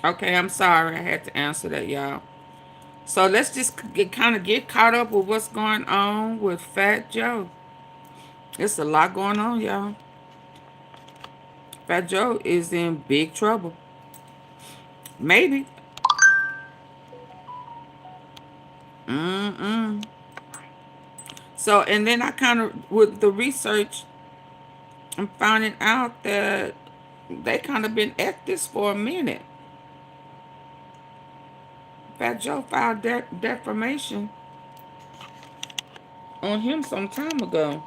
Okay, I'm sorry. I had to answer that, y'all. So let's just kind of get caught up with what's going on with Fat Joe. There's a lot going on, y'all. Fat Joe is in big trouble. Maybe. Mm-mm. So, and then I kind of, with the research, I'm finding out that they kind of been at this for a minute. Fat Joe filed defamation on him some time ago.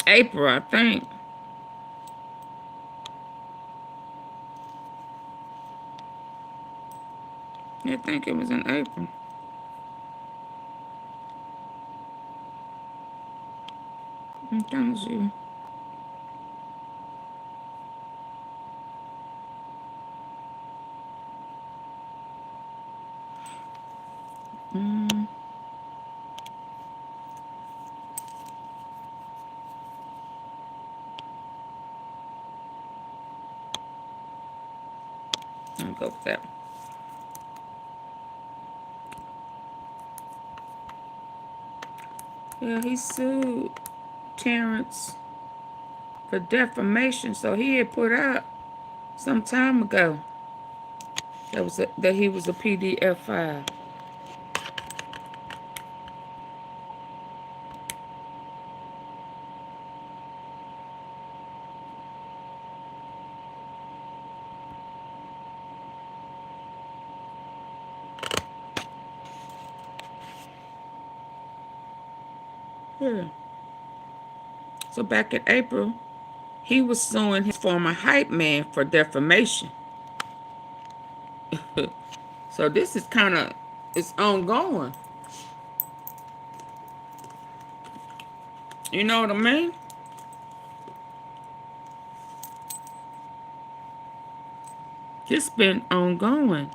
April, I think. I think it was in April. I'm trying to see. Mm. Let me go with that. Yeah, he sued Terrence for defamation. So he had put out some time ago that he was a PDF file. Yeah. So back in April, he was suing his former hype man for defamation. So this is kind of, it's ongoing. You know what I mean? It's been ongoing.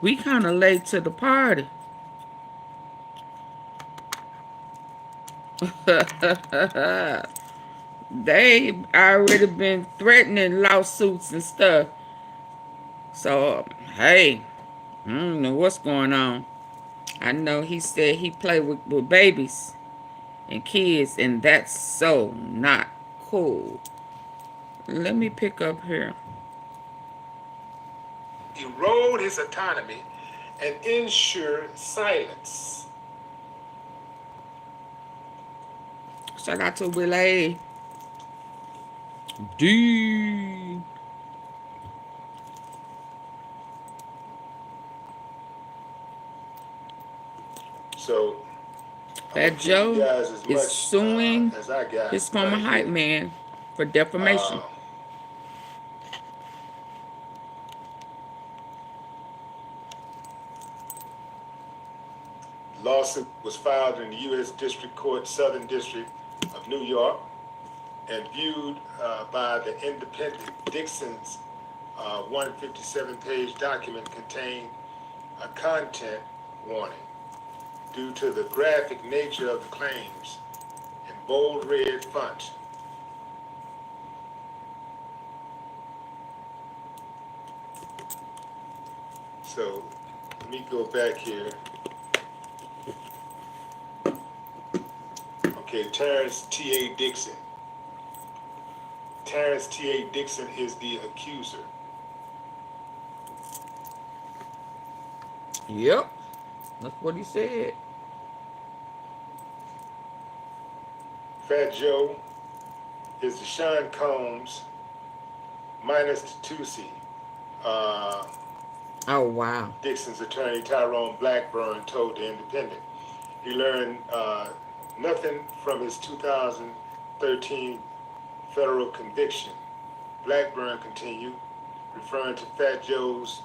We kind of late to the party. They already been threatening lawsuits and stuff. So, hey, I don't know what's going on. I know he said he played with babies and kids, and that's so not cool. Let me pick up here. Erode his autonomy and ensure silence. Shout out to Willie D. So Fat Joe is suing his former hype man for defamation. Lawsuit was filed in the U.S. District Court, Southern District of New York, and viewed by the independent Dixon's 157-page document contained a content warning due to the graphic nature of the claims in bold red font. So let me go back here. Okay, Terrence T.A. Dixon. Terrence T.A. Dixon is the accuser. Yep, that's what he said. Fat Joe is Deshaun Combs minus the Tusi. Oh, wow. Dixon's attorney Tyrone Blackburn told the Independent. He learned nothing from his 2013 federal conviction. Blackburn continued, referring to Fat Joe's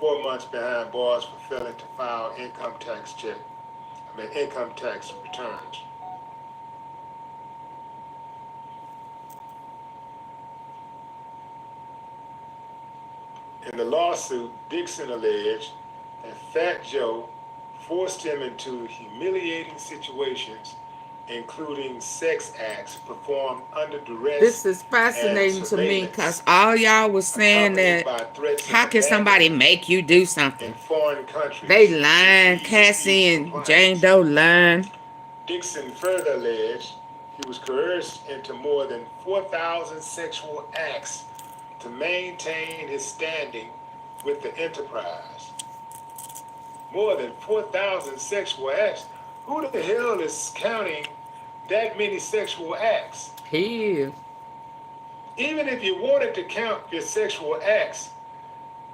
4 months behind bars for failing to file income tax returns. In the lawsuit, Dixon alleged that Fat Joe forced him into humiliating situations, including sex acts performed under duress. This is fascinating to me because all y'all was saying that how can somebody make you do something? In foreign countries, they lying, Cassie and Jane Doe lying. Dixon further alleged he was coerced into more than 4,000 sexual acts to maintain his standing with the enterprise. More than 4,000 sexual acts? Who the hell is counting that many sexual acts? He is. Even if you wanted to count your sexual acts,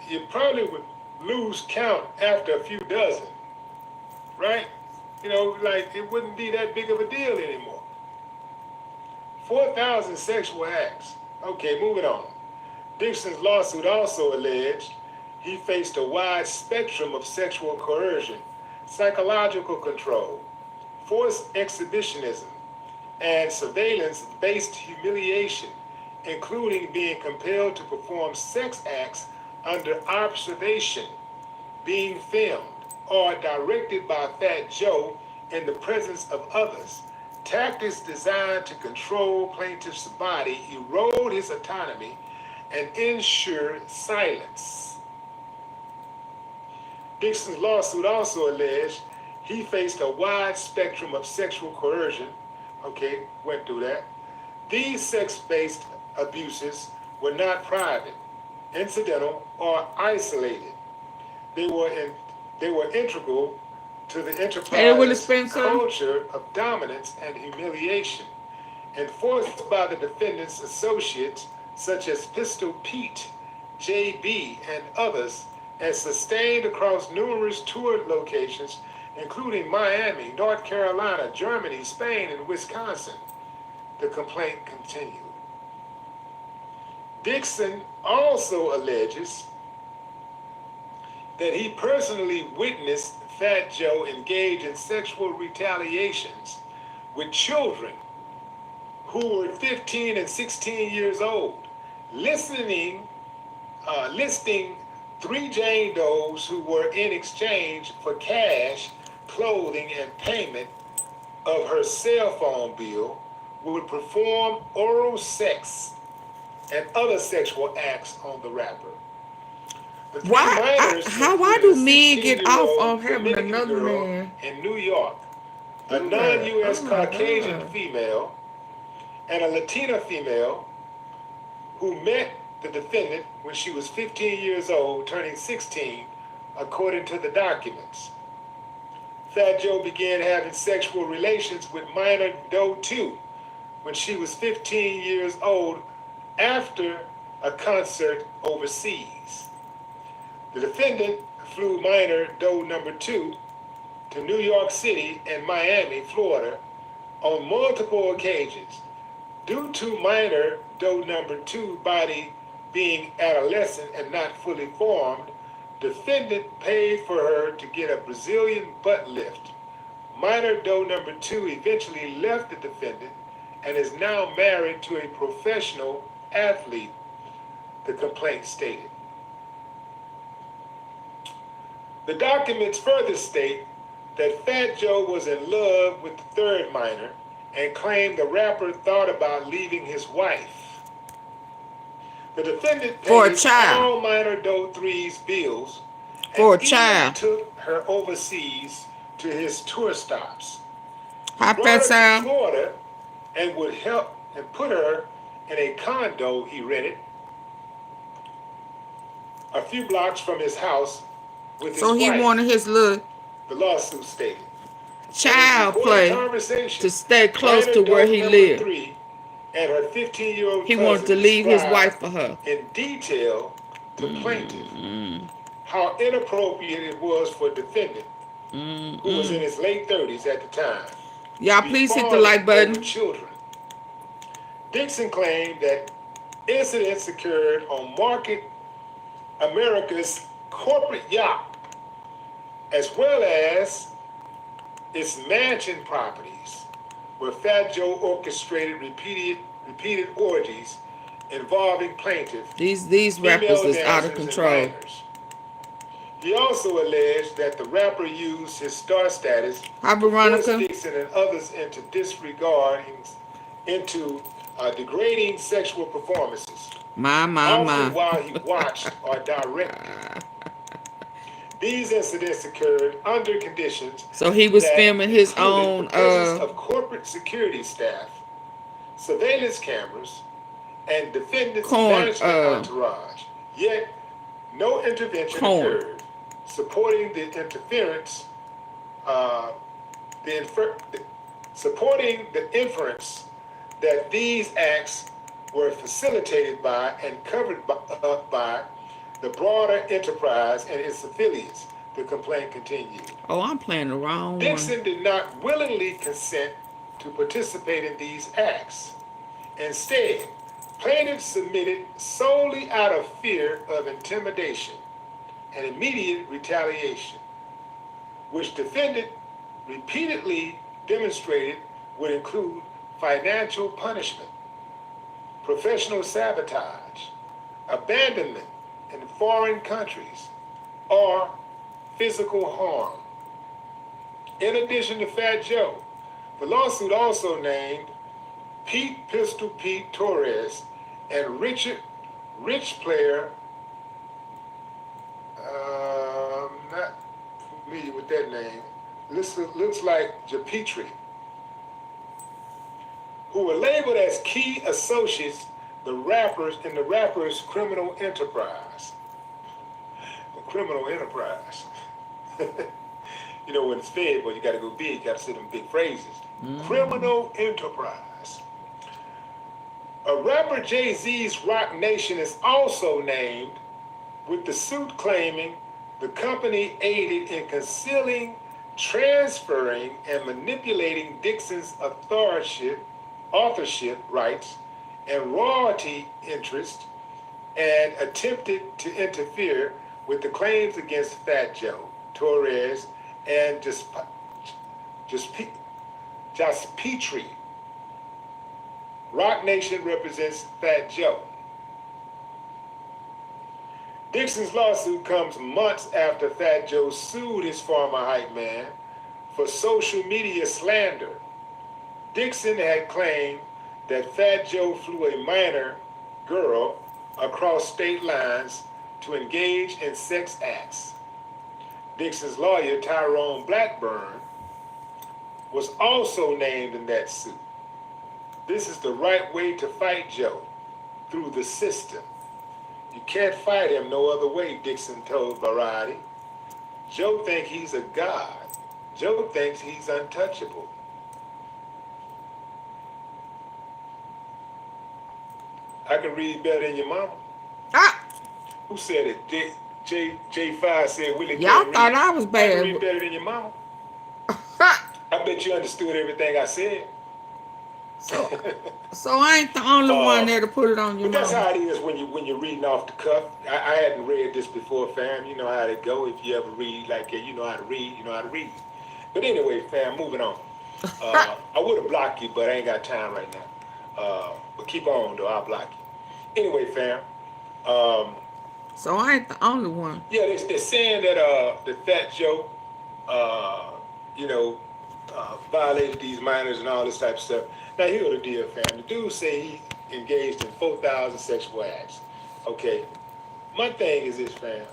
you probably would lose count after a few dozen, right? You know, like it wouldn't be that big of a deal anymore. 4,000 sexual acts. Okay, moving on. Dixon's lawsuit also alleged he faced a wide spectrum of sexual coercion, psychological control, forced exhibitionism, and surveillance-based humiliation, including being compelled to perform sex acts under observation, being filmed, or directed by Fat Joe in the presence of others. Tactics designed to control plaintiff's body, erode his autonomy, and ensure silence. Dixon's lawsuit also alleged he faced a wide spectrum of sexual coercion. Okay, went through that. These sex-based abuses were not private, incidental, or isolated. They were integral to the enterprise's culture of dominance and humiliation, enforced by the defendant's associates such as Pistol Pete, JB, and others, and sustained across numerous toured locations, including Miami, North Carolina, Germany, Spain, and Wisconsin. The complaint continued. Dixon also alleges that he personally witnessed Fat Joe engage in sexual retaliations with children who were 15 and 16 years old, listing 3 Jane Does who were in exchange for cash, clothing, and payment of her cell phone bill would perform oral sex and other sexual acts on the rapper. Why do men get off on having another man in New York, a non-U.S. Caucasian female, and a Latina female who met the defendant when she was 15 years old, turning 16, according to the documents. Fat Joe began having sexual relations with minor Doe 2 when she was 15 years old after a concert overseas. The defendant flew minor Doe number 2 to New York City and Miami, Florida, on multiple occasions. Due to minor Doe number 2 body being adolescent and not fully formed, defendant paid for her to get a Brazilian butt lift. Minor Doe number 2 eventually left the defendant and is now married to a professional athlete, the complaint stated. The documents further state that Fat Joe was in love with the third minor and claimed the rapper thought about leaving his wife. The defendant paid all minor Doe 3's bills and even took her overseas to his tour stops. He brought her to Florida and would help and put her in a condo he rented a few blocks from his house with his wife. So he wanted his little, the lawsuit stated, child play to stay close to where he lived. And her 15-year-old he wanted to leave his wife for her. In detail to plaintiff how inappropriate it was for defendant, who was in his late 30s at the time. Y'all please hit the like button. Children. Dixon claimed that incidents occurred on Market America's corporate yacht, as well as its mansion properties, where Fat Joe orchestrated repeated orgies involving plaintiff, These rappers is out of control. He also alleged that the rapper used his star status Hi, to Veronica. force Dixon and others into degrading sexual performances, often while he watched or directed. These incidents occurred under conditions. So he was filming his own the presence of corporate security staff, surveillance cameras, and defendants' management entourage. Yet no intervention occurred, supporting the inference that these acts were facilitated by and covered by the broader enterprise and its affiliates. The complaint continued. Oh, I'm playing the wrong one. Dixon did not willingly consent to participate in these acts. Instead, plaintiffs submitted solely out of fear of intimidation and immediate retaliation, which defendant repeatedly demonstrated would include financial punishment, professional sabotage, abandonment in foreign countries, or physical harm. In addition to Fat Joe, the lawsuit also named Pete Pistol Pete Torres and Rich Player, not familiar with that name, looks like Japetri, who were labeled as key associates in the rapper's criminal enterprise. Criminal enterprise. You know, when it's fed, well, you got to go big. You got to say them big phrases. Criminal enterprise. A rapper Jay-Z's Rock Nation is also named, with the suit claiming the company aided in concealing, transferring, and manipulating Dixon's authorship rights and royalty interest, and attempted to interfere with the claims against Fat Joe, Torres, and Japetri. Rock Nation represents Fat Joe. Dixon's lawsuit comes months after Fat Joe sued his former hype man for social media slander. Dixon had claimed that Fat Joe flew a minor girl across state lines to engage in sex acts. Dixon's lawyer, Tyrone Blackburn, was also named in that suit. This is the right way to fight Joe, through the system. You can't fight him no other way, Dixon told Variety. Joe thinks he's a god. Joe thinks he's untouchable. I can read better than your mama. Ah! Who said it? J5 said Willie. Y'all thought I was bad. I can read better than your mama. I bet you understood everything I said. So I ain't the only one there to put it on your mama. That's mama. how it is when you're reading off the cuff. I hadn't read this before, fam. You know how it go. If you ever read like you know how to read, you know how to read. But anyway, fam, moving on. I would have blocked you, but I ain't got time right now. But keep on, though. I'll block you. Anyway, fam. So I ain't the only one. Yeah, they're saying that the Fat Joe, violated these minors and all this type of stuff. Now, here's the deal, fam. The dude say he engaged in 4,000 sexual acts. Okay. My thing is this, fam.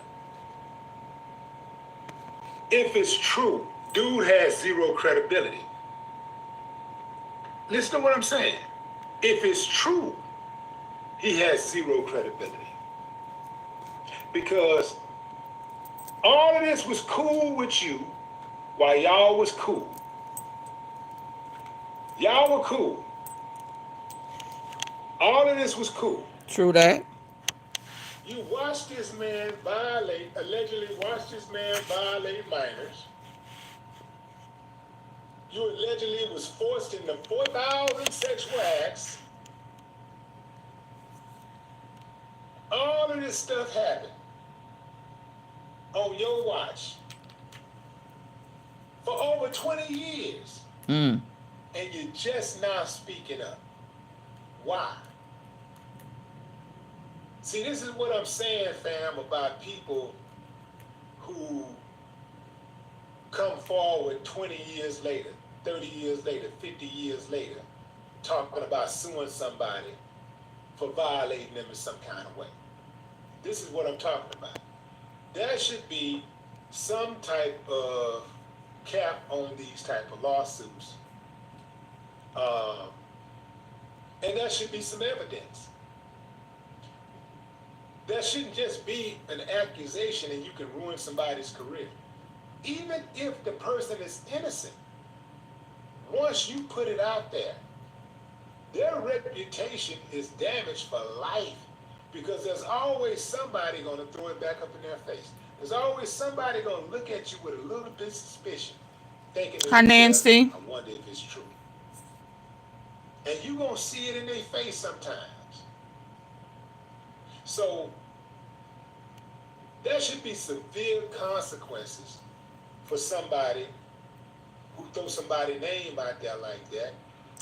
If it's true, dude has zero credibility. Listen to what I'm saying. If it's true, he has zero credibility. Because all of this was cool with you while y'all was cool. Y'all were cool. All of this was cool. True that. You allegedly watched this man violate minors. You allegedly was forced into 4,000 sexual acts. All of this stuff happened. on your watch for over 20 years. Mm. And you're just now speaking up. Why? See, this is what I'm saying, fam, about people who come forward 20 years later, 30 years later, 50 years later, talking about suing somebody for violating them in some kind of way. This is what I'm talking about. There should be some type of cap on these type of lawsuits. And there should be some evidence. There shouldn't just be an accusation and you can ruin somebody's career. Even if the person is innocent, once you put it out there, their reputation is damaged for life, because there's always somebody going to throw it back up in their face. There's always somebody going to look at you with a little bit of suspicion, thinking, Hi, Nancy. I wonder if it's true. And you're going to see it in their face sometimes. So there should be severe consequences for somebody who throws somebody's name out there like that.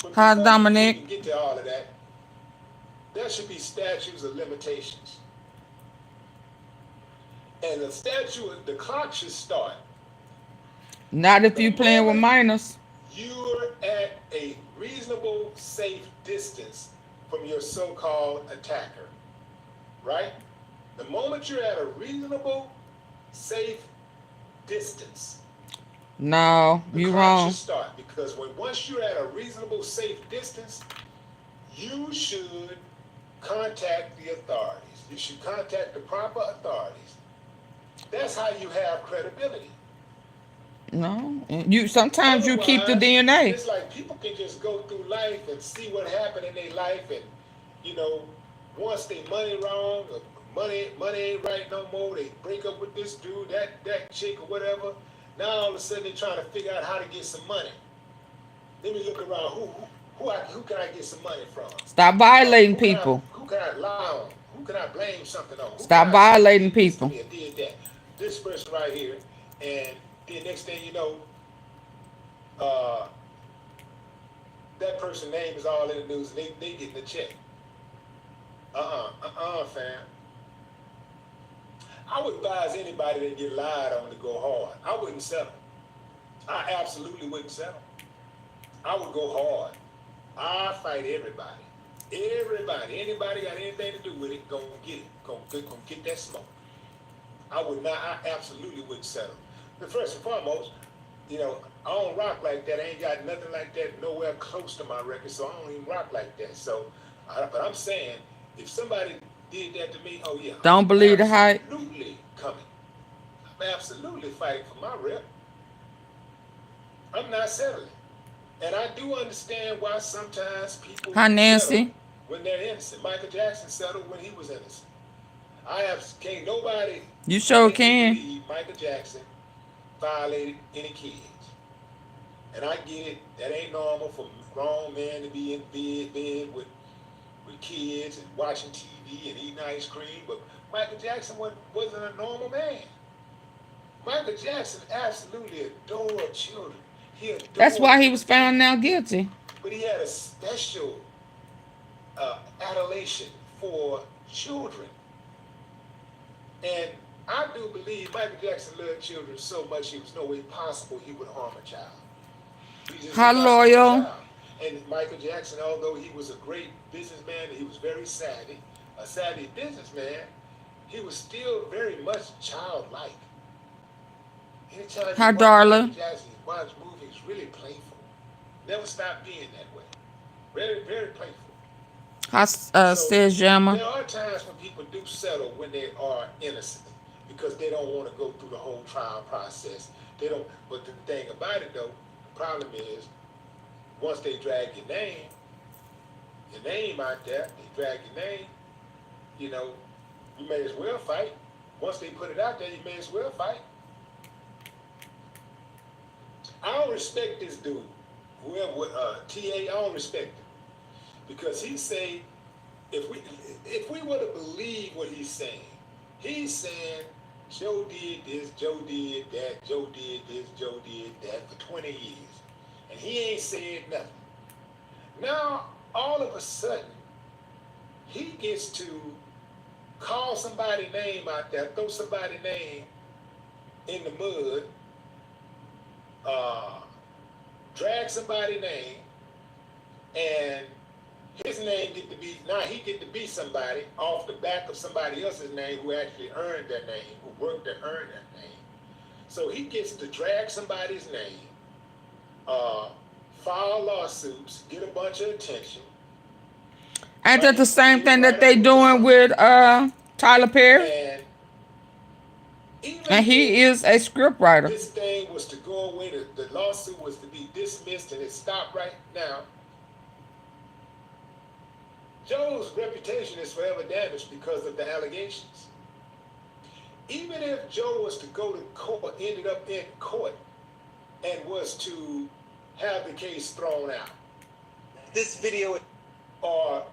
But Hi, before Dominic. you can get to all of that, there should be statutes of limitations. And the clock should start. Not if you playing with minors. You're at a reasonable, safe distance from your so-called attacker, right? The moment you're at a reasonable, safe distance, No, the you clock wrong. should start, because once you're at a reasonable, safe distance, you should contact the authorities. You should contact the proper authorities. That's how you have credibility. No, you sometimes you keep the DNA. It's like people can just go through life and see what happened in their life, and once they money wrong, or money ain't right no more, they break up with this dude, that chick or whatever. Now all of a sudden they're trying to figure out how to get some money. Let me look around. Who can I get some money from? Stop violating people. Who can I lie on? Who can I blame something on? Stop violating people. Did that. This person right here, and then next thing you know, that person's name is all in the news, and they getting the check. Fam. I would advise anybody that get lied on to go hard. I wouldn't settle. I absolutely wouldn't settle. I would go hard. I fight everybody. Everybody. Anybody got anything to do with it, go get it. Go get that smoke. I absolutely wouldn't settle. But first and foremost, I don't rock like that. I ain't got nothing like that nowhere close to my record, so I don't even rock like that. So, but I'm saying, if somebody did that to me, oh yeah. Don't believe the hype. Absolutely coming. I'm absolutely fighting for my rep. I'm not settling. And I do understand why sometimes people Hi, Nancy. settle when they're innocent. Michael Jackson settled when he was innocent. Can't nobody. You sure make me can. believe Michael Jackson violated any kids. And I get it. That ain't normal for grown men to be in bed with kids and watching TV and eating ice cream. But Michael Jackson wasn't a normal man. Michael Jackson absolutely adored children. That's why he was found now guilty. But he had a special adulation for children. And I do believe Michael Jackson loved children so much, he was no way possible he would harm a child. How loyal. And Michael Jackson, although he was a great businessman, he was very savvy, a savvy businessman, he was still very much childlike. Anytime Hi, Darla. Michael Jackson watch movies, really playful. Never stopped being that way. Very, very playful. Hi, says Jamma. There are times when people do settle when they are innocent, because they don't want to go through the whole trial process. They don't. But the thing about it, though, the problem is, once they drag your name out there, they drag your name, you may as well fight. Once they put it out there, you may as well fight. I don't respect this dude, whoever, TA, I don't respect him. Because he say, if we were to believe what he's saying Joe did this, Joe did that, Joe did this, Joe did that for 20 years. And he ain't said nothing. Now, all of a sudden, he gets to call somebody's name out there, throw somebody's name in the mud, drag somebody's name, and his name get to be, now he get to be somebody off the back of somebody else's name who actually earned that name, who worked to earn that name. So he gets to drag somebody's name, file lawsuits, get a bunch of attention. Ain't that the same thing that they doing with Tyler Perry? And he is a scriptwriter. This thing was to go away, the lawsuit was to be dismissed and it stopped right now. Joe's reputation is forever damaged because of the allegations. Even if Joe was to go to court, ended up in court, and was to have the case thrown out, this video, or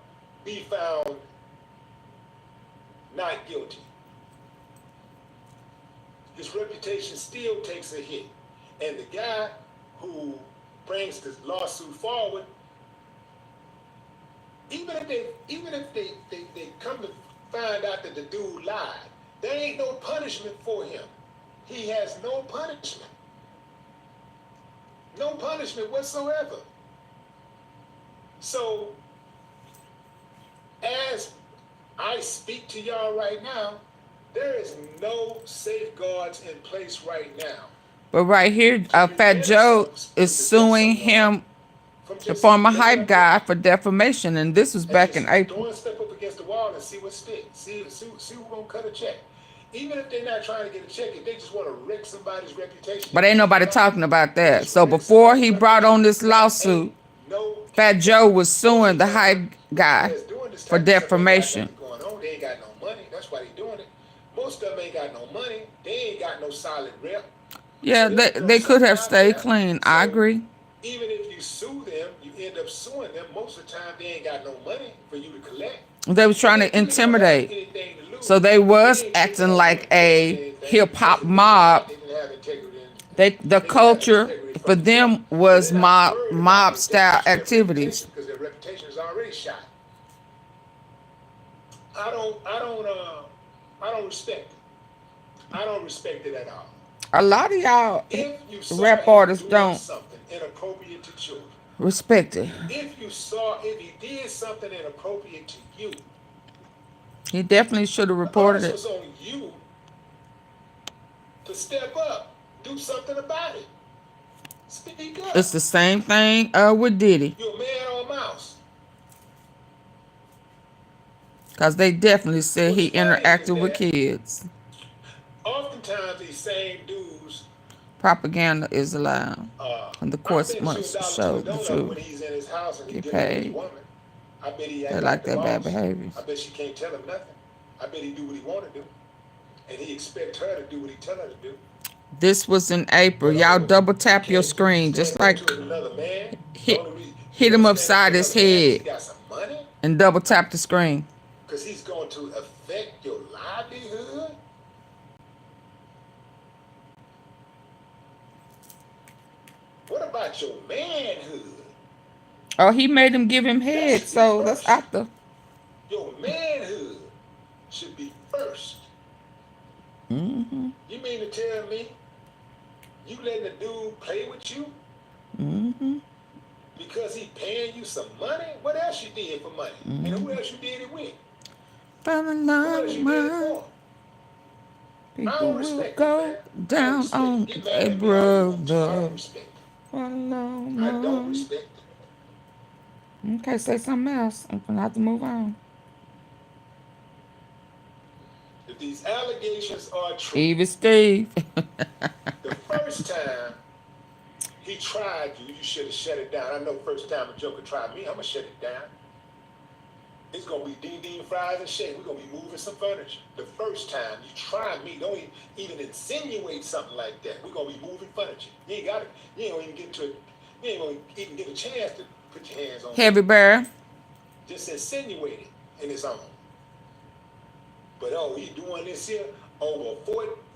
be found not guilty, his reputation still takes a hit. And the guy who brings this lawsuit forward, even if they come to find out that the dude lied, there ain't no punishment for him. He has no punishment. No punishment whatsoever. So, as I speak to y'all right now, there is no safeguards in place right now. But right here, Fat Joe is suing him, the former hype guy, for defamation, and this was back in April. Don't step up against the wall and see what sticks. See who's gonna cut a check. Even if they're not trying to get a check, if they just want to wreck somebody's reputation. But ain't nobody talking about that. So before he brought on this lawsuit, Fat Joe was suing the hype guy for defamation. They ain't got no money. That's why they doing it. Most of them ain't got no money. They ain't got no solid rep. Yeah, they could have stayed clean. I agree. Even if you sue them, you end up suing them. Most of the time, they ain't got no money for you to collect. They was trying to intimidate. So they was acting like a hip-hop mob. The culture for them was mob-style activities. Because their reputation is already shot. I don't respect it. I don't respect it at all. A lot of y'all rap artists don't something inappropriate to children, respect it. If he did something inappropriate to you, he definitely should have reported it. It was on you to step up, do something about it. Speak up. It's the same thing with Diddy. You're a man on mouse. Because they definitely said he interacted with kids. Oftentimes, these same dudes. Propaganda is allowed. And the courts must show the truth. When he's in his house and get paid. I bet he they like that bad behavior. I bet she can't tell him nothing. I bet he do what he want to do. And he expect her to do what he tell her to do. This was in April. Y'all double tap your screen. Just like hit him upside his head. And double tap the screen. Because he's going to affect your livelihood. What about your manhood? Oh, he made him give him head, so that's after. Your manhood should be first. Mm-hmm. You mean to tell me you letting the dude play with you? Mm-hmm. Because he paying you some money? What else you did for money? Mm-hmm. And who else you did it with? Fell in love with mine. People will go down on a brother. I don't respect it. Okay, say something else. I'm gonna have to move on. If these allegations are true, Even Steve. the first time he tried you, you should have shut it down. I know first time a joker tried me, I'm gonna shut it down. It's gonna be Dean fries and shake. We're gonna be moving some furniture. The first time you try me, don't even insinuate something like that. We're gonna be moving furniture. You ain't got it. You ain't gonna even get to it. You ain't gonna even get a chance to put your hands on Heavy Bear. Just insinuate it in his own. But oh, he doing this here over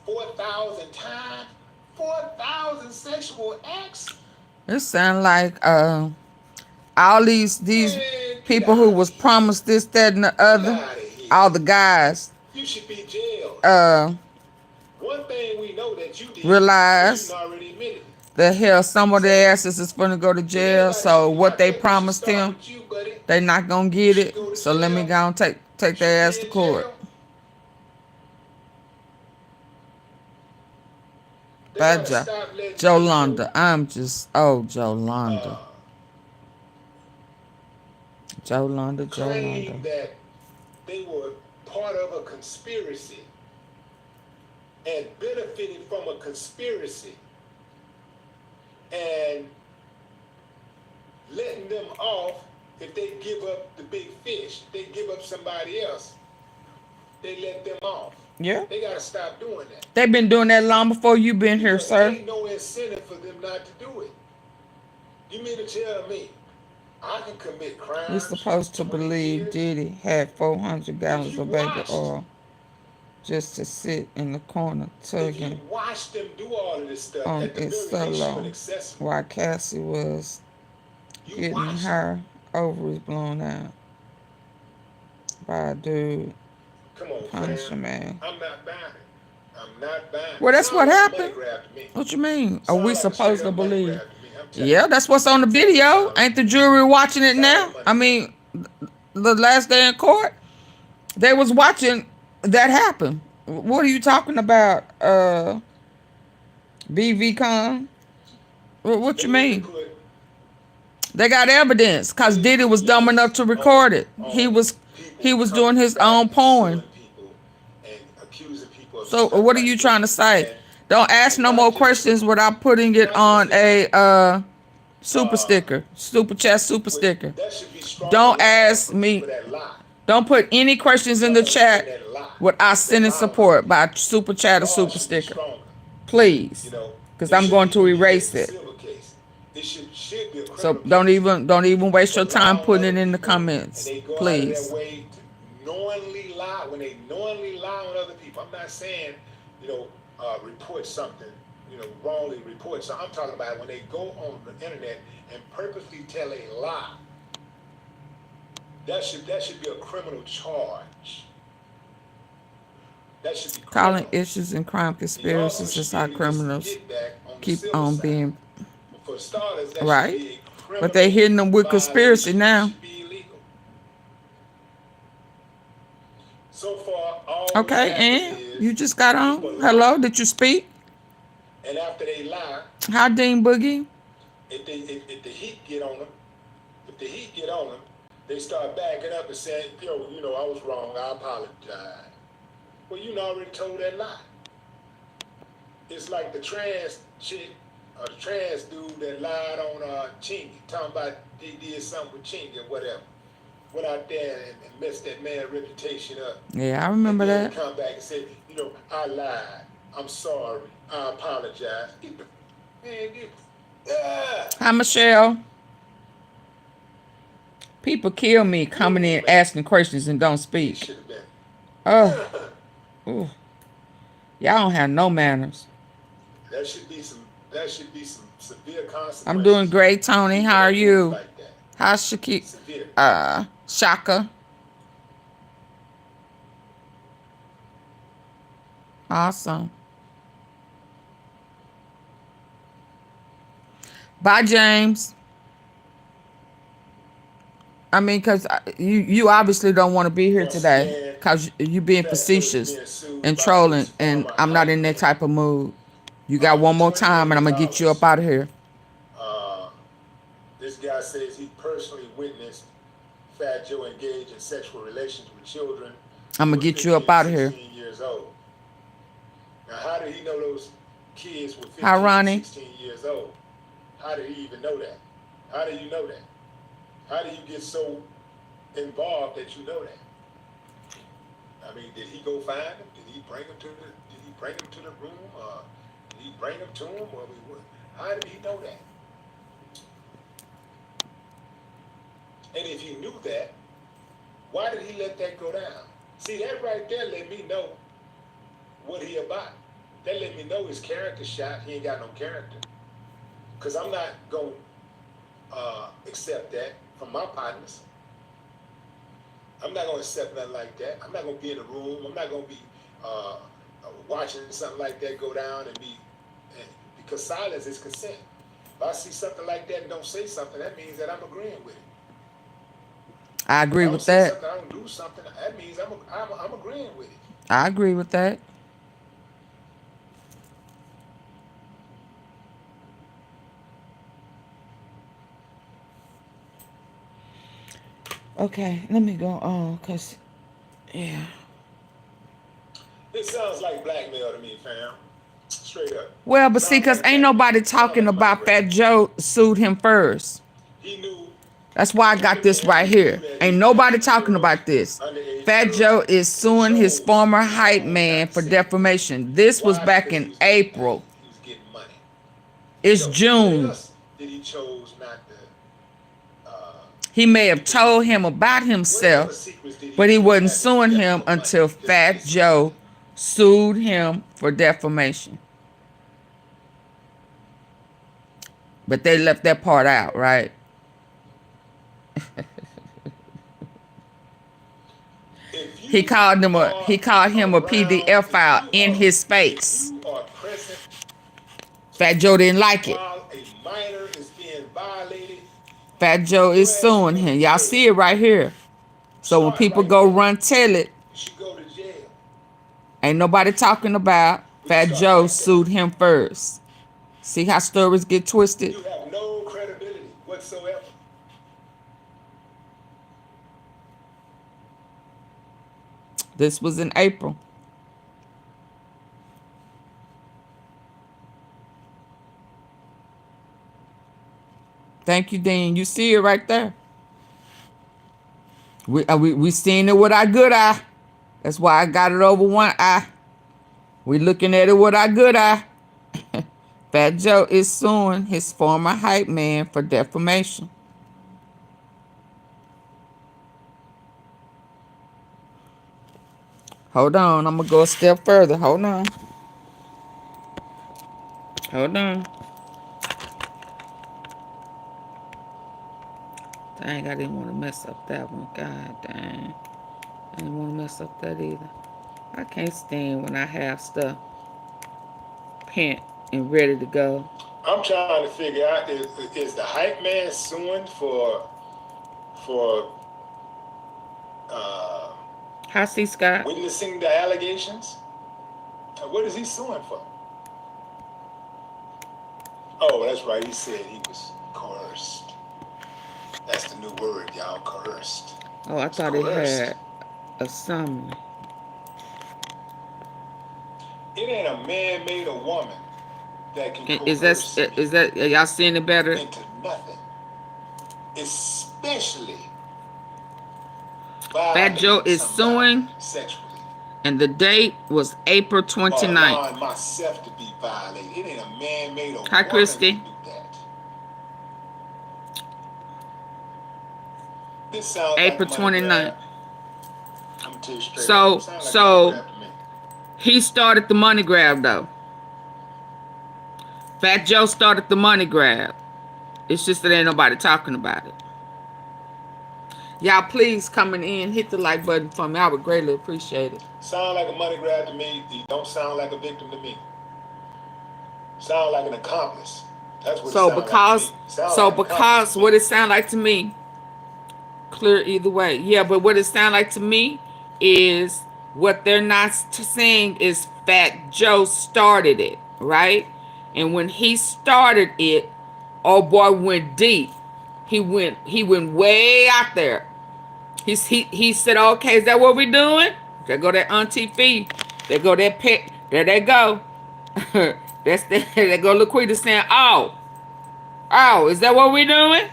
4,000 times, 4,000 sexual acts. It sound like all these Man, people who was promised this, that, and the other, all the guys. You should be jailed. One thing we know that you did, realize you already admitted it. the hell some of their asses is gonna go to jail. So what they promised him, they not gonna get it. So let me go and take their ass to court. Bad Jolanda. I'm just Jolanda. Claim that they were part of a conspiracy and benefited from a conspiracy and letting them off if they give up the big fish, they give up somebody else, they let them off. Yeah. They gotta stop doing that. They've been doing that long before you've been here, sir. Ain't no incentive for them not to do it. You mean to tell me I can commit crimes? We're supposed to believe Diddy had 400 gallons of baby oil just to sit in the corner tugging watch them do all of this stuff on its solo while Cassie was getting her ovaries blown out by a dude. Come on, Punisher man. I'm not buying it. I'm not buying it. Well, that's what happened. What you mean? Are we supposed to believe? Yeah, that's what's on the video. Ain't the jury watching it now? I mean, the last day in court, they was watching that happen. What are you talking about, BV Con? What you mean? They got evidence because Diddy was dumb enough to record it. He was doing his own porn. So what are you trying to say? Don't ask no more questions without putting it on a super sticker, super chat super sticker. Don't ask me. Don't put any questions in the chat without sending support by super chat or super sticker, please, because I'm going to erase it. So don't even waste your time putting it in the comments, please. Knowingly lie, when they knowingly lie on other people. I'm not saying, report something, wrongly report. So I'm talking about when they go on the internet and purposely tell a lie. That should be a criminal charge. That should be calling issues and crime conspiracies is how criminals keep on being right. But they hitting them with conspiracy now. So far, all okay, and you just got on. Hello, did you speak? And after they lie, how Dean Boogie? If the heat get on them, they start backing up and saying, I was wrong, I apologize. Well, you already told that lie. It's like the trans chick or the trans dude that lied on Chingy, talking about they did something with Chingy or whatever. Went out there and messed that man's reputation up. Yeah, I remember that. Come back and say, I lied. I'm sorry. I apologize. Hi, Michelle. People kill me coming in asking questions and don't speak. Oh, ooh. Y'all don't have no manners. That should be some severe consequences. I'm doing great, Tony. How are you? How's Shaka? Awesome. Bye, James. I mean, because you obviously don't want to be here today because you being facetious and trolling, and I'm not in that type of mood. You got one more time, and I'm going to get you up out of here. This guy says he personally witnessed Fat Joe engage in sexual relations with children. I'm going to get you up out of here. 16 years old. Now, how did he know those kids were 15, Hi, Ronnie. 16 years old? How did he even know that? How do you know that? How do you get so involved that you know that? I mean, did he go find him? Did he bring him to the room? Did he bring him to him? How did he know that? And if he knew that, why did he let that go down? See, that right there let me know what he about. that let me know his character shot. He ain't got no character. Because I'm not going to accept that from my partners. I'm not going to accept nothing like that. I'm not going to be in the room. I'm not going to be watching something like that go down because silence is consent. If I see something like that and don't say something, that means that I'm agreeing with it. I agree with that. I don't do something, that means I'm agreeing with it. I agree with that. Okay, let me go on, cause yeah. It sounds like blackmail to me, fam. Straight up. Well, but see, cause ain't nobody talking about Fat Joe sued him first. He knew. That's why I got this right here. Ain't nobody talking about this. Fat Joe is suing his former hype man for defamation. This was back in April. He was getting money. It's June. That he chose not to. He may have told him about himself, but he wasn't suing him until Fat Joe sued him for defamation. But they left that part out, right? He called him a PDF file in his face. Fat Joe didn't like it. Fat Joe is suing him. Y'all see it right here. So when people go run tell it, ain't nobody talking about Fat Joe sued him first. See how stories get twisted? You have no credibility whatsoever. This was in April. Thank you, Dean. You see it right there. We seeing it with our good eye. That's why I got it over one eye. We looking at it with our good eye. Fat Joe is suing his former hype man for defamation. Hold on, I'm gonna go a step further. Hold on. Hold on. Dang, I didn't want to mess up that one. God dang. I didn't want to mess up that either. I can't stand when I have stuff pent and ready to go. I'm trying to figure out, is the hype man suing for Hi, C. Scott. witnessing the allegations? What is he suing for? Oh, that's right. He said he was coerced. That's the new word, y'all. Coerced. Oh, I thought it had a summary. It ain't a man made a woman that can Is that are y'all seeing it better? into nothing. Especially Fat Joe is suing sexually. And the date was April 29th. Allowing myself to be violated. It ain't a man made a Hi, woman Christy. to do that. This sounds April like money 29th. grab. I'm too straight. So, It sounds like money grab to me. he started the money grab, though. Fat Joe started the money grab. It's just that ain't nobody talking about it. Y'all, please coming in, hit the like button for me. I would greatly appreciate it. Sound like a money grab to me. You don't sound like a victim to me. Sound like an accomplice. That's what So it sound because, like to me. Sound so like an because accomplice. what it sound like to me, clear either way. Yeah, but what it sound like to me is what they're not saying is Fat Joe started it, right? And when he started it, oh boy went deep. He went way out there. He said, okay, is that what we're doing? There go that AunTeaFee. There go that pet. There they go. That's the, there go Laquita saying, oh, is that what we're doing?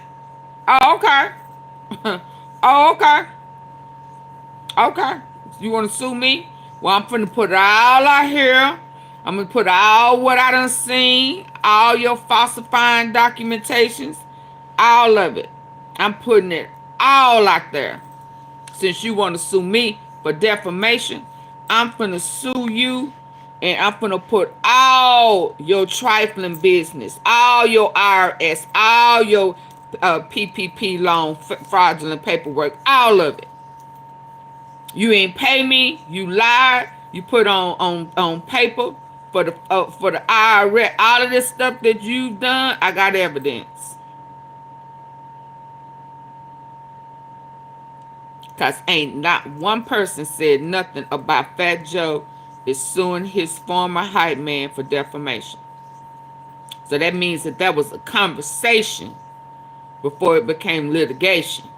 Oh, okay. Oh, okay. Okay. You want to sue me? Well, I'm finna put it all out here. I'm gonna put all what I done seen, all your falsifying documentations, all of it. I'm putting it all out there. Since you want to sue me for defamation, I'm finna sue you And I'm gonna put all your trifling business, all your IRS, all your PPP loan fraudulent paperwork, all of it. You ain't pay me. You lied. You put on paper for the IRS. All of this stuff that you've done, I got evidence. Cause ain't not one person said nothing about Fat Joe is suing his former hype man for defamation. So that means that was a conversation before it became litigation.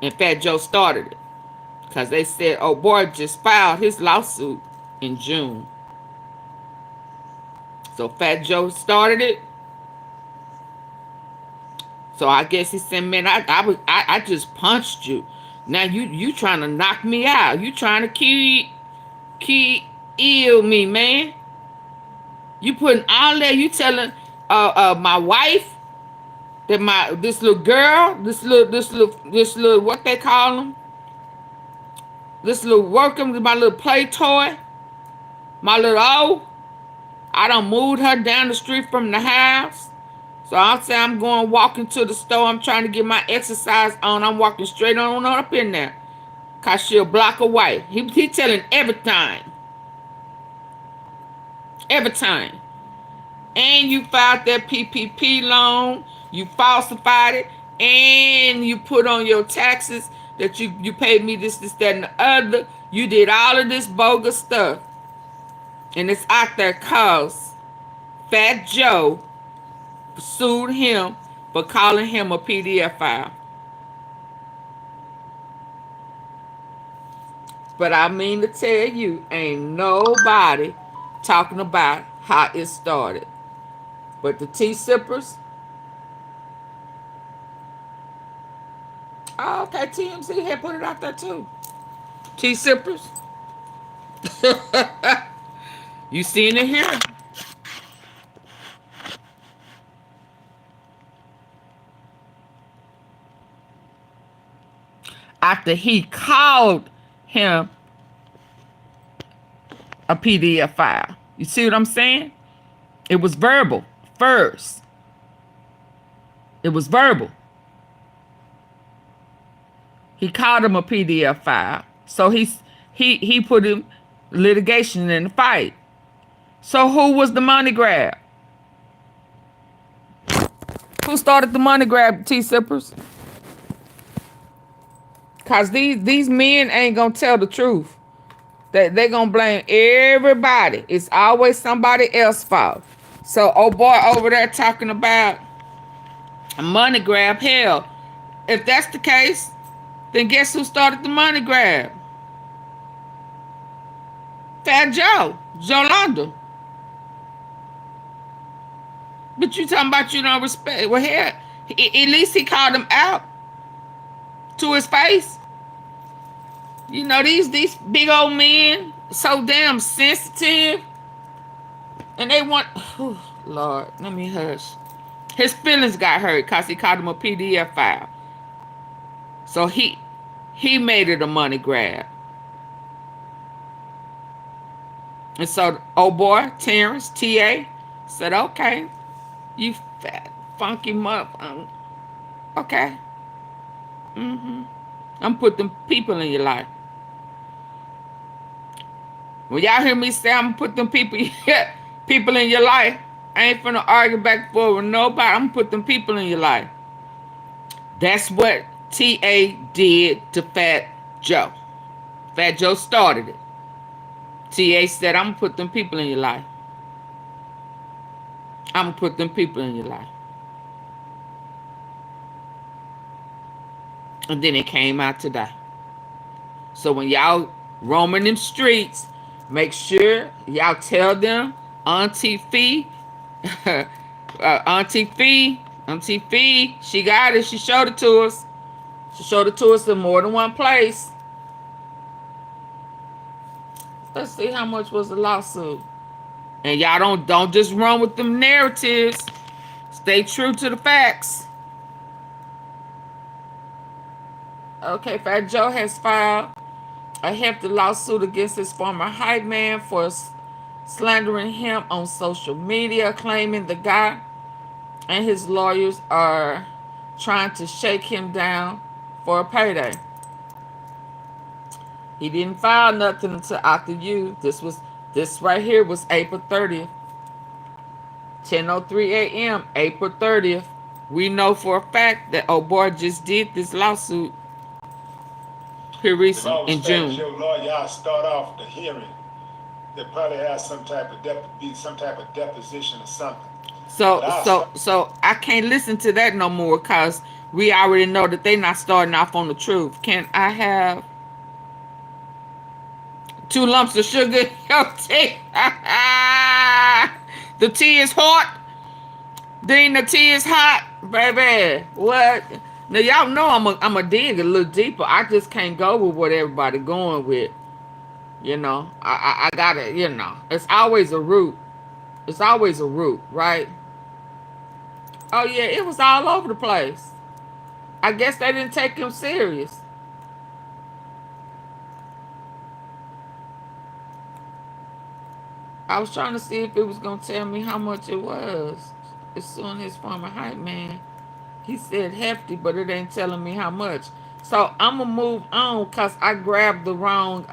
And Fat Joe started it. Because they said, oh boy, just filed his lawsuit in June. So Fat Joe started it. So I guess he said, man, I just punched you. Now you trying to knock me out. You trying to kill me, man. You putting all that. You telling my wife that this little girl, this little what they call them, this little worker, my little play toy, my little I done moved her down the street from the house. So I'll say I'm going walking to the store. I'm trying to get my exercise on. I'm walking straight on up in there. Cause she a block away. He telling everything. Everything. And you filed that PPP loan. You falsified it. And you put on your taxes that you paid me this, that, and the other. You did all of this bogus stuff. And it's out there cause Fat Joe sued him for calling him a PDF file. But I mean to tell you, ain't nobody talking about how it started. But the tea sippers, oh, okay, TMZ had put it out there too. Tea sippers. You seen it here. After he called him a PDF file. You see what I'm saying? It was verbal first. It was verbal. He called him a PDF file. So he put him litigation in the fight. So who was the money grab? Who started the money grab, T-Sippers? Because these men ain't going to tell the truth. They going to blame everybody. It's always somebody else's fault. So, oh boy over there talking about a money grab. Hell, if that's the case, then guess who started the money grab? Fat Joe. Jolanda. But you talking about you don't respect. Well, hell, at least he called him out to his face. You know, these big old men, so damn sensitive. And they want, oh, Lord, let me hush. His feelings got hurt because he called him a PDF file. So he made it a money grab. And so, oh boy, Terrence, TA, said, okay, you fat, funky mother. Okay. I'm putting people in your life. When y'all hear me say I'm putting them people in your life, I ain't finna argue back and forth with nobody. I'm putting them people in your life. That's what TA did to Fat Joe. Fat Joe started it. TA said, I'm gonna put them people in your life. I'm gonna put them people in your life. And then it came out today. So when y'all roaming them streets, make sure y'all tell them AunTeaFee, AunTeaFee, she got it. She showed it to us. She showed it to us in more than one place. Let's see how much was the lawsuit. And y'all don't just run with them narratives. Stay true to the facts. Okay, Fat Joe has filed A hefty lawsuit against his former hype man for slandering him on social media, claiming the guy and his lawyers are trying to shake him down for a payday. He didn't file nothing until after you. This right here was April 30th. 10:03 a.m. April 30th. We know for a fact that old boy just did this lawsuit here recently in June. Your lawyer start off the hearing. They probably have some type of deposition or something. So I can't listen to that no more because we already know that they not starting off on the truth. Can I have 2 lumps of sugar in your tea? The tea is hot. Dean, the tea is hot, baby. What? Now y'all know I'm a dig a little deeper. I just can't go with what everybody going with. You know, I gotta, you know, it's always a root. It's always a root, right? Oh yeah, it was all over the place. I guess they didn't take him serious. I was trying to see if it was gonna tell me how much it was. It's suing his former hype man. He said hefty, but it ain't telling me how much. So I'm gonna move on because I grabbed the wrong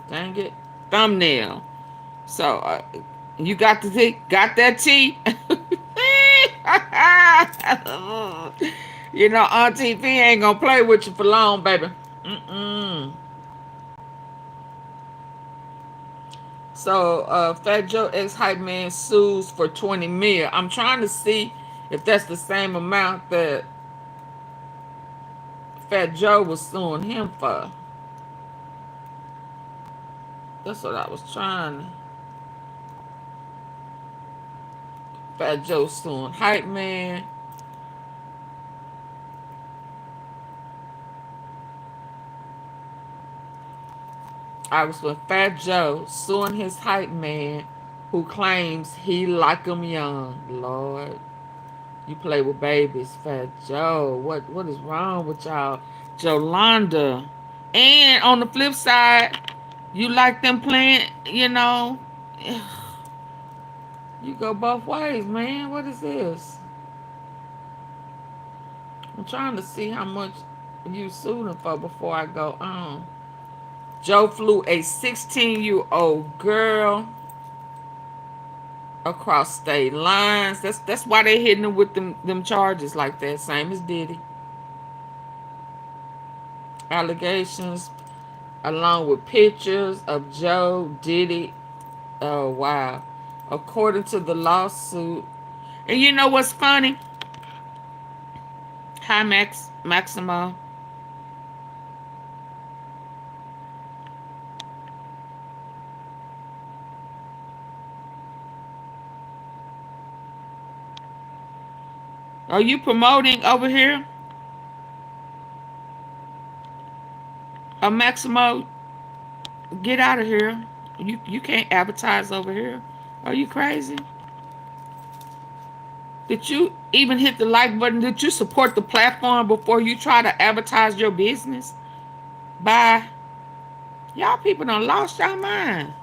dang it, thumbnail. So you got the tea? Got that tea? You know, AunTeaFee ain't gonna play with you for long, baby. So Fat Joe ex-hype man sues for $20 million. I'm trying to see if that's the same amount that Fat Joe was suing him for. That's what I was trying to. Fat Joe suing hype man. I was with Fat Joe suing his hype man who claims he like him young. Lord, you play with babies, Fat Joe. What is wrong with y'all? Jolanda. And on the flip side, you like them playing, you know. You go both ways, man. What is this? I'm trying to see how much you sued him for before I go on. Joe flew a 16-year-old girl across state lines. That's why they hitting him with them charges like that. Same as Diddy. Allegations along with pictures of Joe, Diddy. Oh, wow. According to the lawsuit. And you know what's funny? Hi, Maximo. Are you promoting over here? Maximo, get out of here. You can't advertise over here. Are you crazy? Did you even hit the like button? Did you support the platform before you try to advertise your business? Bye. Y'all people done lost y'all mind.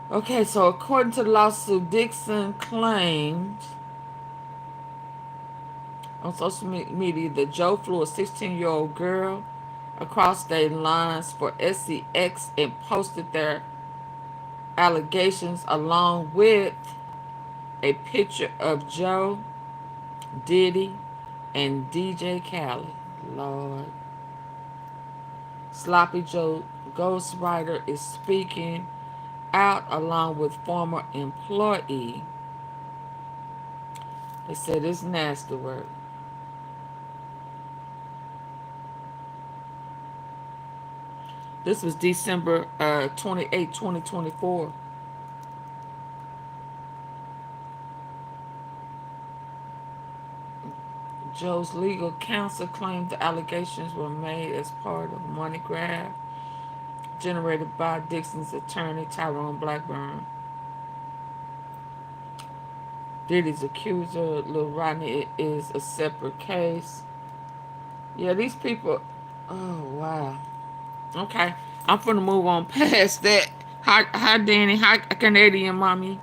Okay, so according to the lawsuit, Dixon claimed on social media that Joe flew a 16-year-old girl across state lines for SEX and posted their allegations along with a picture of Joe, Diddy, and DJ Khaled. Lord. Sloppy Joe ghostwriter is speaking out along with former employee. They said it's nasty work. This was December 28, 2024. Joe's legal counsel claimed the allegations were made as part of a money grab generated by Dixon's attorney, Tyrone Blackburn. Diddy's accuser, Lil Rodney, is a separate case. Yeah, these people. Oh wow. Okay, I'm gonna move on past that. Hi, Danny. Hi, Canadian mommy.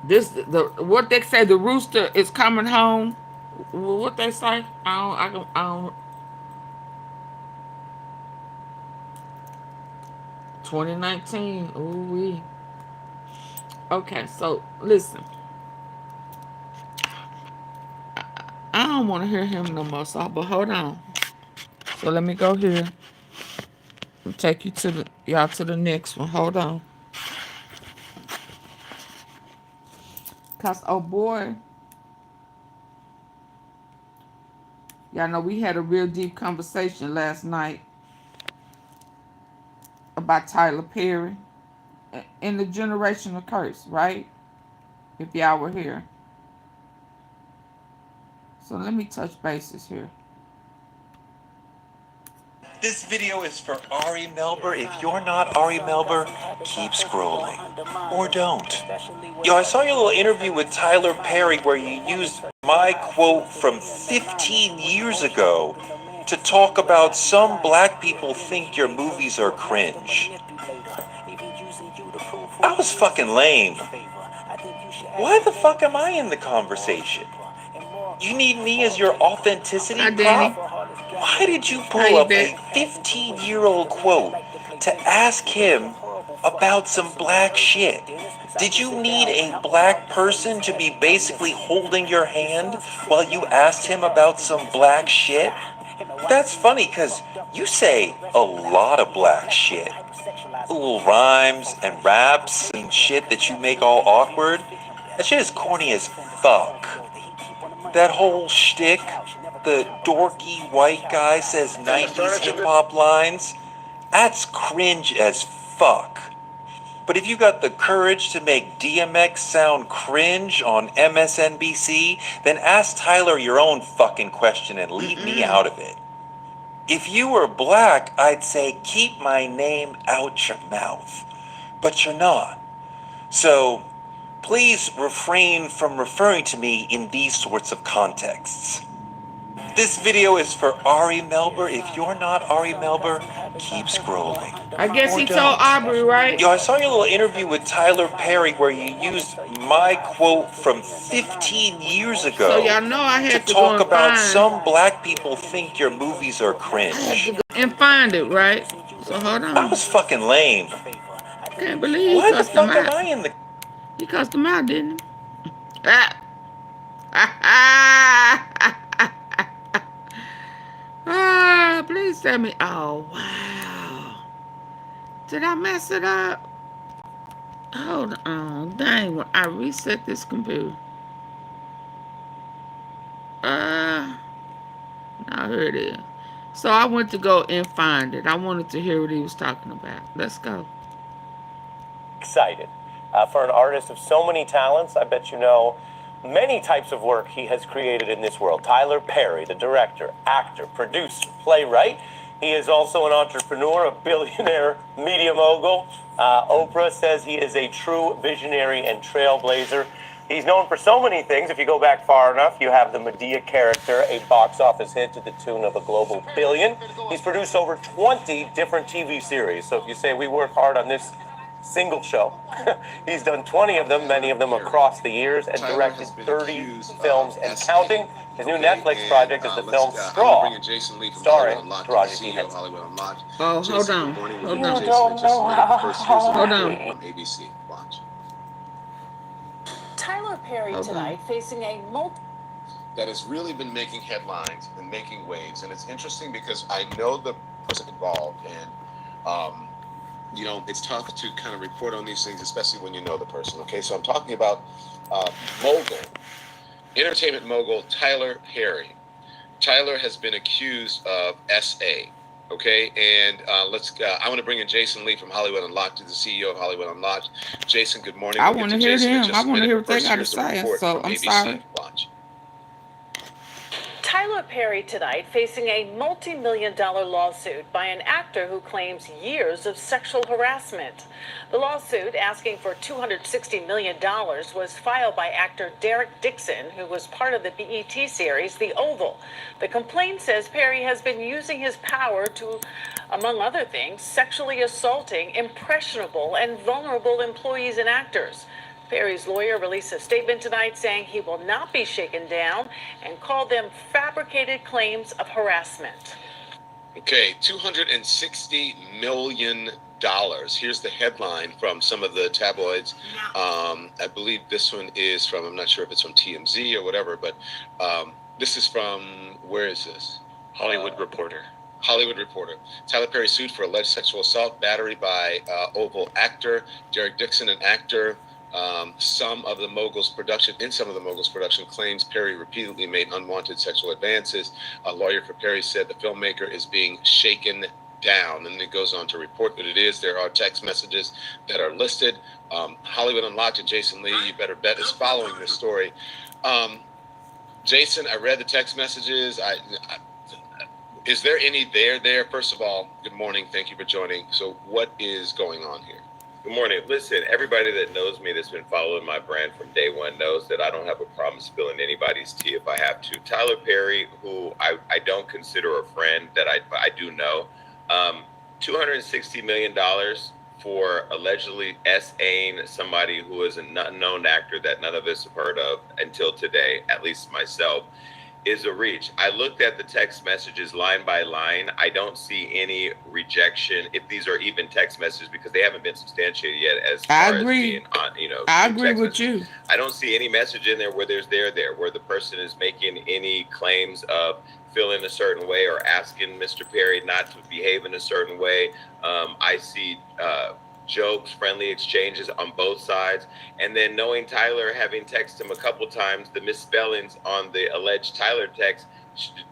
This the what they say. The rooster is coming home. What they say? I don't. 2019. Ooh wee. Okay, so listen. I don't want to hear him no more. So, but hold on. So let me go here and take you to y'all to the next one. Hold on. Cause oh boy, y'all know we had a real deep conversation last night about Tyler Perry and the generational curse, right? If y'all were here. So let me touch bases here. This video is for Ari Melber. If you're not Ari Melber, keep scrolling. Or don't. Yo, I saw your little interview with Tyler Perry where you used my quote from 15 years ago to talk about some black people think your movies are cringe. That was fucking lame. Why the fuck am I in the conversation? You need me as your authenticity Hi, Danny. prop? Why did you pull up a 15-year-old quote to ask him about some black shit? Did you need a black person to be basically holding your hand while you asked him about some black shit? That's funny because you say a lot of black shit. Little rhymes and raps and shit that you make all awkward. That shit is corny as fuck. That whole shtick, the dorky white guy says 90s hip-hop lines, that's cringe as fuck. But if you got the courage to make DMX sound cringe on MSNBC, then ask Tyler your own fucking question and leave me out of it. If you were black, I'd say keep my name out your mouth. But you're not. So please refrain from referring to me in these sorts of contexts. This video is for Ari Melber. If you're not Ari Melber, keep scrolling. I guess Or he don't. told Aubrey, right? Yo, I saw your little interview with Tyler Perry where you used my quote from 15 years ago So y'all know I had to go talk and about find. some black people think your movies are I had cringe. to go and find it, right? So hold That on. was fucking lame. Can't believe he Why the cussed him fuck am out. I in the... He cussed him out, didn't he? Please tell me. Oh, wow. Did I mess it up? Hold on. Dang, when I reset this computer. Now here it is. So I went to go and find it. I wanted to hear what he was talking about. Let's go. Excited. For an artist of so many talents, I bet you know many types of work he has created in this world. Tyler Perry, the director, actor, producer, playwright. He is also an entrepreneur, a billionaire media mogul. Oprah says he is a true visionary and trailblazer. He's known for so many things. If you go back far enough, you have the Medea character, a box office hit to the tune of a global billion. He's produced over 20 different TV series. So if you say we work hard on this single show, he's done 20 of them, many of them across the years, and directed 30 films and counting. His new Netflix project is the film Straw, starring Taraji P. Henson. Oh, hold on. Hold on. Hold on. ABC. Watch. Tyler Perry tonight facing a that has really been making headlines and making waves, and it's interesting because I know the person involved, and you know, it's tough to kind of report on these things, especially when you know the person. Okay, so I'm talking about mogul, entertainment mogul Tyler Perry. Tyler has been accused of SA. Okay, and I want to bring in Jason Lee from Hollywood Unlocked, the CEO of Hollywood Unlocked. Jason, good morning. I want to hear him. I want to hear what they got to say. So I'm sorry. Watch. Tyler Perry tonight facing a multi-million-dollar lawsuit by an actor who claims years of sexual harassment. The lawsuit, asking for $260 million, was filed by actor Dixon, who was part of the BET series The Oval. The complaint says Perry has been using his power to, among other things, sexually assaulting impressionable and vulnerable employees and actors. Perry's lawyer released a statement tonight saying he will not be shaken down and called them fabricated claims of harassment. Okay, $260 million. Here's the headline from some of the tabloids. I believe this one is from, I'm not sure if it's from TMZ or whatever, but this is from, where is this? Hollywood Reporter. Hollywood Reporter. Tyler Perry sued for alleged sexual assault, battery by Oval actor. Derek Dixon, an actor. In some of the Mogul's production claims Perry repeatedly made unwanted sexual advances. A lawyer for Perry said the filmmaker is being shaken down, and it goes on to report that it is. There are text messages that are listed. Hollywood Unlocked and Jason Lee, you better bet, is following this story. Jason, I read the text messages. Is there any there? First of all, good morning. Thank you for joining. So what is going on here? Good morning. Listen, everybody that knows me that's been following my brand from day one knows that I don't have a problem spilling anybody's tea if I have to. Tyler Perry, who I don't consider a friend, that I do know, $260 million for allegedly SAing somebody who is an unknown actor that none of us have heard of until today, at least myself, is a reach. I looked at the text messages line by line. I don't see any rejection, if these are even text messages, because they haven't been substantiated yet as far as being on, I agree with you. I don't see any message in there where there's there where the person is making any claims of feeling a certain way or asking Mr. Perry not to behave in a certain way. I see jokes, friendly exchanges on both sides. And then knowing Tyler, having texted him a couple times, the misspellings on the alleged Tyler text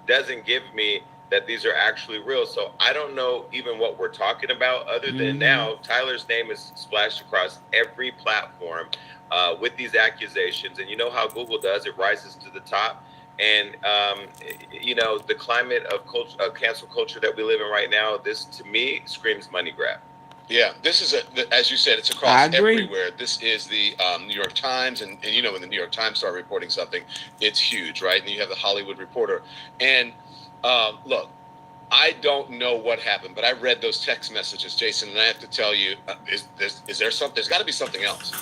doesn't give me that these are actually real. So I don't know even what we're talking about, other than now Tyler's name is splashed across every platform with these accusations. And you know how Google does, it rises to the top. And, you know, the climate of cancel culture that we live in right now, this to me screams money grab. Yeah, this is, as you said, it's across everywhere. This is the New York Times, and you know, when the New York Times start reporting something, it's huge, right? And you have the Hollywood Reporter. And look, I don't know what happened, but I read those text messages, Jason, and I have to tell you, is there something? There's got to be something else.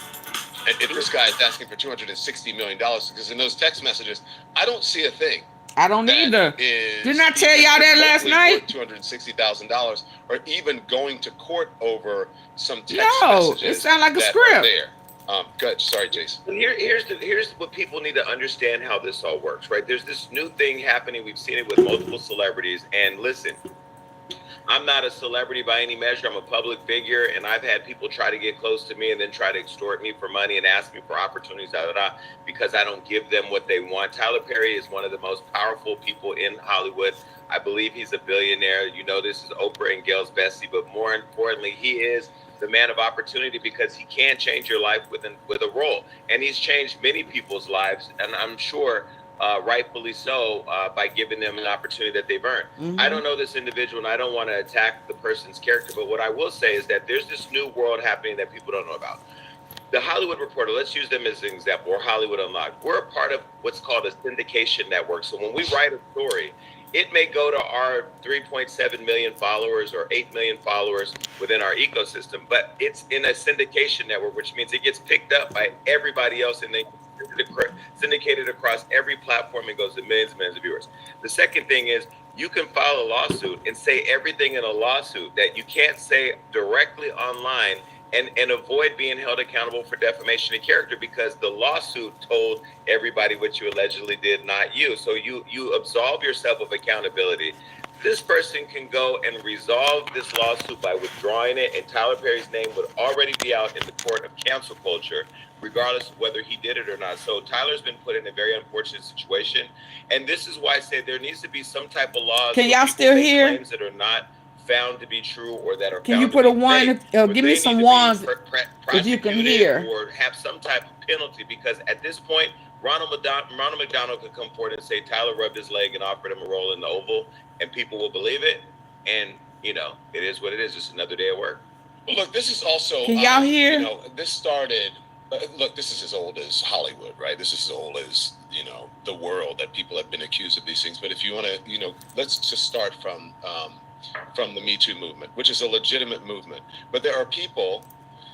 And if this guy is asking for $260 million, because in those text messages, I don't see a thing. I don't either. Didn't I tell y'all that last night? $260,000, or even going to court over some text No, messages. it sounds like a script. There. Good. Sorry, Jason. Here's what people need to understand how this all works, right? There's this new thing happening. We've seen it with multiple celebrities. And listen, I'm not a celebrity by any measure. I'm a public figure, and I've had people try to get close to me and then try to extort me for money and ask me for opportunities, because I don't give them what they want. Tyler Perry is one of the most powerful people in Hollywood. I believe he's a billionaire. You know, this is Oprah and Gail's bestie, but more importantly, he is the man of opportunity, because he can change your life with a role. And he's changed many people's lives, and I'm sure rightfully so, by giving them an opportunity that they've earned. I don't know this individual, and I don't want to attack the person's character, but what I will say is that there's this new world happening that people don't know about. The Hollywood Reporter, let's use them as an example, or Hollywood Unlocked. We're a part of what's called a syndication network. So when we write a story, it may go to our 3.7 million followers or 8 million followers within our ecosystem, but it's in a syndication network, which means it gets picked up by everybody else, and they syndicated across every platform and goes to millions and millions of viewers. The second thing is, you can file a lawsuit and say everything in a lawsuit that you can't say directly online, and avoid being held accountable for defamation of character, because the lawsuit told everybody what you allegedly did, not you. So you absolve yourself of accountability. This person can go and resolve this lawsuit by withdrawing it, and Tyler Perry's name would already be out in the court of cancel culture, regardless of whether he did it or not. So Tyler's been put in a very unfortunate situation, and this is why I say there needs to be some type of laws. Can y'all still hear? Claims that are not found to be true, or that are can you put a one? Give me some ones if you can hear, or have some type of penalty, because at this point Ronald McDonald could come forward and say Tyler rubbed his leg and offered him a role in the Oval, and people will believe it. And, you know, it is what it is. It's another day at work. Look, this is also, Can y'all hear? you know, this started, look, this is as old as Hollywood, right? This is as old as, you know, the world, that people have been accused of these things. But if you want to, you know, let's just start from the Me Too movement, which is a legitimate movement. But there are people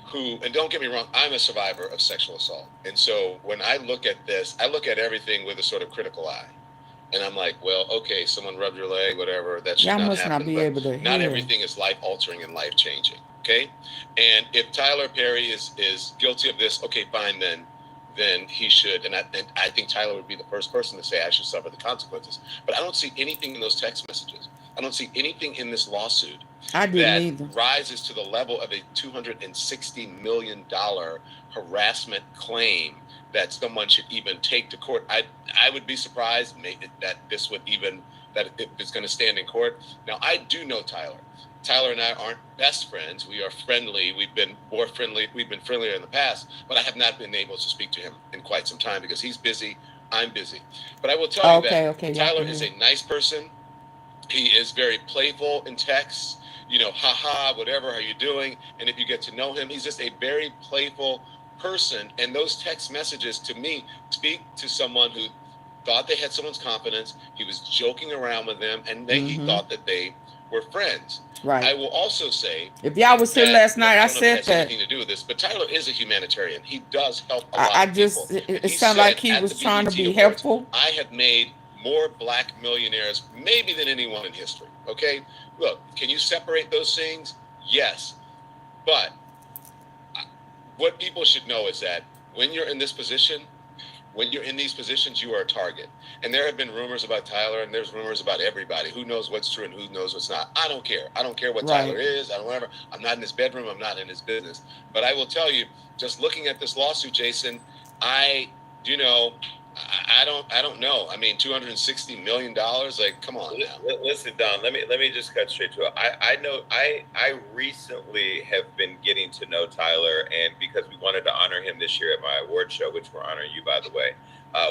who, and don't get me wrong, I'm a survivor of sexual assault. And so when I look at this, I look at everything with a sort of critical eye. And I'm like, well, okay, someone rubbed your leg, whatever, that should Y'all not must happen. not be but able to not hear. everything is life-altering and life-changing, okay? And if Tyler Perry is guilty of this, okay, fine, then he should. And I think Tyler would be the first person to say I should suffer the consequences. But I don't see anything in those text messages. I don't see anything in this lawsuit that rises to the level of a $260 million harassment claim that someone should even take to court. I would be surprised maybe that this would even, that it's going to stand in court. Now, I do know Tyler. Tyler and I aren't best friends. We are friendly. We've been more friendly. We've been friendlier in the past, but I have not been able to speak to him in quite some time because he's busy. I'm busy. But I will tell you that Tyler is a nice person. He is very playful in texts, you know, haha, whatever, how you doing? And if you get to know him, he's just a very playful person. And those text messages to me speak to someone who thought they had someone's confidence. He was joking around with them, and then he thought that they were friends. Right. I will also say, if y'all was here last night, I said that. Anything to do with this, but Tyler is a humanitarian. He does help a lot of people. It sounded like he was trying to be helpful. I have made more black millionaires maybe than anyone in history. Okay, look, can you separate those things? Yes, but what people should know is that when you're in this position, when you're in these positions, you are a target. And there have been rumors about Tyler, and there's rumors about everybody. Who knows what's true and who knows what's not? I don't care. I don't care what Tyler is. I don't whatever. I'm not in his bedroom. I'm not in his business. But I will tell you, just looking at this lawsuit, Jason, I don't know. I mean, $260 million. Like, come on now. Listen, Don. Let me just cut straight to it. I recently have been getting to know Tyler, and because we wanted to honor him this year at my award show, which we're honoring you, by the way.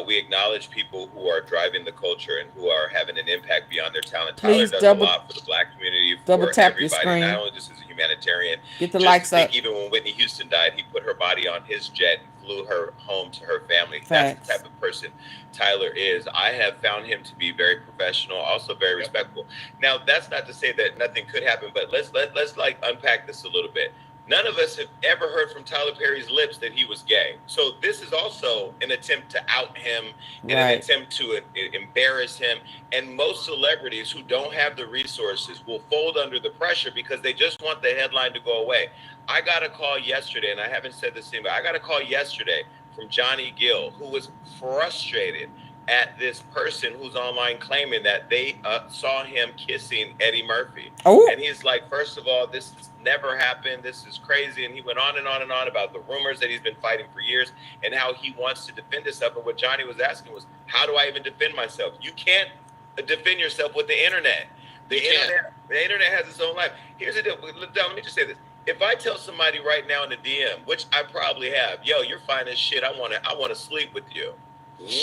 We acknowledge people who are driving the culture and who are having an impact beyond their talent. Tyler does a lot for the black community, for everybody, not only just as a humanitarian. Get the likes up. Even when Whitney Houston died, he put her body on his jet and flew her home to her family. That's the type of person Tyler is. I have found him to be very professional, also very respectful. Now, that's not to say that nothing could happen, but let's like unpack this a little bit. None of us have ever heard from Tyler Perry's lips that he was gay. So this is also an attempt to out him and an attempt to embarrass him. And most celebrities who don't have the resources will fold under the pressure because they just want the headline to go away. I got a call yesterday, and I haven't said this thing, but I got a call yesterday from Johnny Gill, who was frustrated at this person who's online claiming that they saw him kissing Eddie Murphy. And he's like, first of all, this has never happened. This is crazy. And he went on and on and on about the rumors that he's been fighting for years and how he wants to defend himself. And what Johnny was asking was, how do I even defend myself? You can't defend yourself with the internet. The internet has its own life. Here's the deal. Let me just say this. If I tell somebody right now in the DM, which I probably have, yo, you're fine as shit. I want to sleep with you.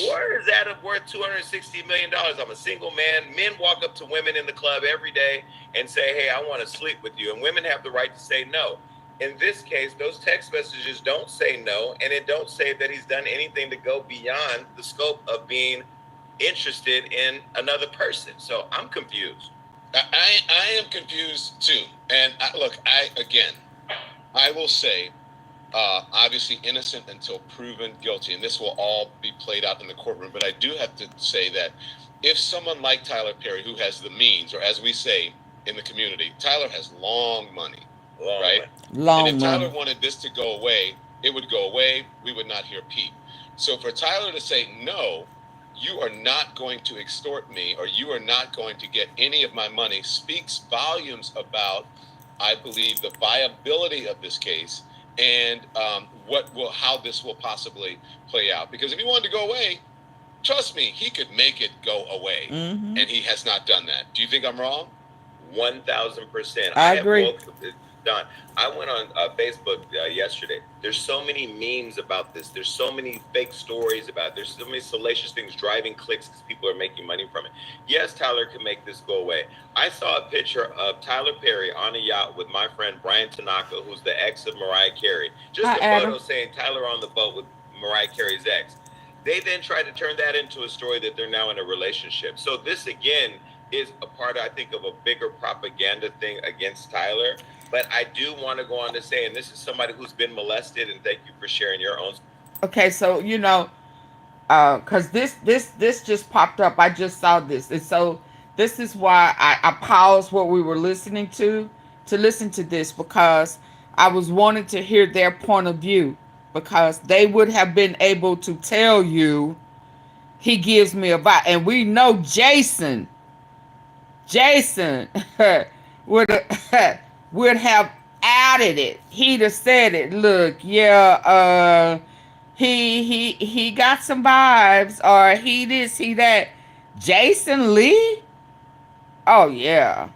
Where is that worth $260 million? I'm a single man. Men walk up to women in the club every day and say, hey, I want to sleep with you. And women have the right to say no. In this case, those text messages don't say no, and it don't say that he's done anything to go beyond the scope of being interested in another person. So I'm confused. I am confused too. And I will say, obviously innocent until proven guilty, and this will all be played out in the courtroom. But I do have to say that if someone like Tyler Perry, who has the means, or as we say in the community, Tyler has long money, right? And if Tyler wanted this to go away, it would go away. We would not hear peep. So for Tyler to say, no, you are not going to extort me, or you are not going to get any of my money, speaks volumes about, I believe, the viability of this case and how this will possibly play out. Because if he wanted to go away, trust me, he could make it go away. And he has not done that. Do you think I'm wrong? 1,000%. I agree. Don, I went on Facebook yesterday. There's so many memes about this. There's so many fake stories about it. There's so many salacious things driving clicks because people are making money from it. Yes, Tyler can make this go away. I saw a picture of Tyler Perry on a yacht with my friend Brian Tanaka, who's the ex of Mariah Carey. Just Hi, a Adam. photo saying Tyler on the boat with Mariah Carey's ex. They then tried to turn that into a story that they're now in a relationship. So this, again, is a part, I think, of a bigger propaganda thing against Tyler. But I do want to go on to say, and this is somebody who's been molested, and thank you for sharing your own. Okay, so, you know, because this just popped up. I just saw this. And so this is why I paused what we were listening to listen to this, because I was wanting to hear their point of view, because they would have been able to tell you he gives me a vibe. And we know Jason would have added it. He'd have said it. Look, yeah, he got some vibes, or he this, he that. Jason Lee? Oh yeah.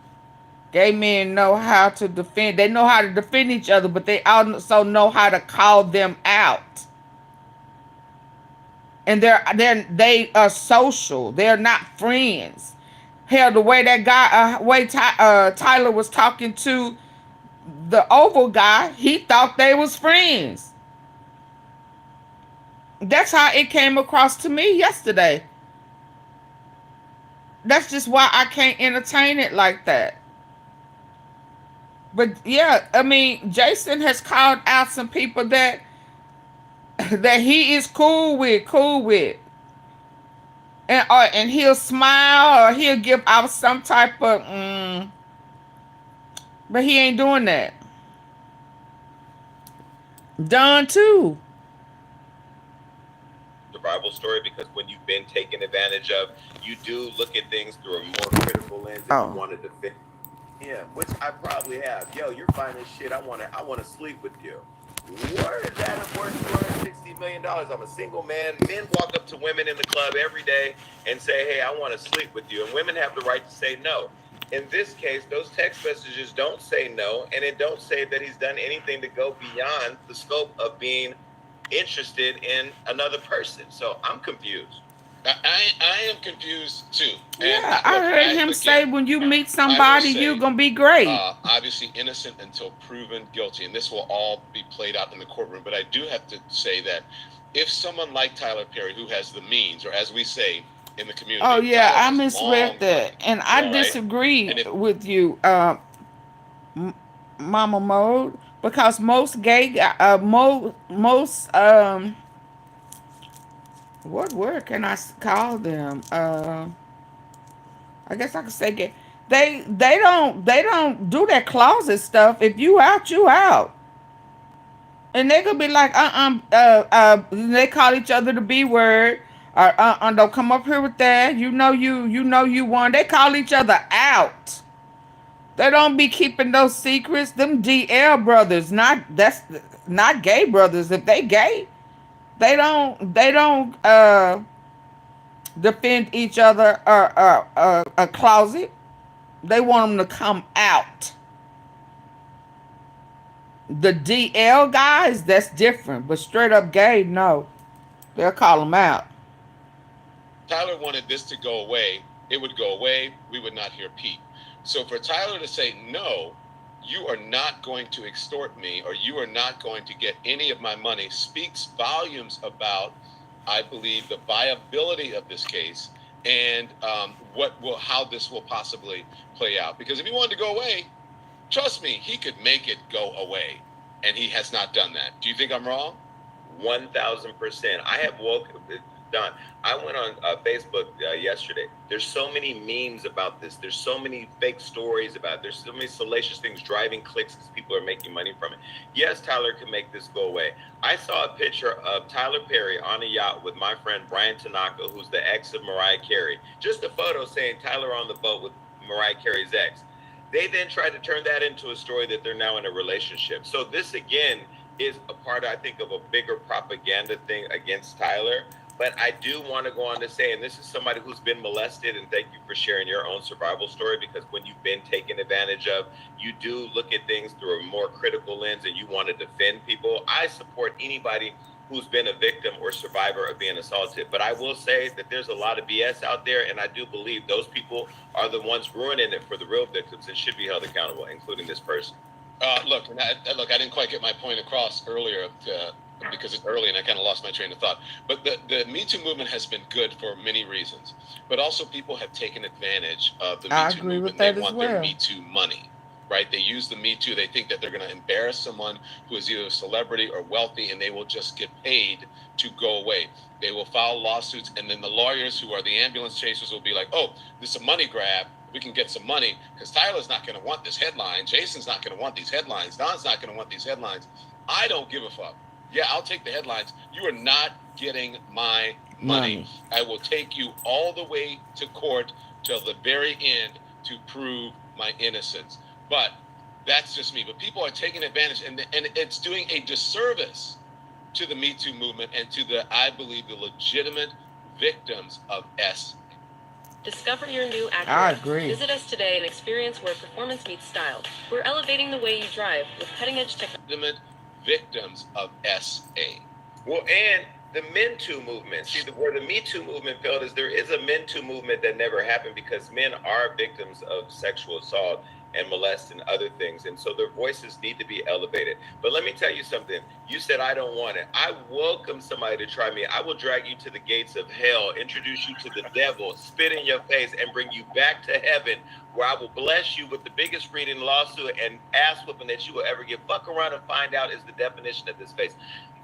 Gay men know how to defend. They know how to defend each other, but they also know how to call them out. And they are social. They're not friends. Hell, the way that guy, Tyler was talking to the Oval guy, he thought they was friends. That's how it came across to me yesterday. That's just why I can't entertain it like that. But yeah, I mean, Jason has called out some people that he is cool with. And he'll smile, or he'll give out some type of but he ain't doing that. Done too. Survival story, because when you've been taken advantage of, you do look at things through a more critical lens and you want to defend. Yeah, which I probably have. Yo, you're fine as shit. I wanna sleep with you. Where is that worth $260 million? I'm a single man. Men walk up to women in the club every day and say, hey, I want to sleep with you. And women have the right to say no. In this case, those text messages don't say no, and it don't say that he's done anything to go beyond the scope of being interested in another person. So I'm confused. I am confused too. Yeah, I heard him say, when you meet somebody, you're going to be great. Obviously innocent until proven guilty, and this will all be played out in the courtroom. But I do have to say that if someone like Tyler Perry, who has the means, or as we say in the community. Oh, yeah, I misread that. And I disagree with you, Mama Mode, because most gay, what word can I call them? I guess I could say gay. They don't do that closet stuff. If you out, you out. And they could be like, they call each other the B word. Don't come up here with that. You know you won. They call each other out. They don't be keeping those secrets. Them DL brothers, that's not gay brothers. If they gay, they don't defend each other or a closet. They want them to come out. The DL guys, that's different. But straight up gay, no. They'll call them out. Tyler wanted this to go away. It would go away. We would not hear Pete. So for Tyler to say, no, you are not going to extort me, or you are not going to get any of my money, speaks volumes about, I believe, the viability of this case and how this will possibly play out. Because if he wanted to go away, trust me, he could make it go away, and he has not done that. Do you think I'm wrong? 1,000%. I have Don, I went on Facebook yesterday. There's so many memes about this. There's so many fake stories about it. There's so many salacious things driving clicks because people are making money from it. Yes, Tyler can make this go away. I saw a picture of Tyler Perry on a yacht with my friend Brian Tanaka, who's the ex of Mariah Carey. Just a photo saying Tyler on the boat with Mariah Carey's ex. They then tried to turn that into a story that they're now in a relationship. So this, again, is a part, I think, of a bigger propaganda thing against Tyler. But I do want to go on to say, and this is somebody who's been molested, and thank you for sharing your own survival story, because when you've been taken advantage of, you do look at things through a more critical lens and you want to defend people. I support anybody who's been a victim or survivor of being assaulted. But I will say that there's a lot of BS out there, and I do believe those people are the ones ruining it for the real victims and should be held accountable, including this person. Look, I didn't quite get my point across earlier because it's early and I kind of lost my train of thought. But the Me Too movement has been good for many reasons. But also people have taken advantage of the Me Too movement. They want their Me Too money, right? They use the Me Too. They think that they're going to embarrass someone who is either a celebrity or wealthy, and they will just get paid to go away. They will file lawsuits, and then the lawyers who are the ambulance chasers will be like, oh, this is a money grab. We can get some money because Tyler's not going to want this headline. Jason's not going to want these headlines. Don's not going to want these headlines. I don't give a fuck. Yeah, I'll take the headlines. You are not getting my money. I will take you all the way to court till the very end to prove my innocence. But that's just me. But people are taking advantage, and it's doing a disservice to the Me Too movement and to I believe, the legitimate victims of S. Discover your new Acura. I agree. Visit us today and experience where performance meets style. We're elevating the way you drive with cutting-edge technology. Victims of SA. Well, and the Men Too movement. See, where the Me Too movement failed is there is a Men Too movement that never happened because men are victims of sexual assault and molest and other things, and so their voices need to be elevated. But let me tell you something. You said I don't want it. I welcome somebody to try me. I will drag you to the gates of hell, introduce you to the devil, spit in your face, and bring you back to heaven, where I will bless you with the biggest reading lawsuit and ass whooping that you will ever get. Fuck around and find out is the definition of this face.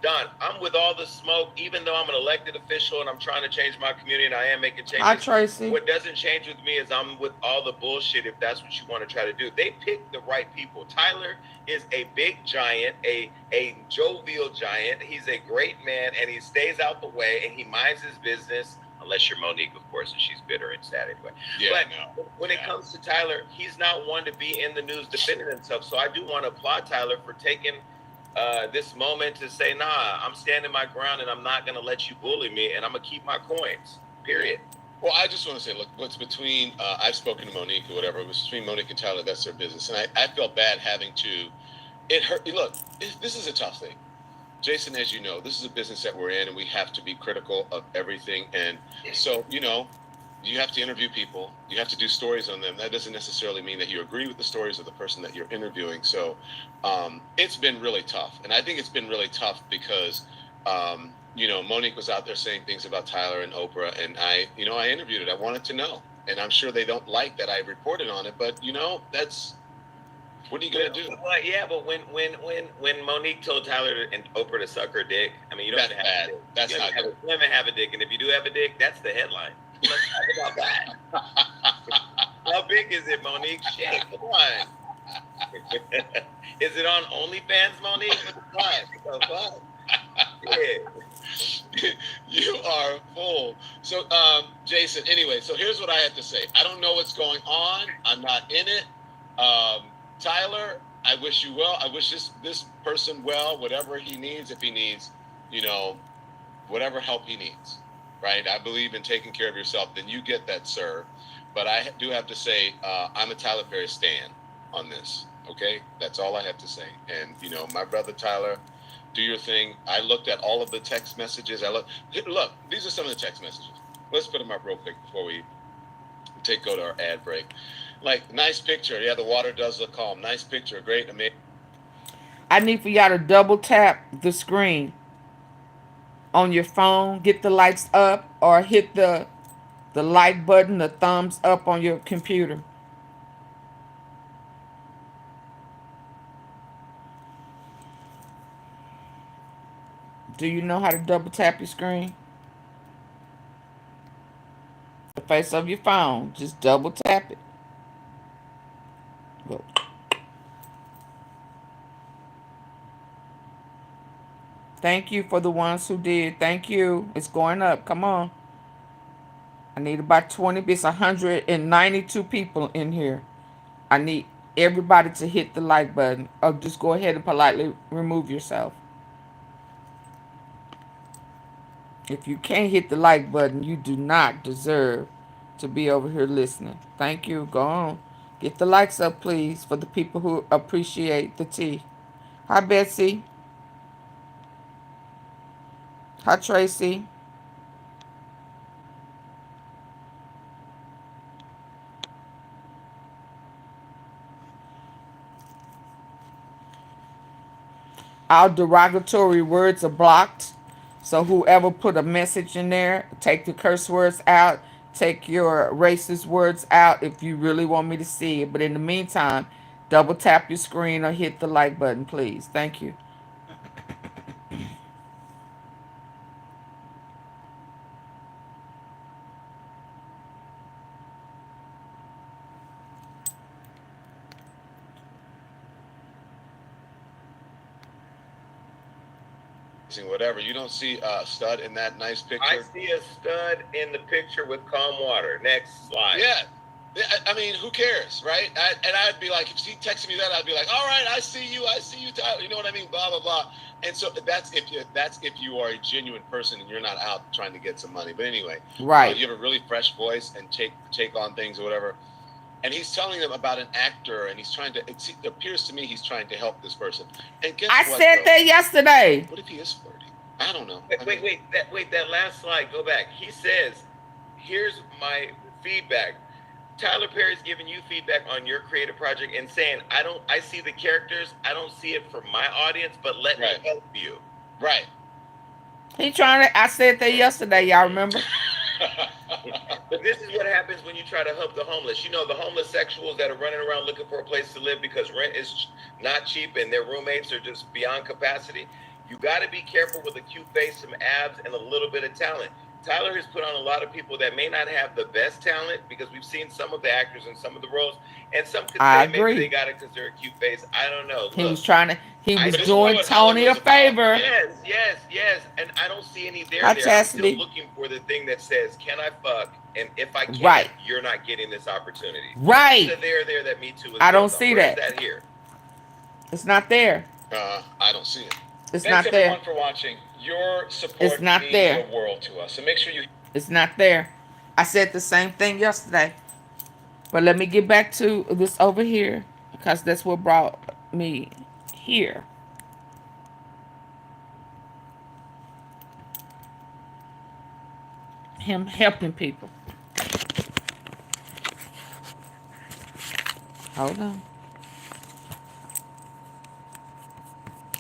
Don, I'm with all the smoke, even though I'm an elected official and I'm trying to change my community and I am making changes. Hi, Tracy. What doesn't change with me is I'm with all the bullshit if that's what you want to try to do. They picked the right people. Tyler is a big giant, a jovial giant. He's a great man and he stays out the way and he minds his business. Unless you're Monique, of course, and she's bitter and sad anyway. Yeah, but when it comes to Tyler, he's not one to be in the news defending himself. So I do want to applaud Tyler for taking this moment to say, nah, I'm standing my ground and I'm not going to let you bully me and I'm going to keep my coins, period. Well, I just want to say, look, what's between, I've spoken to Monique or whatever, it was between Monique and Tyler, that's their business. And I felt bad having to, it hurt. Look, this is a tough thing. Jason, as you know, this is a business that we're in and we have to be critical of everything. And so, you have to interview people. You have to do stories on them. That doesn't necessarily mean that you agree with the stories of the person that you're interviewing. So it's been really tough. And I think it's been really tough because, Monique was out there saying things about Tyler and Oprah. And I interviewed it. I wanted to know. And I'm sure they don't like that I reported on it. But, that's... What are you gonna do? Well, yeah, but when Monique told Tyler and Oprah to suck her dick, I mean, you don't have a dick. That's not good. Women have a dick, and if you do have a dick, that's the headline. Let's talk about that. How big is it, Monique? Shit, come on. Is it on OnlyFans, Monique? What? Yeah. You are full. So, Jason, anyway, so here's what I have to say. I don't know what's going on. I'm not in it. Tyler, I wish you well. I wish this person well, whatever he needs, if he needs, whatever help he needs, right? I believe in taking care of yourself. Then you get that, sir. But I do have to say, I'm a Tyler Perry stan on this, okay? That's all I have to say. And, my brother Tyler, do your thing. I looked at all of the text messages. Look, these are some of the text messages. Let's put them up real quick before we go to our ad break. Like, nice picture. Yeah, the water does look calm. Nice picture. Great. Amazing. I need for y'all to double tap the screen on your phone. Get the lights up or hit the like button, the thumbs up on your computer. Do you know how to double tap your screen? The face of your phone. Just double tap it. Look. Thank you for the ones who did. Thank you. It's going up. Come on. I need about 20. It's 192 people in here. I need everybody to hit the like button. Or just go ahead and politely remove yourself. If you can't hit the like button, you do not deserve to be over here listening. Thank you. Go on. Get the likes up, please, for the people who appreciate the tea. Hi, Betsy. Hi, Tracy. All derogatory words are blocked. So whoever put a message in there, take the curse words out. Take your racist words out if you really want me to see it. But in the meantime, double tap your screen or hit the like button, please. Thank you. Whatever. You don't see Stud in that nice picture. I see a stud in the picture with calm water. Next slide. Yeah. I mean, who cares, right? And I'd be like, if she texted me that, I'd be like, all right, I see you, Tyler. You know what I mean? Blah blah blah. And so that's if you are a genuine person and you're not out trying to get some money. But anyway, Right. you have a really fresh voice and take on things or whatever. And he's telling them about an actor, and he's trying to. It appears to me he's trying to help this person. And guess I what, said though? that yesterday. What if he is flirty? I don't know. Wait, that last slide, go back. He says, here's my feedback. Tyler Perry's giving you feedback on your creative project and saying, I see the characters, I don't see it for my audience, but let me help you. Right. He trying to. I said that yesterday. Y'all remember? But this is what happens when you try to help the homeless. You know, the homeless sexuals that are running around looking for a place to live because rent is not cheap and their roommates are just beyond capacity. You got to be careful with a cute face, some abs, and a little bit of talent. Tyler has put on a lot of people that may not have the best talent because we've seen some of the actors in some of the roles, and some could say maybe they got it because they're a cute face. I don't know. He was trying to. He was just doing know what Tony a Hollywood's about. favor. Yes. And I don't see any there. Hi, I'm Chastity. still looking for the thing that says, can I fuck? And if I can't, Right. you're not getting this opportunity. Right. The there that Me Too is I don't built on. see Where is that. that here? It's not there. I don't see it. It's Thanks not there. everyone for watching. Your support It's not means there. the world to us. So make sure you It's not there. I said the same thing yesterday. But let me get back to this over here because that's what brought me here. Him helping people. Hold on.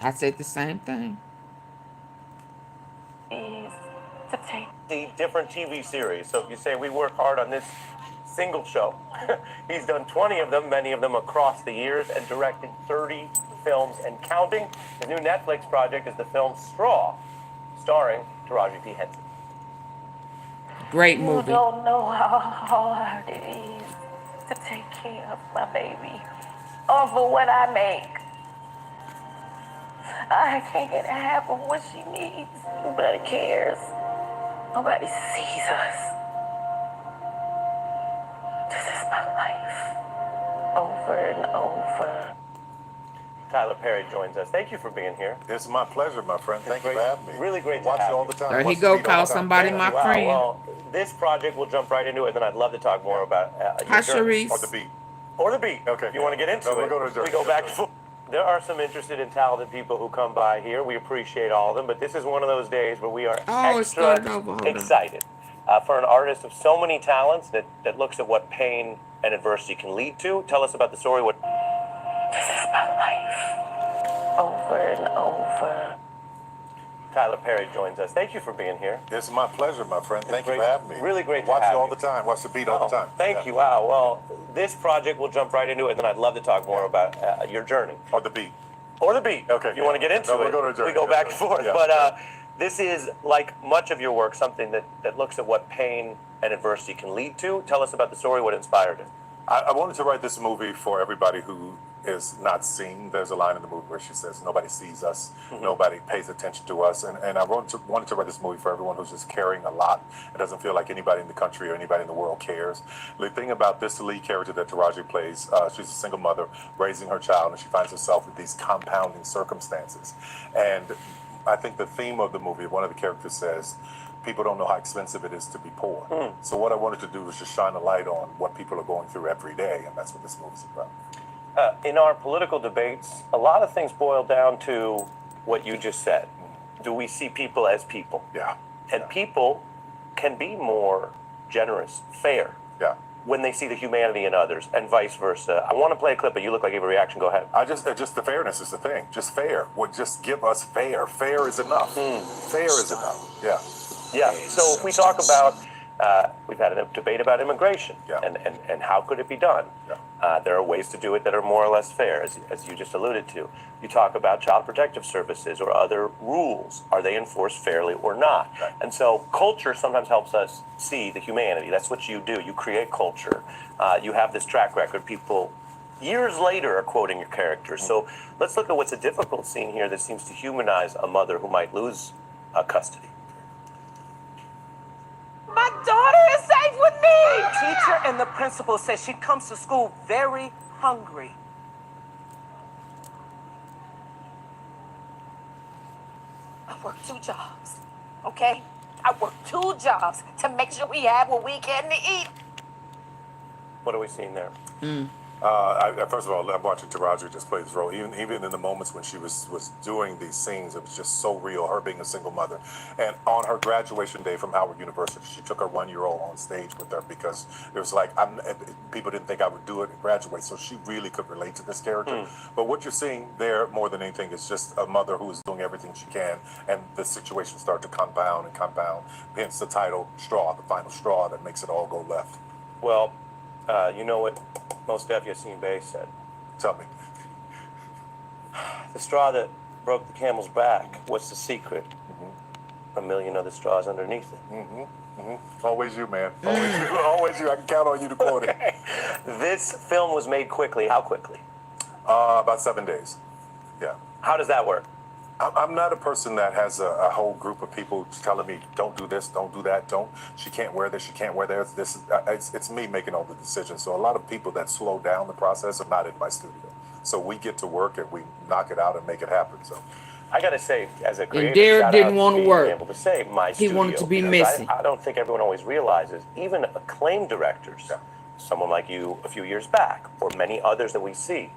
I said the same thing. The different TV series. So if you say we work hard on this single show, he's done 20 of them, many of them across the years, and directed 30 films and counting. His new Netflix project is the film Straw, starring Taraji P. Henson. Great You movie. don't know how hard it is to take care of my baby. Or for what I make. I can't get half of what she needs. Nobody cares. Nobody sees us. This is my life. Over and over. Tyler Perry joins us. Thank you for being here. It's my pleasure, my friend. Thank you for having me. Really great to Watch have you all you. the time. There he Watch go, the beat all call the time. somebody my Wow, friend. well, this project, we'll jump right into it, and then I'd love to talk more about Hi, your journey. Sharice. Or the beat. Or the beat. Okay. If you want to get into No, we'll it, go to the we go back and forth. There are some interested and talented people who come by here. We appreciate all of them, but this is one of those days where we are Oh, it extra started over. Hold on. excited for an artist of so many talents that looks at what pain and adversity can lead to. Tell us about the story. What This is my life. Over and over. Tyler Perry joins us. Thank you for being here. It's my pleasure, my friend. Thank you great- for having me. really great to Watch have you all you. the time. Watch the beat all the time. Thank you. Wow. Well, this project, we'll jump right into it, and then I'd love to talk more about your journey. Or the beat. Or the beat. Okay. If you want to get into No, we'll it, go to the journey. we go back and forth. Yeah. But this is, like much of your work, something that looks at what pain and adversity can lead to. Tell us about the story, what inspired it. I wanted to write this movie for everybody who is not seen. There's a line in the movie where she says, nobody sees us, nobody pays attention to us. And I wanted to write this movie for everyone who's just carrying a lot. It doesn't feel like anybody in the country or anybody in the world cares. The thing about this lead character that Taraji plays, she's a single mother raising her child, and she finds herself with these compounding circumstances. And I think the theme of the movie, one of the characters says, people don't know how expensive it is to be poor. So what I wanted to do was just shine a light on what people are going through every day, and that's what this movie's about. In our political debates, a lot of things boil down to what you just said. Do we see people as people? Yeah. And people can be more generous, fair, Yeah. when they see the humanity in others, and vice versa. I want to play a clip, but you look like you have a reaction. Go ahead. Just the fairness is the thing. Just fair. Just give us fair. Fair is enough. Fair is enough. Yeah. Yeah. So if we talk about, we've had a debate about immigration, Yeah. and how could it be done? Yeah. There are ways to do it that are more or less fair, as you just alluded to. You talk about child protective services or other rules. Are they enforced fairly or not? Right. And so culture sometimes helps us see the humanity. That's what you do. You create culture. You have this track record. People years later are quoting your characters. So let's look at what's a difficult scene here that seems to humanize a mother who might lose custody. My daughter is safe with me! The teacher and the principal said she comes to school very hungry. I work 2 jobs, okay? I work 2 jobs to make sure we have what we can to eat. What are we seeing there? First of all, I'm watching Taraji just play this role. Even in the moments when she was doing these scenes, it was just so real, her being a single mother. And on her graduation day from Howard University, she took her 1-year-old on stage with her because it was like, people didn't think I would do it and graduate, so she really could relate to this character. But what you're seeing there, more than anything, is just a mother who is doing everything she can, and the situation starts to compound and compound. Hence the title, Straw, the final straw that makes it all go left. Well, you know what Most Def Yassine Bey said. Tell me. The straw that broke the camel's back, what's the secret? A million other straws underneath it. Always you, man. Always you. Always you. I can count on you to quote it. This film was made quickly. How quickly? About 7 days. Yeah. How does that work? I'm not a person that has a whole group of people telling me, don't do this, don't do that, she can't wear this, she can't wear that. It's me making all the decisions. So a lot of people that slow down the process are not in my studio. So we get to work and we knock it out and make it happen. So I gotta say, as a creator, And Derek shout didn't out want to being work. able to say my He studio, wanted to be because messy. I don't think everyone always realizes, even acclaimed directors, someone like you a few years back, or many others that we see,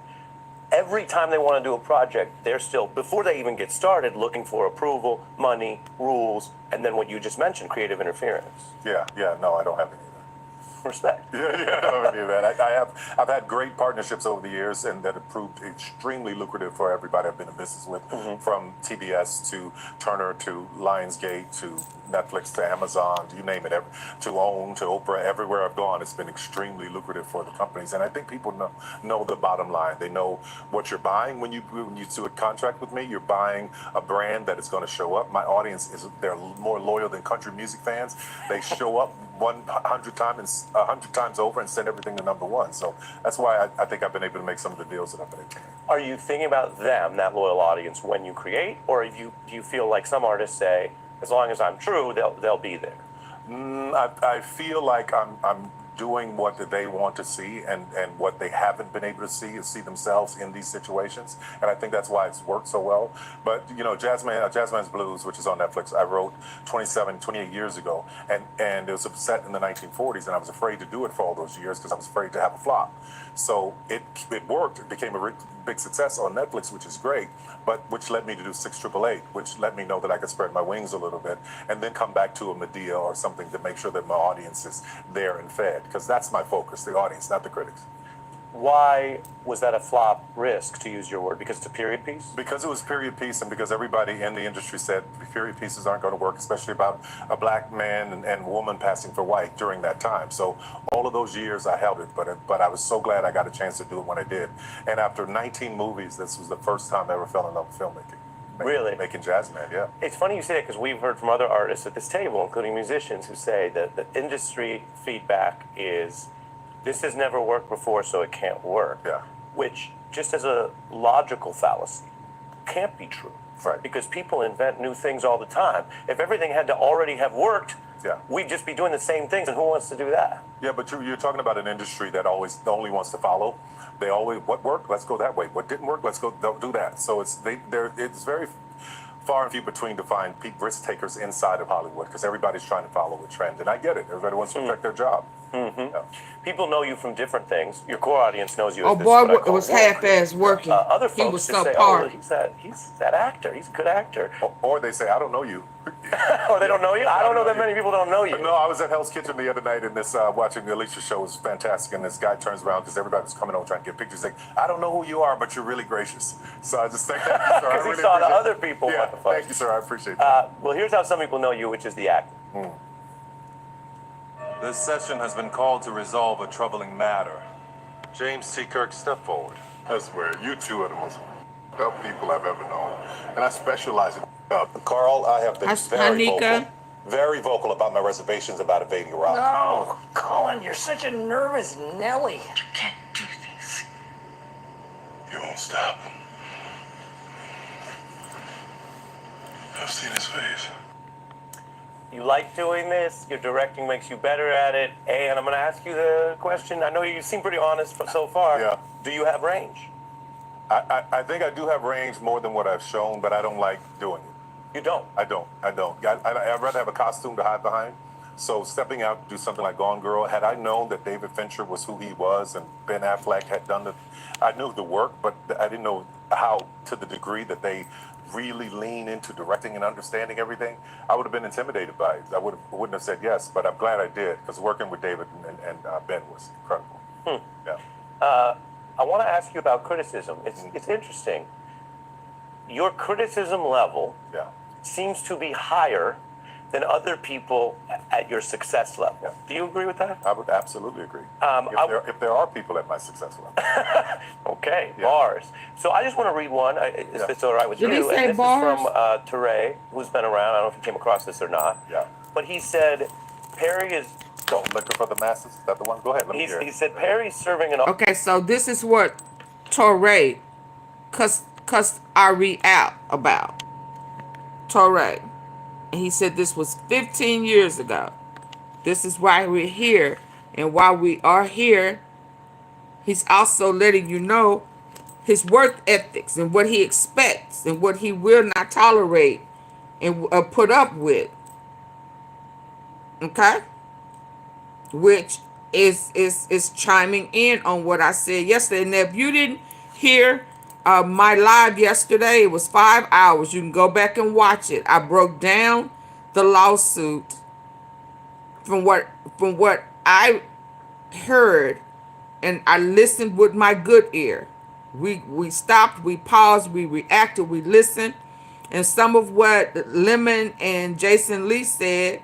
every time they want to do a project, they're still, before they even get started, looking for approval, money, rules, and then what you just mentioned, creative interference. yeah, no, I don't have any of that. Respect. Yeah, I don't have any of that. I've had great partnerships over the years, and that have proved extremely lucrative for everybody I've been in business with, from TBS to Turner to Lionsgate to Netflix to Amazon, you name it, to OWN to Oprah. Everywhere I've gone, it's been extremely lucrative for the companies, and I think people know the bottom line. They know what you're buying when you do a contract with me. You're buying a brand that is going to show up. My audience they're more loyal than country music fans. They show up 100 times over and send everything to #1. So that's why I think I've been able to make some of the deals that I've been able to make. Are you thinking about them, that loyal audience, when you create, or do you feel like some artists say, as long as I'm true, they'll be there? I feel like I'm doing what they want to see, and what they haven't been able to see is see themselves in these situations, and I think that's why it's worked so well. But you know, Jazzman's Blues, which is on Netflix, I wrote 28 years ago, and it was set in the 1940s, and I was afraid to do it for all those years because I was afraid to have a flop. So it worked. It became a big success on Netflix, which is great, but which led me to do 6888, which let me know that I could spread my wings a little bit and then come back to a Medea or something to make sure that my audience is there and fed, because that's my focus, the audience, not the critics. Why was that a flop risk, to use your word? Because it's a period piece? Because it was period piece, and because everybody in the industry said period pieces aren't going to work, especially about a black man and woman passing for white during that time. So all of those years I held it, but I was so glad I got a chance to do it when I did. And after 19 movies, this was the first time I ever fell in love with filmmaking. Really? Making Jazzman, yeah. It's funny you say that, because we've heard from other artists at this table, including musicians, who say that the industry feedback is, this has never worked before, so it can't work. Yeah. Which, just as a logical fallacy, can't be true. Right. Because people invent new things all the time. If everything had to already have worked, Yeah. we'd just be doing the same things, and who wants to do that? Yeah, but you're talking about an industry that only wants to follow. They always, what worked? Let's go that way. What didn't work? Let's go do that. So it's very far and few between to find risk takers inside of Hollywood because everybody's trying to follow a trend, and I get it. Everybody wants to protect their job. Yeah. People know you from different things. Your core audience knows you as Oh this, boy, what I it call was work. half-ass working. Other He folks was just say, subpar. oh, he's that actor. He's a good actor. Or they say, I don't know you. Or they don't know you? I don't know that many people don't know you. No, I was at Hell's Kitchen the other night, and this watching the Alicia show was fantastic. And this guy turns around because everybody was coming over trying to get pictures. Like, I don't know who you are, but you're really gracious. So I just thank you, sir. Because he saw the other people. Yeah, thank you, sir. I appreciate that. Well, here's how some people know you, which is the acting. This session has been called to resolve a troubling matter. James T. Kirk, step forward. I swear, you two are the most up people I've ever known. And I specialize in Carl, I have been Hanika. very vocal about my reservations about evading Iraq. No, Colin, you're such a nervous Nelly. You can't do this. You won't stop. I've seen his face. You like doing this. Your directing makes you better at it. And I'm going to ask you the question. I know you seem pretty honest so far. Yeah. Do you have range? I think I do have range more than what I've shown, but I don't like doing it. You don't? I don't. I'd rather have a costume to hide behind. So stepping out to do something like Gone Girl, had I known that David Fincher was who he was and Ben Affleck had done the, I knew the work, but I didn't know how, to the degree that they really lean into directing and understanding everything, I would have been intimidated by it. I wouldn't have said yes, but I'm glad I did, because working with David and Ben was incredible. Yeah. I want to ask you about criticism. It's interesting. Your criticism level seems to be higher than other people at your success level. Yeah. Do you agree with that? I would absolutely agree. If there are people at my success level. Okay, bars. So I just want to read one, if it's all right with Did you. he say And this bars? is from Teray, who's been around. I don't know if you came across this or not. Yeah. But he said, Perry is... Don't liquor for the masses? Is that the one? Go ahead, let me hear it. He said, Perry's serving an... Okay, so this is what Torre cussed Ari out about. Torre. And he said this was 15 years ago. This is why we're here. And while we are here, he's also letting you know his work ethics and what he expects and what he will not tolerate and put up with. Okay? Which is chiming in on what I said yesterday. And if you didn't hear my live yesterday, it was 5 hours. You can go back and watch it. I broke down the lawsuit from what I heard, and I listened with my good ear. We stopped, we paused, we reacted, we listened, and some of what Lemon and Jason Lee said,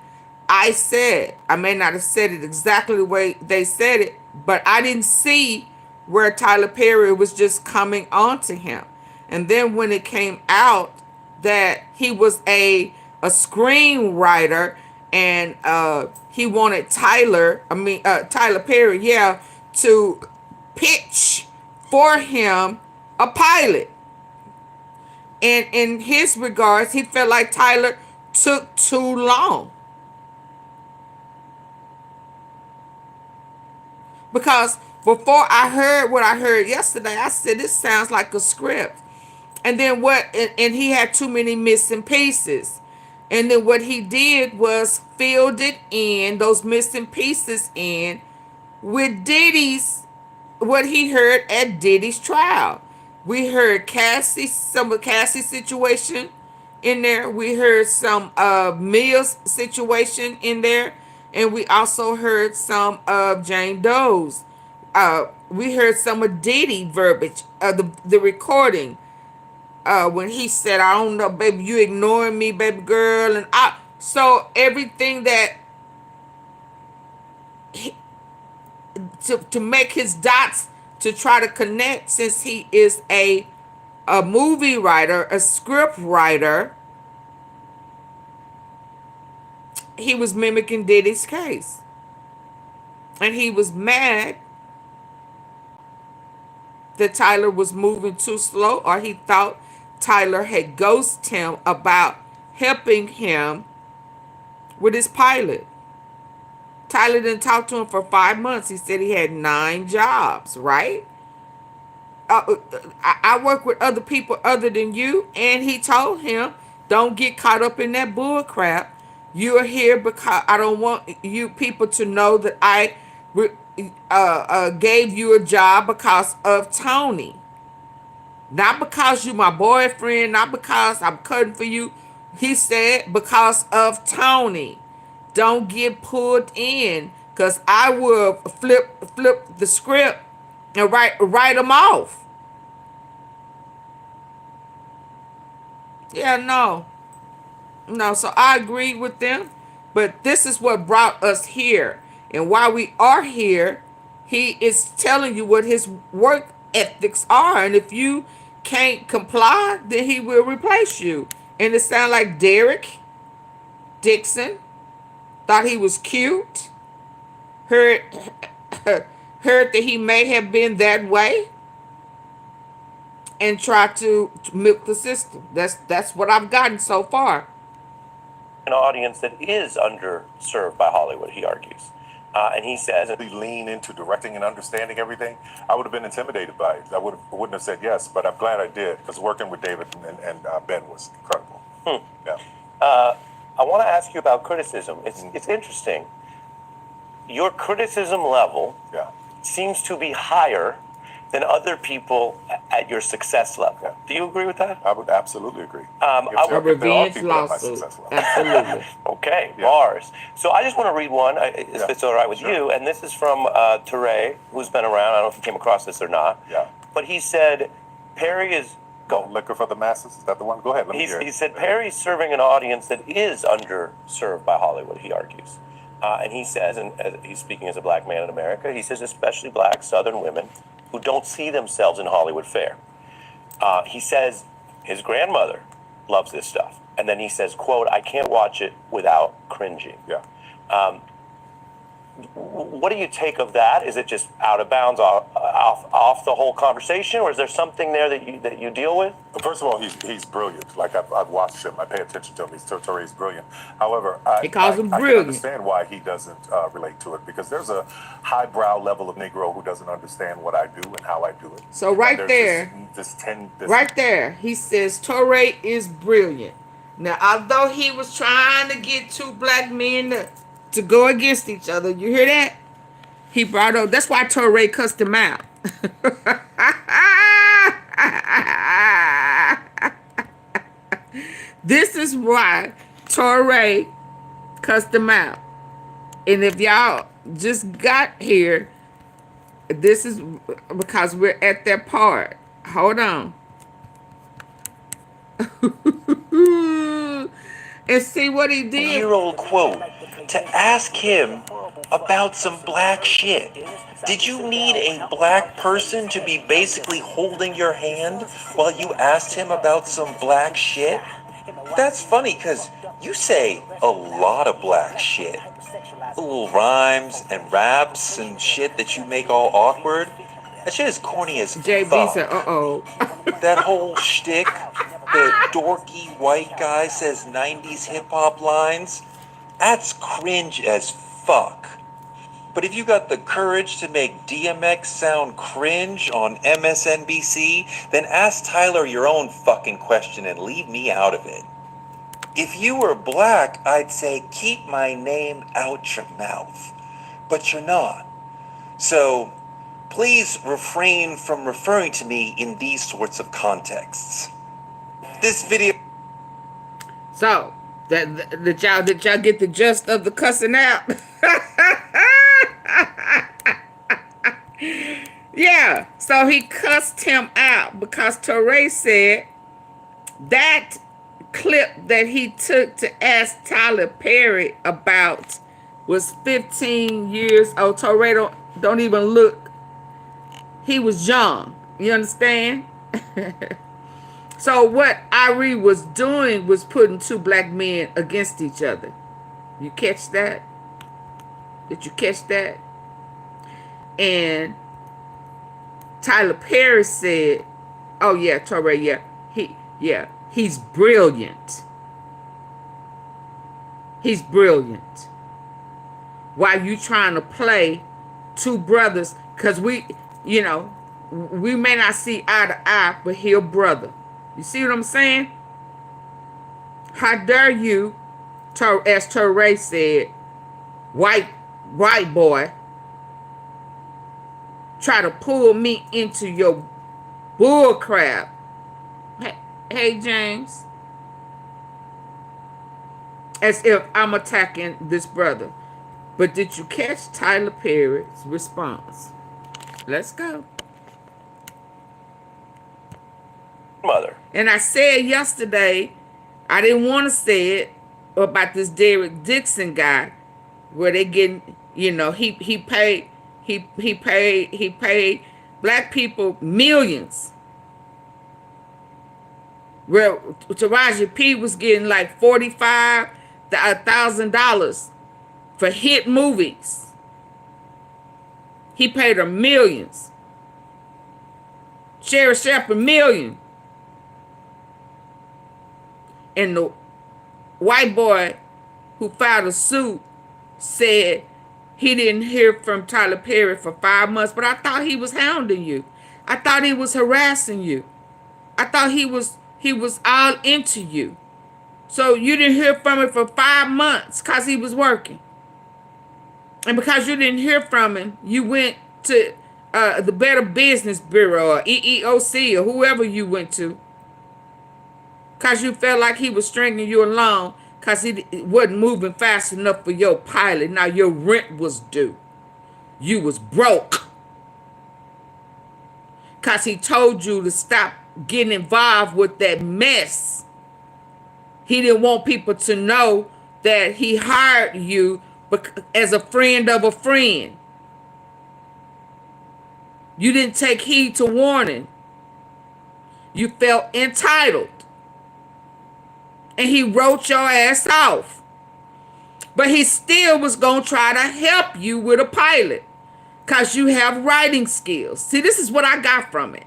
I said. I may not have said it exactly the way they said it, but I didn't see where Tyler Perry was just coming on to him. And then when it came out that he was a screenwriter and he wanted Tyler Perry, to pitch for him a pilot. And in his regards, he felt like Tyler took too long. Because before I heard what I heard yesterday, I said, this sounds like a script. And then and he had too many missing pieces. And then what he did was filled it in, those missing pieces in, with Diddy's, what he heard at Diddy's trial. We heard some of Cassie's situation in there. We heard some of Mia's situation in there. And we also heard some of Jane Doe's. We heard some of Diddy verbiage, the recording. When he said, I don't know, baby, you ignoring me, baby girl. So everything that, to make his dots, to try to connect, since he is a movie writer, a script writer, he was mimicking Diddy's case. And he was mad that Tyler was moving too slow, or he thought Tyler had ghosted him about helping him with his pilot. Tyler didn't talk to him for 5 months. He said he had 9 jobs, right? I work with other people other than you, and he told him Don't get caught up in that bull crap. You're here because I don't want you people to know that I gave you a job because of Tony. Not because you my boyfriend, not because I'm cutting for you. He said because of Tony. Don't get pulled in, because I will flip the script and write them off. Yeah, no. No, so I agree with them. But this is what brought us here. And while we are here, he is telling you what his work ethics are. And if you can't comply, then he will replace you. And it sounds like Derek Dixon thought he was cute. Heard that he may have been that way. And tried to milk the system. That's what I've gotten so far. An audience that is underserved by Hollywood, he argues. And he says, if we lean into directing and understanding everything, I would have been intimidated by it. I wouldn't have said yes, but I'm glad I did, because working with David and Ben was incredible. Yeah. I want to ask you about criticism. It's interesting. Your criticism level seems to be higher than other people at your success level. Yeah. Do you agree with that? I would absolutely agree. A revenge lawsuit. Absolutely. Okay, bars. So I just want to read one, if it's all right with you. And this is from Teray, who's been around. I don't know if you came across this or not. Yeah. But he said, Perry is... Go. Liquor for the masses? Is that the one? Go ahead. Let me hear it. He said, Perry's serving an audience that is underserved by Hollywood, he argues. And he says, and he's speaking as a black man in America, he says, especially black Southern women who don't see themselves in Hollywood fare. He says his grandmother loves this stuff. And then he says, quote, I can't watch it without cringing. Yeah. What do you take of that? Is it just out of bounds off the whole conversation, or is there something there that you deal with? First of all, he's brilliant. Like I've watched him. I pay attention to him. He's brilliant. However, he calls him I brilliant. can understand why he doesn't relate to it, because there's a highbrow level of Negro who doesn't understand what I do and how I do it. So right there, right there, he says Torre is brilliant. Now, although he was trying to get two black men to go against each other, you hear that? He brought up. That's why Torre cussed him out. This is why Torre cussed him out. And if y'all just got here, this is because we're at that part. Hold on. And see what he did. Year-old quote to ask him about some black shit. Did you need a black person to be basically holding your hand while you asked him about some black shit? That's funny, because you say a lot of black shit. Little rhymes and raps and shit that you make all awkward. That shit is corny as JB fuck. said, uh-oh. That whole shtick, the dorky white guy says 90s hip-hop lines, that's cringe as fuck. But if you got the courage to make DMX sound cringe on MSNBC, then ask Tyler your own fucking question and leave me out of it. If you were black, I'd say keep my name out your mouth. But you're not. So please refrain from referring to me in these sorts of contexts. This video... So, did y'all get the gist of the cussing out? Yeah, so he cussed him out because Torre said that clip that he took to ask Tyler Perry about was 15 years old. Torre don't even look. He was young. You understand? So what Irie was doing was putting two black men against each other. You catch that? Did you catch that? And Tyler Perry said, oh yeah, Torre, yeah, he's brilliant. He's brilliant. Why you trying to play two brothers? Because we may not see eye to eye, but he a brother. You see what I'm saying? How dare you, as Teray said, white boy, try to pull me into your bull crap. Hey, James. As if I'm attacking this brother. But did you catch Tyler Perry's response? Let's go. Mother. And I said yesterday, I didn't want to say it about this Derek Dixon guy, where they getting, you know, he paid black people millions. Where Taraji P was getting like $45,000 for hit movies. He paid her millions. Sherry Shepherd, $1 million. And the white boy who filed a suit said he didn't hear from Tyler Perry for 5 months, but I thought he was hounding you. I thought he was harassing you. I thought he was all into you. So you didn't hear from him for 5 months because he was working. And because you didn't hear from him, you went to the Better Business Bureau or EEOC or whoever you went to. Because you felt like he was stringing you along because he wasn't moving fast enough for your pilot. Now your rent was due. You was broke. Because he told you to stop getting involved with that mess. He didn't want people to know that he hired you as a friend of a friend. You didn't take heed to warning. You felt entitled. And he wrote your ass off. But he still was going to try to help you with a pilot. Because you have writing skills. See, this is what I got from it.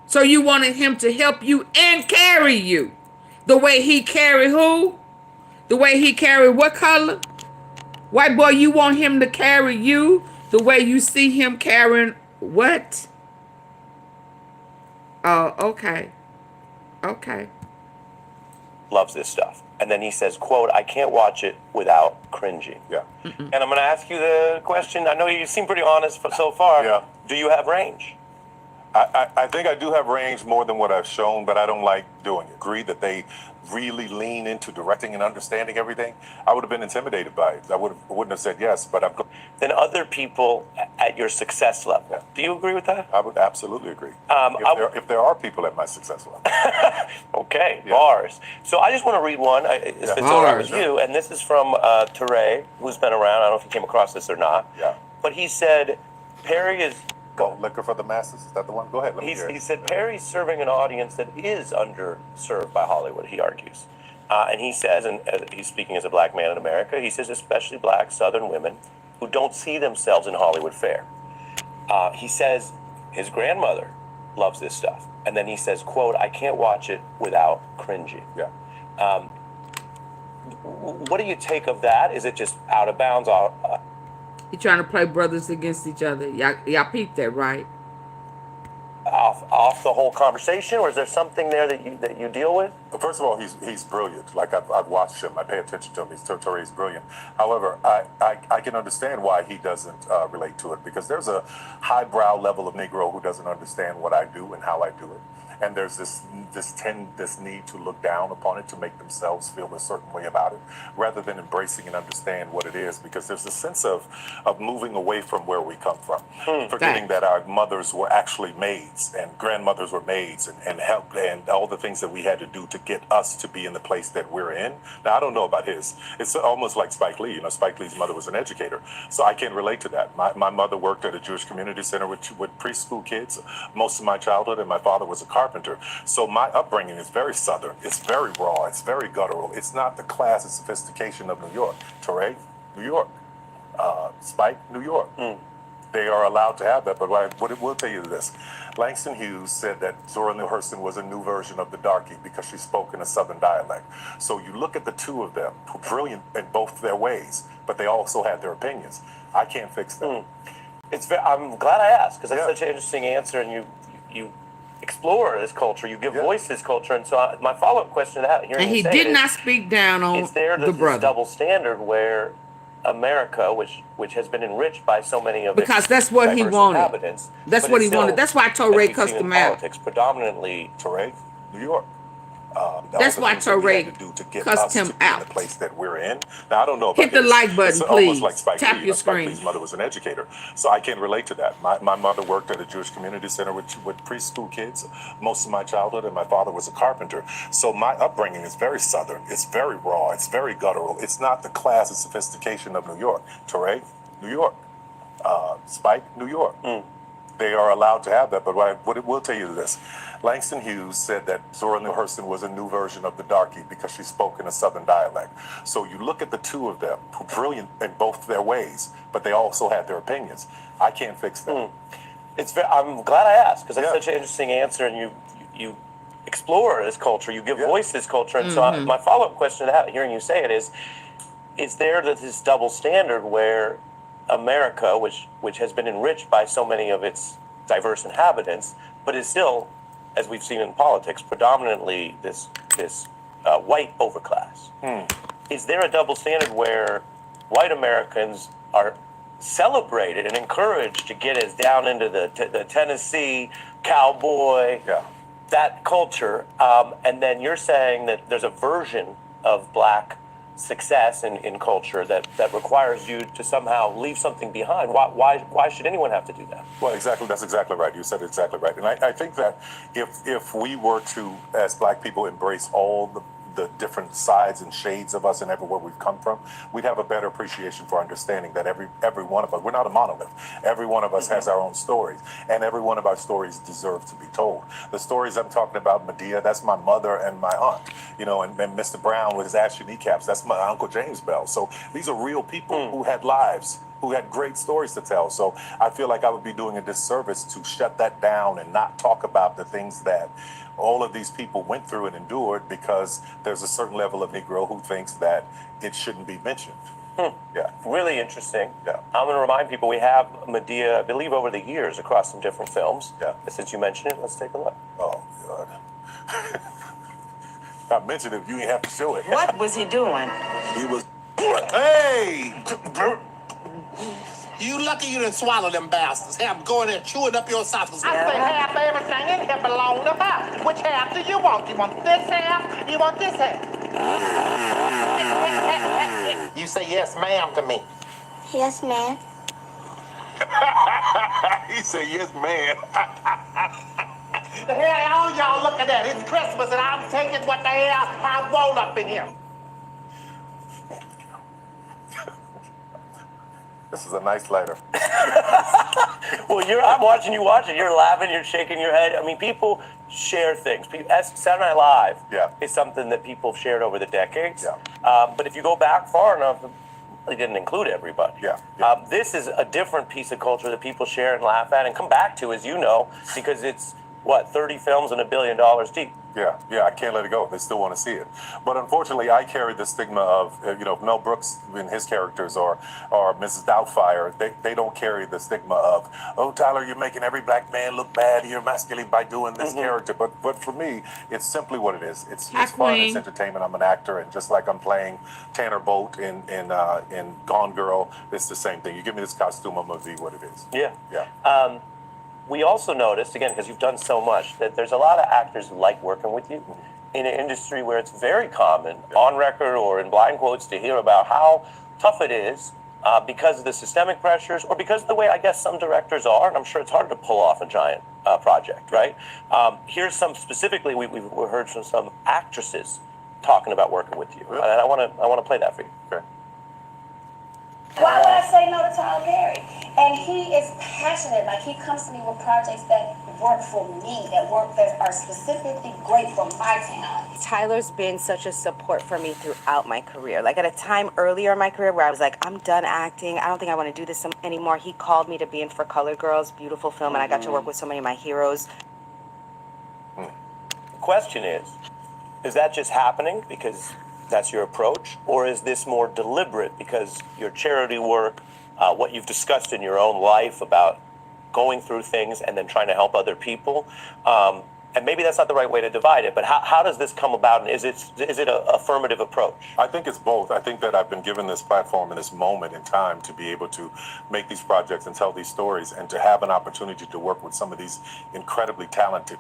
So you wanted him to help you and carry you. The way he carried who? The way he carried what color? White boy, you want him to carry you the way you see him carrying what? Oh, okay. Okay. Loves this stuff. And then he says, quote, I can't watch it without cringing. Yeah. And I'm going to ask you the question. I know you seem pretty honest so far. Yeah. Do you have range? I think I do have range more than what I've shown, but I don't like doing it. Agree that they really lean into directing and understanding everything. I would have been intimidated by it. I wouldn't have said yes, but I'm. Then other people at your success level. Yeah. Do you agree with that? I would absolutely agree. If there are people at my success level. Okay, Yeah. Bars. So I just want to read one, if it's all right with you, and this is from Teray, who's been around. I don't know if you came across this or not. Yeah. But he said, Perry is... Liquor for the Masses? Is that the one? Go ahead. Let me hear it. He said Perry's serving an audience that is underserved by Hollywood, he argues. And he says, and he's speaking as a black man in America, he says especially black Southern women who don't see themselves in Hollywood fare. He says his grandmother loves this stuff. And then he says, quote, I can't watch it without cringing. Yeah. What do you take of that? Is it just out of bounds? He trying to play brothers against each other. Y'all peeped that, right? Off the whole conversation, or is there something there that you deal with? First of all, he's brilliant. Like I've watched him. I pay attention to him. He's brilliant. However, I can understand why he doesn't relate to it, because there's a highbrow level of Negro who doesn't understand what I do and how I do it. And there's this need to look down upon it to make themselves feel a certain way about it, rather than embracing and understand what it is. Because there's a sense of moving away from where we come from, forgetting that our mothers were actually maids and grandmothers were maids and help and all the things that we had to do to get us to be in the place that we're in. Now I don't know about his. It's almost like Spike Lee. You know, Spike Lee's mother was an educator, so I can't relate to that. My mother worked at a Jewish community center with preschool kids most of my childhood, and my father was a carpenter. So my upbringing is very Southern. It's very raw. It's very guttural. It's not the class and sophistication of New York. Teray, New York. Spike, New York. They are allowed to have that, but what will tell you this. Langston Hughes said that Zora Neale Hurston was a new version of the darky because she spoke in a Southern dialect. So you look at the two of them, who are brilliant in both their ways, but they also had their opinions. I can't fix them. I'm glad I asked, because that's such an interesting answer, and you explore this culture, you give voice to this culture, and so my follow-up question to that, hearing And you he say did it, not speak down on is there the this brother. double standard where America, which has been enriched by so many of Because its that's what he diverse wanted. inhabitants, That's but what it's he wanted. still, That's why as Torre we've cussed seen in him out. politics, predominantly Torre, New York. That's why Torre cussed him in the out. place that we're in. Now I don't know about Hit the his. like button, It's almost please. like Spike Tap Lee. your Spike screen. Lee's mother was an educator, so I can relate to that. My mother worked at a Jewish community center with preschool kids most of my childhood, and my father was a carpenter. So my upbringing is very Southern. It's very raw. It's very guttural. It's not the class and sophistication of New York. Torre, New York. Spike, New York. They are allowed to have that, but what it will tell you this. Langston Hughes said that Zora Neale Hurston was a new version of the darky because she spoke in a Southern dialect. So you look at the two of them, who are brilliant in both their ways, but they also had their opinions. I can't fix that. I'm glad I asked, because that's such an interesting answer, and you explore this culture, you give voice to this culture, and so my follow-up question to that, hearing you say it, is there this double standard where America, which has been enriched by so many of its diverse inhabitants, but is still, as we've seen in politics, predominantly this white overclass. Is there a double standard where white Americans are celebrated and encouraged to get as down into the Tennessee cowboy, that culture, and then you're saying that there's a version of black success in culture that requires you to somehow leave something behind? Why should anyone have to do that? Well, exactly. That's exactly right. You said it exactly right. And I think that if we were to, as black people, embrace all the different sides and shades of us and everywhere we've come from, we'd have a better appreciation for understanding that every one of us, we're not a monolith. Every one of us has our own stories, and every one of our stories deserve to be told. The stories I'm talking about, Medea, that's my mother and my aunt, you know, and Mr. Brown with his ashy kneecaps, that's my Uncle James Bell. So these are real people who had lives, who had great stories to tell. So I feel like I would be doing a disservice to shut that down and not talk about the things that all of these people went through and endured, because there's a certain level of Negro who thinks that it shouldn't be mentioned. Yeah. Really interesting. Yeah. I'm going to remind people we have Medea, I believe, over the years across some different films. Yeah. Since you mentioned it, let's take a look. Oh, God. I mentioned it, you ain't have to show it. What was he doing? He was... Hey! You lucky you didn't swallow them bastards. Have them going there chewing up your esophagus. I say half of everything in here belongs to her. Which half do you want? You want this half? You want this half? You say yes, ma'am, to me. Yes, ma'am. He said, yes, man. The hell all y'all looking at? It's Christmas and I'm taking what the hell I want up in here. This is a nice lighter. Well, I'm watching you watch it. You're laughing, you're shaking your head. I mean, people share things. Saturday Night Live is something that people have shared over the decades. But if you go back far enough, they didn't include everybody. This is a different piece of culture that people share and laugh at and come back to, as you know, because it's, 30 films and $1 billion deep. Yeah, I can't let it go. They still want to see it. But unfortunately, I carry the stigma of, Mel Brooks in his characters or Mrs. Doubtfire, they don't carry the stigma of, oh, Tyler, you're making every black man look bad, you're emasculating by doing this character. But for me, it's simply what it is. It's fun, it's entertainment. I'm an actor, and just like I'm playing Tanner Bolt in Gone Girl, it's the same thing. You give me this costume, I'm going to be what it is. Yeah. We also noticed, again, because you've done so much, that there's a lot of actors who like working with you in an industry where it's very common, on record or in blind quotes, to hear about how tough it is because of the systemic pressures or because of the way, I guess, some directors are, and I'm sure it's hard to pull off a giant project, right? Here's some specifically, we've heard from some actresses talking about working with you, and I want to play that for you. Okay. Why would I say no to Tyler Perry? And he is passionate. Like, he comes to me with projects that work for me, that are specifically great for my talent. Tyler's been such a support for me throughout my career. Like, at a time earlier in my career where I was like, I'm done acting, I don't think I want to do this anymore, he called me to be in For Color Girls, beautiful film, and I got to work with so many of my heroes. The question is that just happening because that's your approach, or is this more deliberate because your charity work, what you've discussed in your own life about going through things and then trying to help other people. And maybe that's not the right way to divide it, but how does this come about, and is it an affirmative approach? I think it's both. I think that I've been given this platform in this moment in time to be able to make these projects and tell these stories and to have an opportunity to work with some of these incredibly talented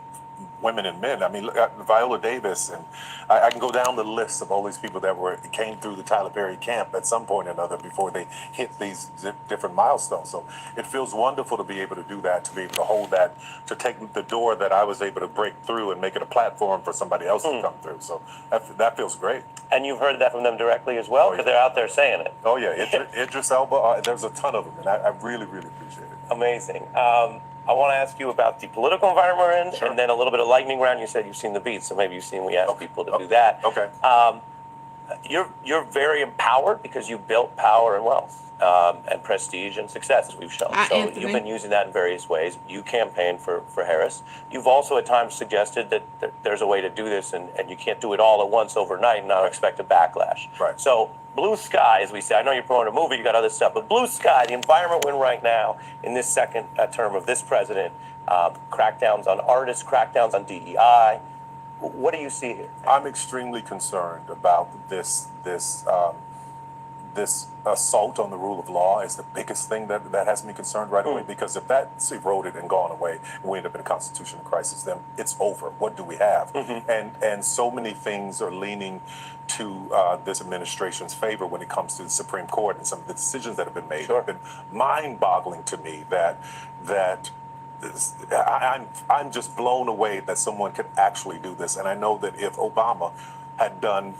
women and men. I mean, look at Viola Davis, and I can go down the list of all these people that came through the Tyler Perry camp at some point or another before they hit these different milestones. So it feels wonderful to be able to do that, to be able to hold that, to take the door that I was able to break through and make it a platform for somebody else to come through. So that feels great. And you've heard that from them directly as well, because they're out there saying it. Oh yeah, Idris Elba. There's a ton of them, and I really, really appreciate it. Amazing. I want to ask you about the political environment we're in, and then a little bit of lightning round. You said you've seen the beats, so maybe you've seen we ask people to do that. Okay. You're very empowered because you built power and wealth and prestige and success, as we've shown. So you've been using that in various ways. You campaigned for Harris. You've also at times suggested that there's a way to do this, and you can't do it all at once overnight and not expect a backlash. Right. So blue sky, as we say. I know you're promoting a movie, you got other stuff, but blue sky, the environment we're in right now in this second term of this president, crackdowns on artists, crackdowns on DEI. What do you see here? I'm extremely concerned about this assault on the rule of law is the biggest thing that has me concerned right away, because if that's eroded and gone away and we end up in a constitutional crisis, then it's over. What do we have? And so many things are leaning to this administration's favor when it comes to the Supreme Court and some of the decisions that have been made. It's been mind-boggling to me that I'm just blown away that someone could actually do this. And I know that if Obama had done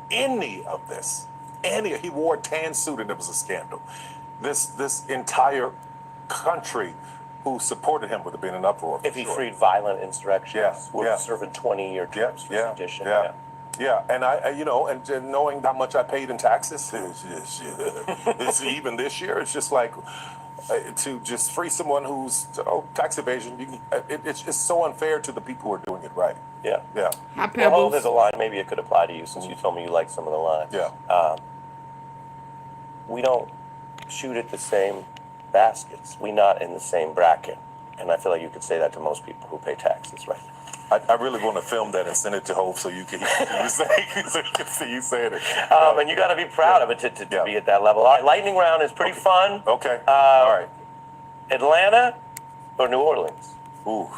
any of this, he wore a tan suit and it was a scandal, this entire country who supported him would have been in uproar. If he freed violent insurrections, who were serving 20-year terms for sedition. Yeah, and and knowing how much I paid in taxes, it's even this year, it's just like, to just free someone who's tax evasion, it's so unfair to the people who are doing it right. Yeah. Well, there's a line maybe it could apply to you, since you told me you like some of the lines. Yeah. We don't shoot at the same baskets. We're not in the same bracket. And I feel like you could say that to most people who pay taxes, right? I really want to film that and send it to Hope so you can see you saying it. And you got to be proud of it to be at that level. All right, lightning round is pretty fun. Okay. All right. Atlanta or New Orleans? Ooh.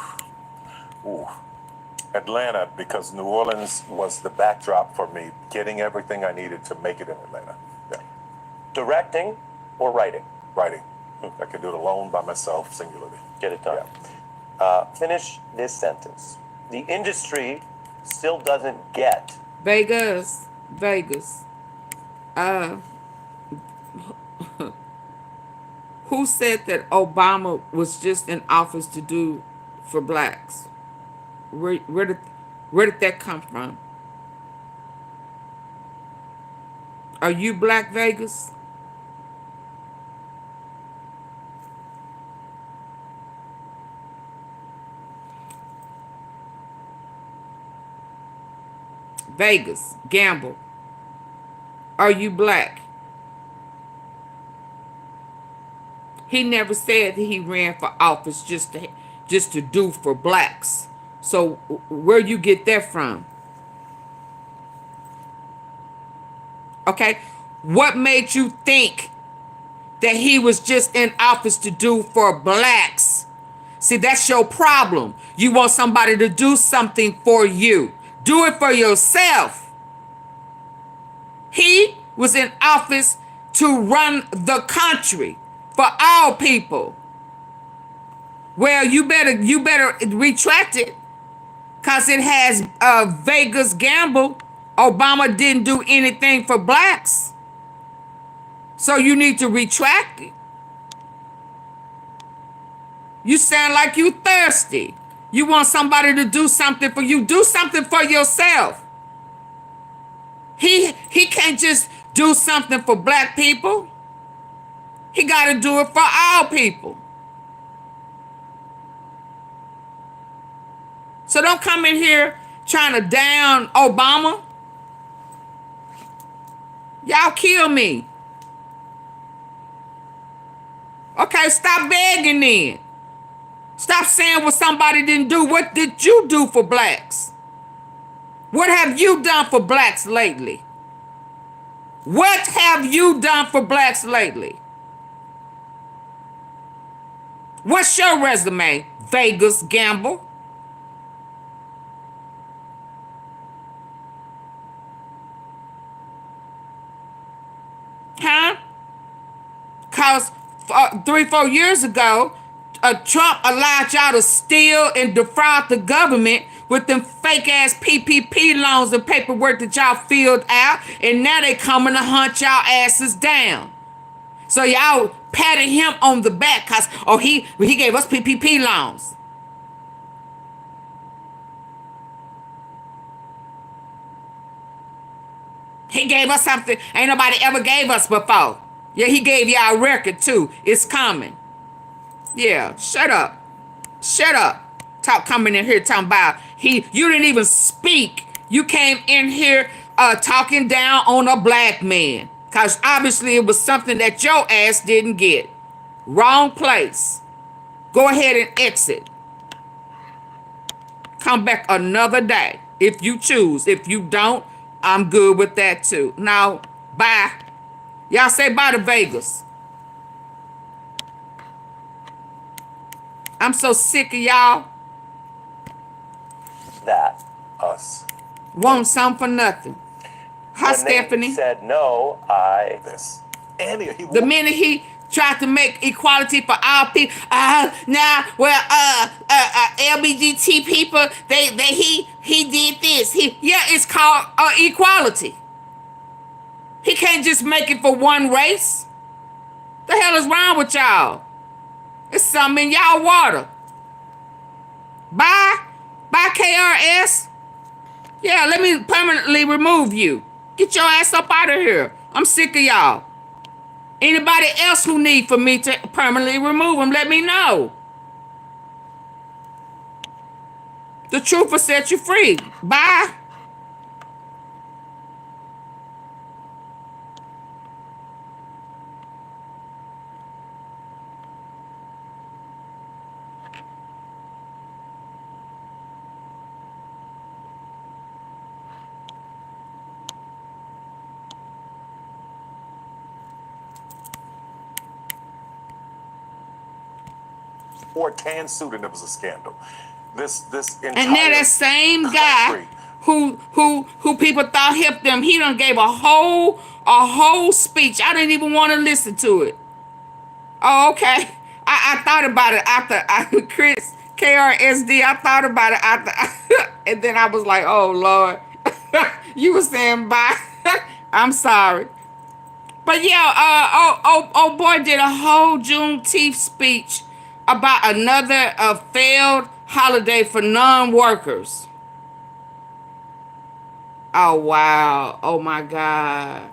Atlanta, because New Orleans was the backdrop for me getting everything I needed to make it in Atlanta. Yeah. Directing or writing? Writing. I can do it alone, by myself, singularly. Get it done. Finish this sentence. The industry still doesn't get Vegas. Who said that Obama was just in office to do for blacks? Where did that come from? Are you Black, Vegas? Vegas, gamble. Are you Black? He never said that he ran for office just to do for blacks. So where you get that from? Okay, what made you think that he was just in office to do for blacks? See, that's your problem. You want somebody to do something for you. Do it for yourself. He was in office to run the country for all people. Well, you better retract it, because it has Vegas gamble. Obama didn't do anything for blacks. So you need to retract it. You sound like you thirsty. You want somebody to do something for you. Do something for yourself. He can't just do something for black people. He got to do it for all people. So don't come in here trying to down Obama. Y'all kill me. Okay, stop begging then. Stop saying what somebody didn't do. What did you do for blacks? What have you done for blacks lately? What have you done for blacks lately? What's your resume? Vegas gamble. Huh? Because 3-4 years ago, Trump allowed y'all to steal and defraud the government with them fake ass PPP loans and paperwork that y'all filled out, and now they coming to hunt y'all asses down. So y'all patted him on the back because, oh, he gave us PPP loans. He gave us something ain't nobody ever gave us before. Yeah, he gave y'all a record too. It's coming. Yeah, shut up. Shut up. Coming in here talking about you didn't even speak. You came in here talking down on a black man. Because obviously it was something that your ass didn't get. Wrong place. Go ahead and exit. Come back another day if you choose. If you don't, I'm good with that too. Now, bye. Y'all say bye to Vegas. I'm so sick of y'all. That. Us. Want something for nothing. Hi, When Stephanie. they said no, I... The minute he tried to make equality for all people, LBGT people, he did this. It's called equality. He can't just make it for one race. The hell is wrong with y'all? It's something in y'all water. Bye, KRS. Yeah, let me permanently remove you. Get your ass up out of here. I'm sick of y'all. Anybody else who need for me to permanently remove them, let me know. The truth will set you free. Bye. Wore a tan suit and it was a scandal. This entire And now that same guy who people thought helped them, he done gave a whole speech. I didn't even want to listen to it. Oh, okay. I thought about it after Chris KRSD. I thought about it after, and then I was like, oh Lord, you were saying bye. I'm sorry. But yeah, oh boy did a whole Juneteenth speech about another failed holiday for non-workers. Oh wow. Oh my God.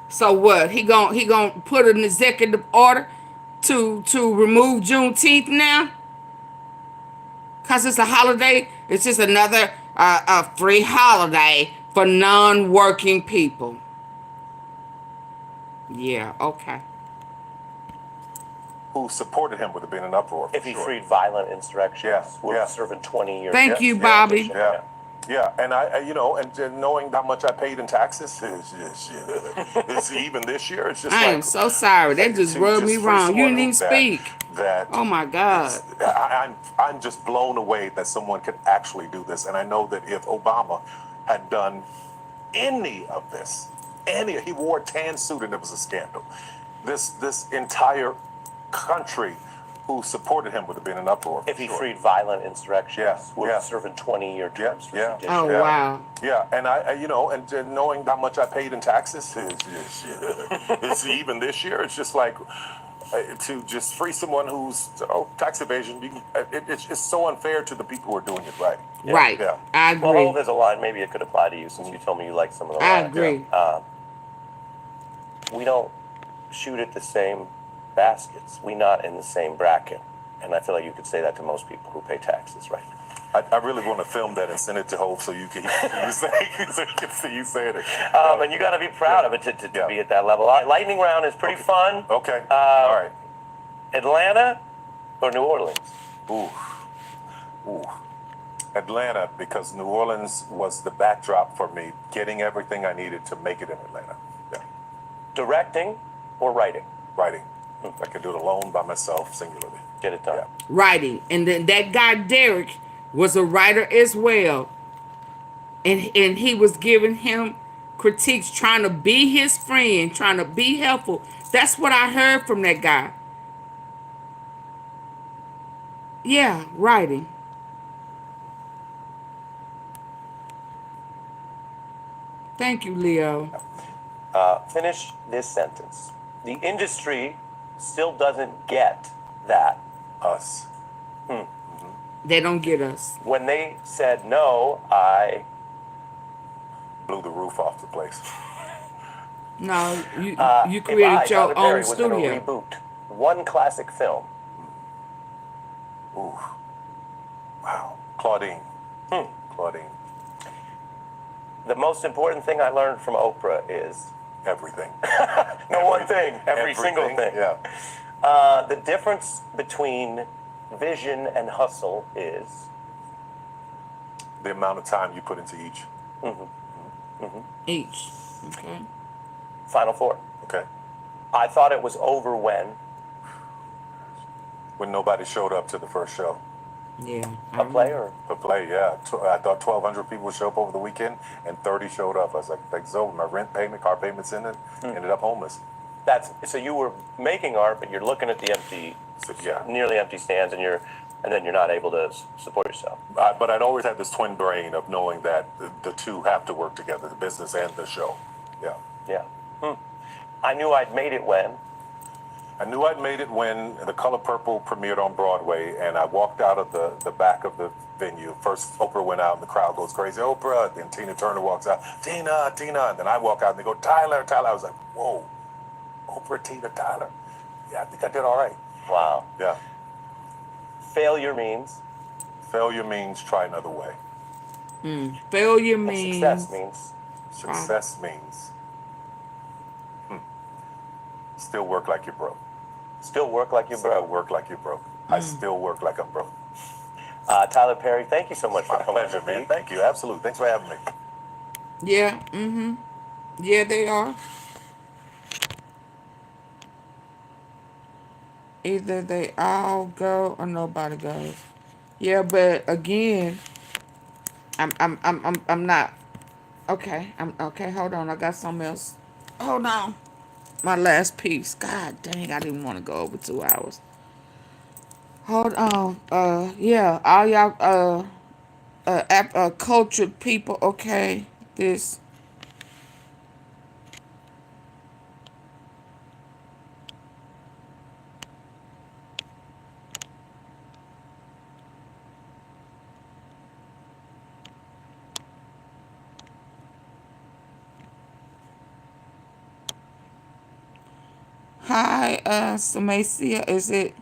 So what? He gon' put an executive order to remove Juneteenth now? Cause it's a holiday. It's just another a free holiday for non-working people. Yeah. Okay. who supported him would have been in uproar. If he freed violent insurrections, would yeah. serving 20 years. Thank you, Bobby. Yeah, and I, you know, and knowing how much I paid in taxes, it's even this year. It's just I am so sorry. That just rubbed me wrong. You didn't even speak. Oh my God. I'm just blown away that someone could actually do this. And I know that if Obama had done any of this, he wore a tan suit and it was a scandal. This entire country who supported him would have been in uproar. If he freed violent insurrections, would have serving 20-year terms. Wow. Yeah, and I you know, and knowing how much I paid in taxes, it's even this year. It's just like to just free someone who's tax evasion. It's just so unfair to the people who are doing it right. Right. Yeah. I agree. Well, there's a line. Maybe it could apply to you since you told me you like some of the lines. I agree. We don't shoot at the same baskets. We not in the same bracket. And I feel like you could say that to most people who pay taxes, right? I really want to film that and send it to Hope so you can see you saying it. And you got to be proud of it to be at that level. All right, lightning round is pretty fun. Okay. All right. Atlanta or New Orleans? Ooh. Ooh. Atlanta, because New Orleans was the backdrop for me, getting everything I needed to make it in Atlanta. Yeah. Directing or writing? Writing. I could do it alone by myself, singularly. Get it done. Yeah. Writing. And then that guy, Derek, was a writer as well. And he was giving him critiques, trying to be his friend, trying to be helpful. That's what I heard from that guy. Yeah, writing. Thank you, Leo. Finish this sentence. The industry still doesn't get that. Us. They don't get us. When they said no, I blew the roof off the place. No, you if created I, your Tyler own Perry, was gonna studio. reboot one classic film. Ooh. Wow. Claudine. Claudine. The most important thing I learned from Oprah is everything. No one thing. Every single thing. Yeah. The difference between vision and hustle is the amount of time you put into each. Each. Okay. Final four. Okay. I thought it was over when nobody showed up to the first show. Yeah. A play or? A play, yeah. I thought 1,200 people would show up over the weekend, and 30 showed up. I was like, thanks, over. My rent payment, car payments in it, ended up homeless. So you were making art, but you're looking at the empty, nearly empty stands, and then you're not able to support yourself. But I'd always had this twin brain of knowing that the two have to work together, the business and the show. Yeah. Yeah. I knew I'd made it when The Color Purple premiered on Broadway, and I walked out of the back of the venue. First, Oprah went out, and the crowd goes crazy. Oprah. Then Tina Turner walks out. Tina. And then I walk out, and they go, Tyler. I was like, whoa. Oprah, Tina, Tyler. Yeah, I think I did all right. Wow. Yeah. Failure means try another way. Failure means. Success means. Still work like you're broke. Still work like you're broke. Still work like you're broke. I still work like I'm broke. Tyler Perry, thank you so much for coming. My pleasure, man. Thank you. Absolutely. Thanks for having me. Yeah. Yeah, they are. Either they all go or nobody goes. Yeah, but again, I'm not. Okay, I'm okay. Hold on, I got something else. Hold on. My last piece. God dang, I didn't want to go over 2 hours. Hold on. Yeah, all y'all cultured people. Okay, this. Hi, Samacia. Is it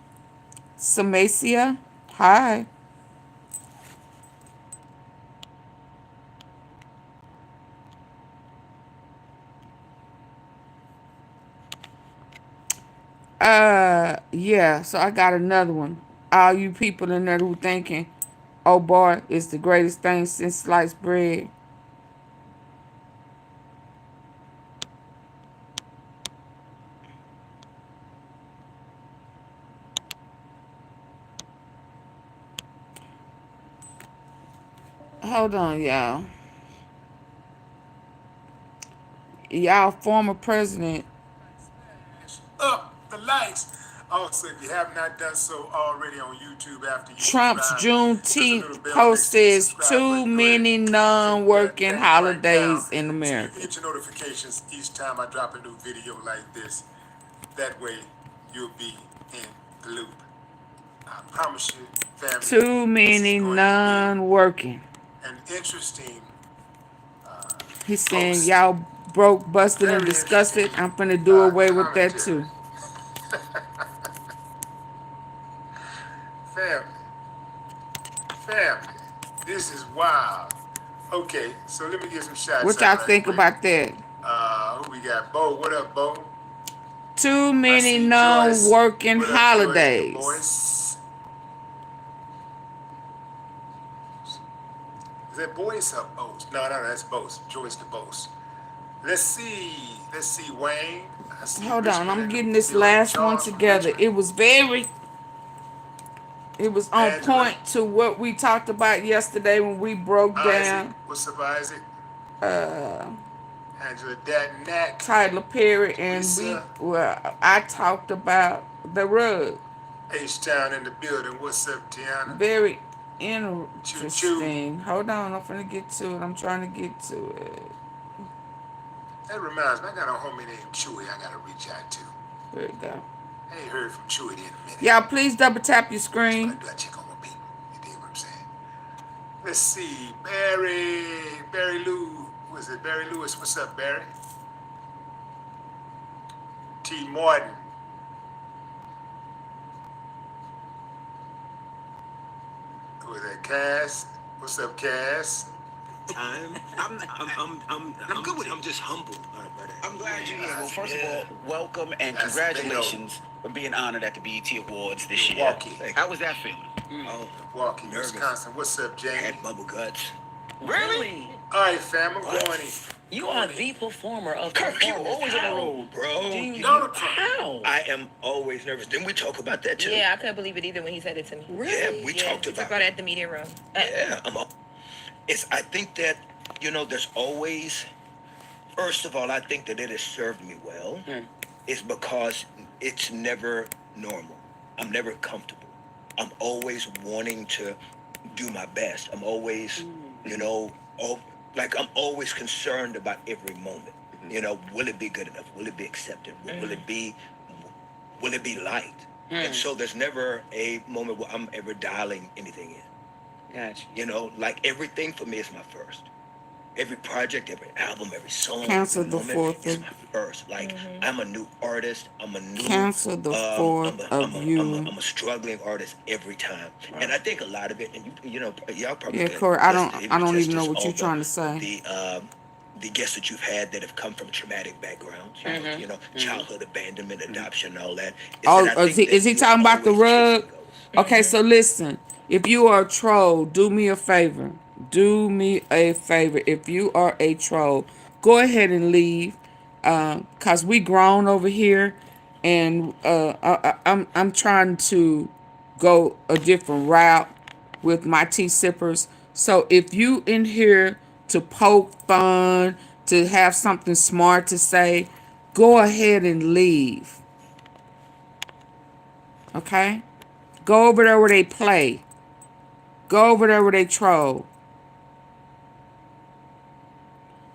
Samacia? Hi. Yeah, so I got another one. All you people in there who thinking, oh boy, it's the greatest thing since sliced bread. Hold on, y'all. Y'all former president. Up the likes. Also, if you have not done so already on YouTube after you Trump's subscribe, Juneteenth post says too many non-working holidays in America. So you get your notifications each time I drop a new video like this. That way, you'll be in the loop. I promise you, family. Too many non-working. An interesting. He's saying y'all broke, busted, and disgusted. I'm finna do away with that too. Family, this is wild. Okay, so let me get some shots. What y'all think about that? Who we got? Bo, what up, Bo? Too many non-working holidays. that Boyce or Boast? No, that's Boast. Joyce the Boast. Let's see. Wayne. I see Hold on, Richmond I'm in getting the this building. last one Charles from together. Richmond. It was on Angela. point to what we talked about yesterday when we broke Isaac. down What's up, Isaac? uh Angela Dadnack. Tyler Perry, and Lisa. I talked about the rug. H-Town in the building. What's up, Tiana? Very Choo-choo. interesting. Hold on, I'm finna get to it. I'm trying to get to it. That reminds me, I got a homie named Chewy I gotta reach out to. There we go. I ain't heard from Chewy in a minute. Y'all, please double tap your screen. I do check on my people. You dig what I'm saying? Let's see. Barry Lou. Was it Barry Lewis? What's up, Barry? T. Martin. Who was that? Cass? What's up, Cass? I'm good with it. I'm just humble. I'm glad you're here. Well, first of all, welcome and That's congratulations for being honored at the BET Awards this year. Milwaukee. How was that feeling? Milwaukee, nervous. Wisconsin. What's up, I Jamie? had bubble guts. Really? All right, fam, I'm going in. You are the performer of Kirk, you performance. always on the How? road, bro. Do you- Donald Trump. How? I am always nervous. Didn't we talk about that too? Yeah, I couldn't believe it either when he said it to me. Really? Yeah, we talked We about talked about it at the media room. Yeah, I think that, there's always, first of all, I think that it has served me well. It's because it's never normal. I'm never comfortable. I'm always wanting to do my best. I'm always, I'm always concerned about every moment. Will it be good enough? Will it be accepted? Will it be liked? And so there's never a moment where I'm ever dialing anything in. Gotcha. Like everything for me is my first. Every project, every album, every song, Cancel every the moment fourth is of- my first. Like I'm a new artist. I'm a new Cancel the fourth of you. I'm a struggling artist every time, and I think a lot of it. And y'all probably Yeah, can Corey, I attest to it, don't just even know what all you're trying to say. The guests that you've had that have come from traumatic backgrounds, childhood abandonment, adoption, and all that. Is he talking about the rug? Okay, so listen. If you are a troll, do me a favor. Do me a favor. If you are a troll, go ahead and leave. Cause we grown over here, and I'm trying to go a different route with my tea sippers. So if you in here to poke fun, to have something smart to say, go ahead and leave. Okay? Go over there where they play. Go over there where they troll.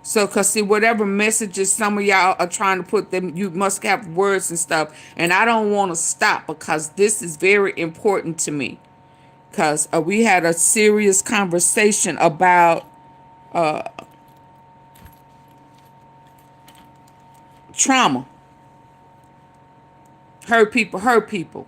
So, cause see, whatever messages some of y'all are trying to put them, you must have words and stuff. And I don't want to stop because this is very important to me. Cause we had a serious conversation about trauma. Hurt people.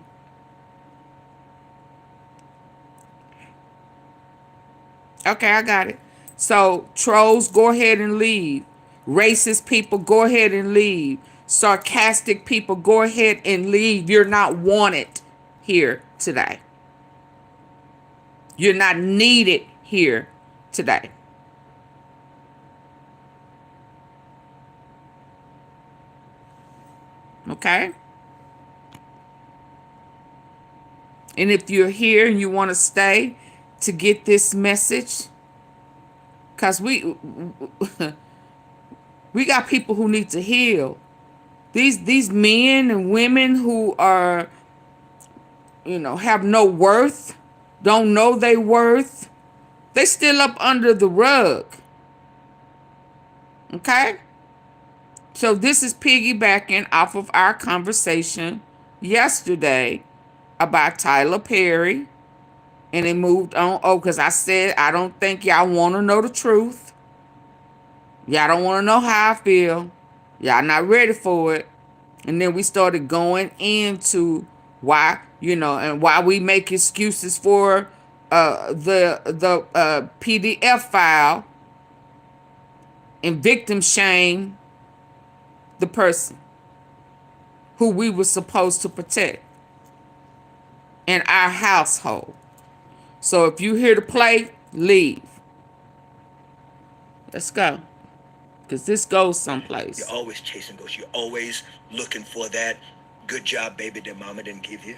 Okay, I got it. So, trolls, go ahead and leave. Racist people, go ahead and leave. Sarcastic people, go ahead and leave. You're not wanted here today. You're not needed here today. Okay? And if you're here and you want to stay to get this message, because we got people who need to heal. These men and women who are, have no worth, don't know their worth, they still up under the rug. Okay? So this is piggybacking off of our conversation yesterday about Tyler Perry. And it moved on. Oh, because I said I don't think y'all want to know the truth. Y'all don't want to know how I feel. Y'all not ready for it. And then we started going into why, and why we make excuses for the PDF file and victim shame the person who we were supposed to protect in our household. So if you here to play, leave. Let's go. Because this goes someplace. You're always chasing ghosts. You're always looking for that good job, baby, that mama didn't give you.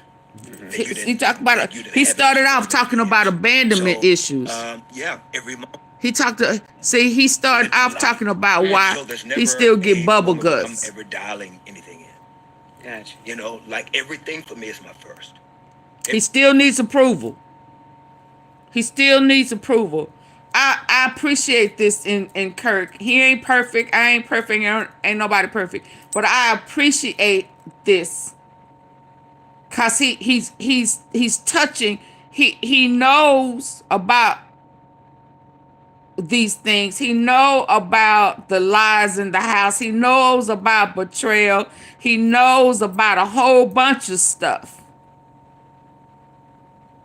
He talked about he started off talking about abandonment issues. Yeah, every moment. He started off talking about why he still get bubble guts. I'm ever dialing anything in. Gotcha. You know, like everything for me is my first. He still needs approval. He still needs approval. I appreciate this in Kirk. He ain't perfect. I ain't perfect. Ain't nobody perfect. But I appreciate this. Cause he's touching. He knows about these things. He knows about the lies in the house. He knows about betrayal. He knows about a whole bunch of stuff.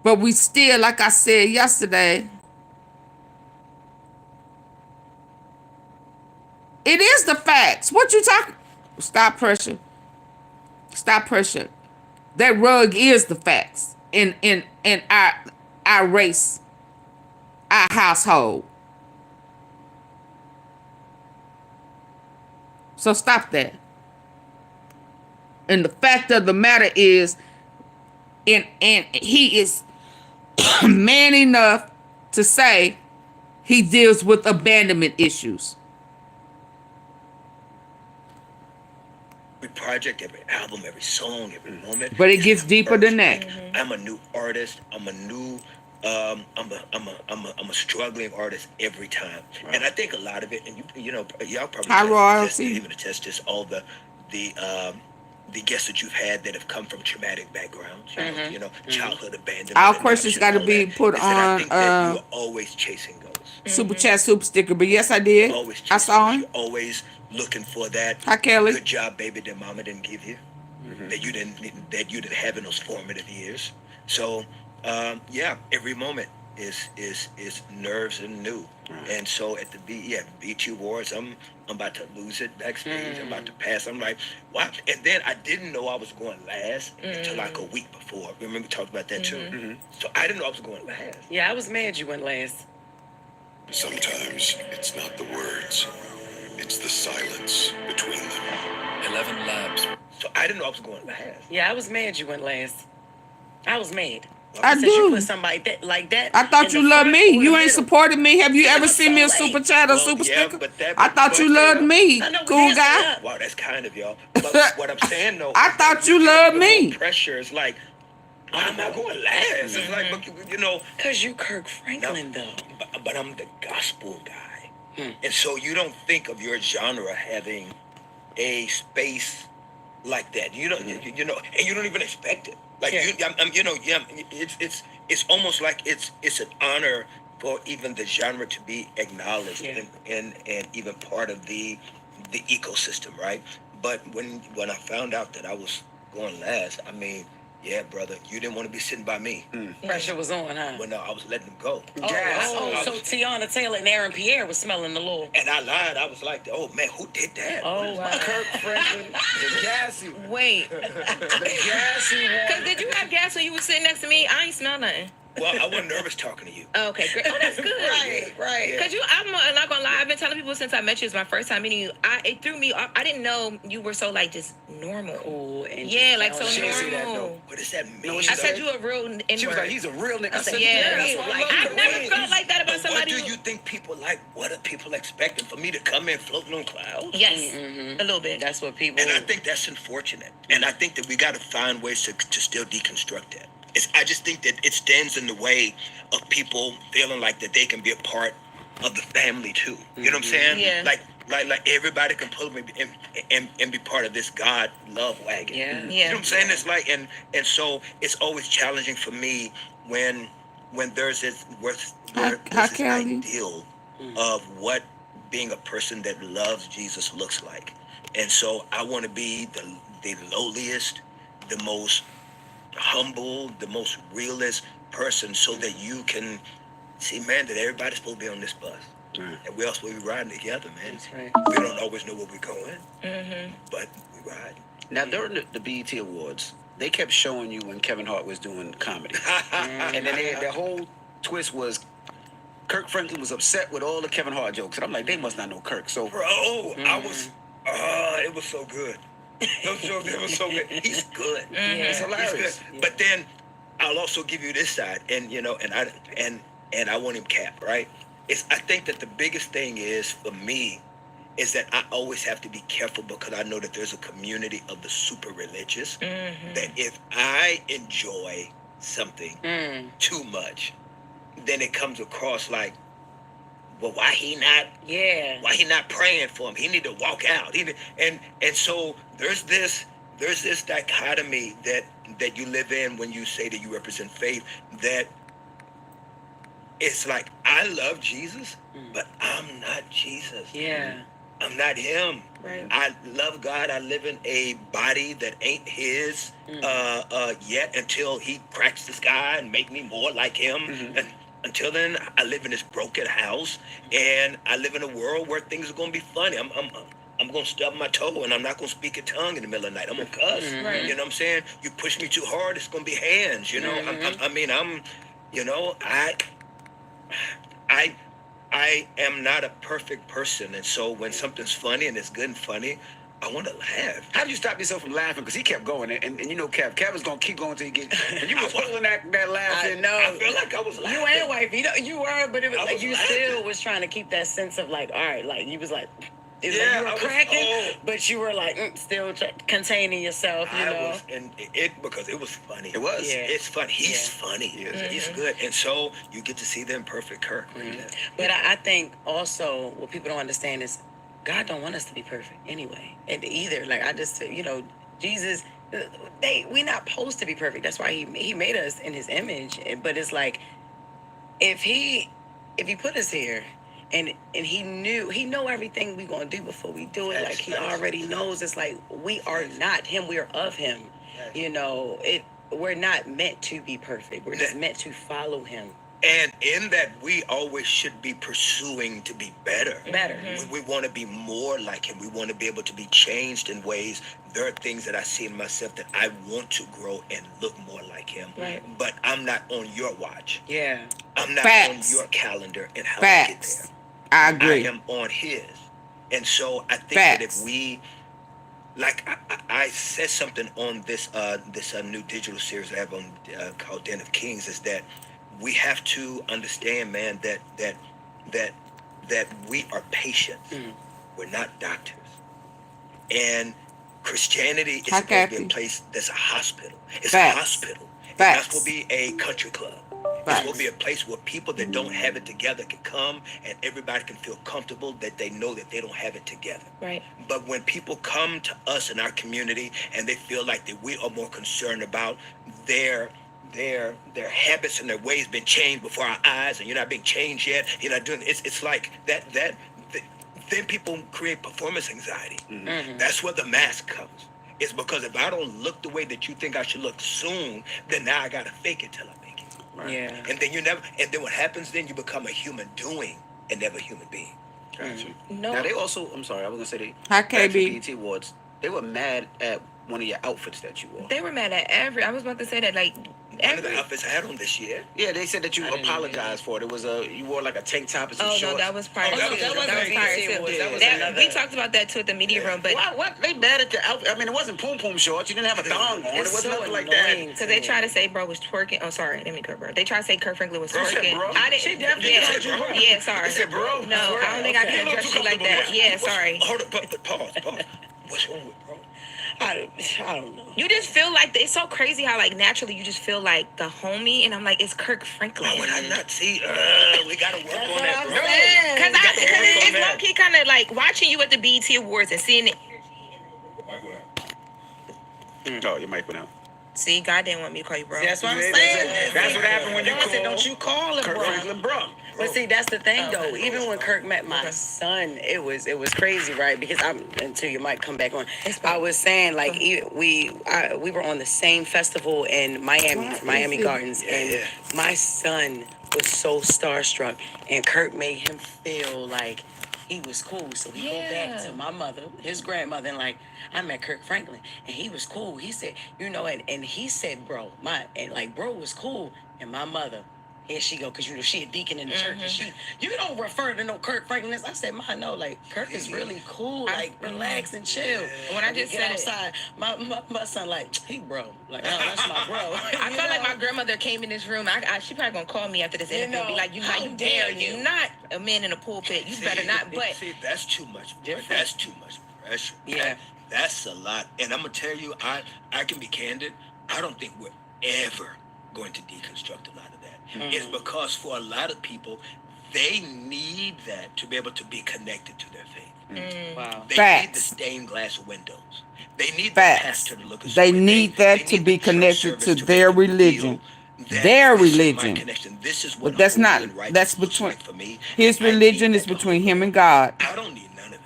But we still, like I said yesterday, it is the facts. What you talking? Stop pressure. Stop pressure. That rug is the facts in our race, our household. So stop that. And the fact of the matter is, and he is man enough to say he deals with abandonment issues. Every project, every album, every song, every moment. But it gets deeper than that. I'm a new artist. I'm a new. I'm a struggling artist every time, and I think a lot of it, and you know, y'all probably even attest to all the guests that you've had that have come from traumatic backgrounds, you know, childhood abandonment. Our questions got to be put on. I think that you are always chasing ghosts. Super chat, super sticker. But yes, I did. I saw him. You're always looking for that. Hi, Kelly. Good job, baby, that mama didn't give you, that you didn't have in those formative years. So, yeah, every moment is nerves and new. And so at the BT Awards, I'm about to lose it backstage. I'm about to pass. I'm like, wow. And then I didn't know I was going last until like a week before. Remember we talked about that too. So I didn't know I was going last. Yeah, I was mad you went last. Sometimes it's not the words, it's the silence between them. 11 labs. So I didn't know I was going last. Yeah, I was mad you went last. I was mad. I Since do. You put somebody like that. I thought you loved me. You ain't supported me. Have you ever seen me a super chat or super sticker? I thought you loved me, cool guy. Wow, that's kind of y'all. But what I'm saying though, I thought you loved me. Pressure is like, why am I going last? It's like, you know, because you Kirk Franklin though. But I'm the gospel guy, and so you don't think of your genre having a space like that. You don't, you know, and you don't even expect it. Like it's almost like it's an honor for even the genre to be acknowledged and even part of the ecosystem, right? But when I found out that I was going last, I mean, yeah, brother, you didn't want to be sitting by me. Pressure was on, huh? Well, no, I was letting them go. So Tiana Taylor and Aaron Pierre was smelling the Lord. And I lied. I was like, oh man, who did that? Oh, wow. Kirk Franklin, the gassy. Wait. The gassy one. Because did you have gas when you were sitting next to me? I ain't smell nothing. Well, I wasn't nervous talking to you. Okay, great. Oh, that's good. Right. Because I'm not gonna lie. I've been telling people since I met you. It's my first time meeting you. It threw me off. I didn't know you were so like just normal. Cool and like so normal. What does that mean? No, I said you a real. She was like, he's a real nigga. I said, I've never felt like that about somebody. What do you think people like? What are people expecting for me to come in floating on clouds? Yes, a little bit. That's what people. And I think that's unfortunate. And I think that we got to find ways to still deconstruct that. I just think that it stands in the way of people feeling like that they can be a part of the family too. You know what I'm saying? Yeah. Like everybody can pull me and be part of this God love wagon. Yeah. You know what I'm saying? It's like and so it's always challenging for me when there's this ideal of what being a person that loves Jesus looks like. And so I want to be the lowliest, the most humble, the most realist person, so that you can see, man, that everybody's supposed to be on this bus. And we all supposed to be riding together, man. That's right. We don't always know where we're going, but we ride. Now, during the BET Awards, they kept showing you when Kevin Hart was doing comedy. And then the whole twist was Kirk Franklin was upset with all the Kevin Hart jokes, and I'm like, they must not know Kirk. So, Bro, I was, it was so good. Those jokes, it was so good. He's good. It's hilarious. He's good. But then I'll also give you this side, and you know, and I want him capped, right? I think that the biggest thing is for me is that I always have to be careful because I know that there's a community of the super religious that if I enjoy something too much, then it comes across like, well, why he not praying for him? He need to walk out. And so there's this dichotomy that you live in when you say that you represent faith, that it's like, I love Jesus, but I'm not Jesus. Yeah. I'm not him. Right. I love God. I live in a body that ain't his yet until he cracks the sky and make me more like him. And until then, I live in this broken house, and I live in a world where things are going to be funny. I'm going to stub my toe, and I'm not going to speak a tongue in the middle of the night. I'm going to cuss. Right. You know what I'm saying? You push me too hard, it's going to be hands. You know, I am not a perfect person, and so when something's funny and it's good and funny, I want to laugh. How do you stop yourself from laughing? Because he kept going, and you know, Kev was going to keep going until he get. And you was pulling that laugh. I know. I feel like I was laughing. You ain't wifey. You were, but it was like you laughing. still was trying to keep that sense of like, all right, like you was like, it's Yeah, like you were cracking, but you were like still containing yourself, you know. Because it was funny. It was. Yeah. It's funny. He's funny. He's good, and so you get to see the imperfect Kirk. But I think also what people don't understand is God don't want us to be perfect anyway. And either, like I just, you know, Jesus, we not supposed to be perfect. That's why he made us in his image. But it's like, if he put us here, and he know everything we gonna do before we do it. Like he already knows. It's like we are not him. We are of him. You know, we're not meant to be perfect. We're just meant to follow him. And in that, we always should be pursuing to be better. We want to be more like him. We want to be able to be changed in ways. There are things that I see in myself that I want to grow and look more like him. Right. But I'm not on your watch. Yeah. I'm not Facts. on your calendar and how Facts. to get there. I agree. I am on his. And so I think Facts. that if we, like I said something on this new digital series I have on called Den of Kings, is that we have to understand, man, that we are patients. We're not doctors. And Christianity is supposed to be a place that's a hospital. It's a hospital. It's not supposed to be a country club. It's supposed to be a place where people that don't have it together can come and everybody can feel comfortable that they know that they don't have it together. Right. But when people come to us in our community and they feel like that we are more concerned about their habits and their ways been changed before our eyes, and you're not being changed yet, you're not doing it's like that then people create performance anxiety. That's where the mask comes. It's because if I don't look the way that you think I should look soon, then now I gotta fake it till I make it. Right. Yeah. And then what happens then, you become a human doing and never a human being. Gotcha. No. Now they also, I'm sorry, I was gonna say Hi, back to KB. BET Awards. They were mad at one of your outfits that you wore. They were mad at I was about to say that, like, One of the outfits I had on this year. Yeah, they said that you apologized for it. It was you wore like a tank top and some shorts. No, that was prior. Oh, that was prior too. We talked about that too at the media room, but what? They mad at the outfit. I mean, it wasn't poom poom shorts. You didn't have a thong on. It wasn't nothing like that. Because they tried to say bro was twerking. Oh, sorry, let me cut bro. They tried to say Kirk Franklin was Bro said twerking. bro. I didn't. She definitely said bro. Yeah, sorry. They said bro. No, I don't think I can address you like that. Yeah, sorry. Hold up, pause. What's wrong with bro? I don't know. You just feel like it's so crazy how like naturally you just feel like the homie, and I'm like, it's Kirk Franklin. Why would I not see? We gotta work on that, bro. Because it's low key kind of like watching you at the BET Awards and seeing it. Oh, your mic went out. See, God didn't want me to call you bro. That's what I'm saying. That's what happened when you I said, don't you call him Kirk bro. Franklin, bro. But see, that's the thing though. Even when Kirk met my son, it was crazy, right? Because until you might come back on, I was saying like we were on the same festival in Miami Gardens, and my son was so starstruck, and Kirk made him feel like he was cool. So he go back to my mother, his grandmother, and like, I met Kirk Franklin, and he was cool. He said, you know, and he said, bro, bro was cool, and my mother, here she go, because you know she a deacon in the church, and you don't refer to no Kirk Franklin. I said, Ma, no, like Kirk is really cool, like relax and chill. When I just get said outside, my son like, he bro, like, oh, that's my bro. I felt like my grandmother came in this room. She probably gonna call me after this interview and be like, you dare you not a man in the pulpit. You better not. But see, that's too much. That's too much pressure. Yeah. That's a lot. And I'm gonna tell you, I can be candid. I don't think we're ever going to deconstruct a lot of that. It's because for a lot of people, they need that to be able to be connected to their faith. Wow. They Facts. need the stained glass windows. They need the Facts. pastor to look at They need that to be connected to their religion. Their religion. This is what But that's not, that's between, his religion is between him and God. I don't need none of it.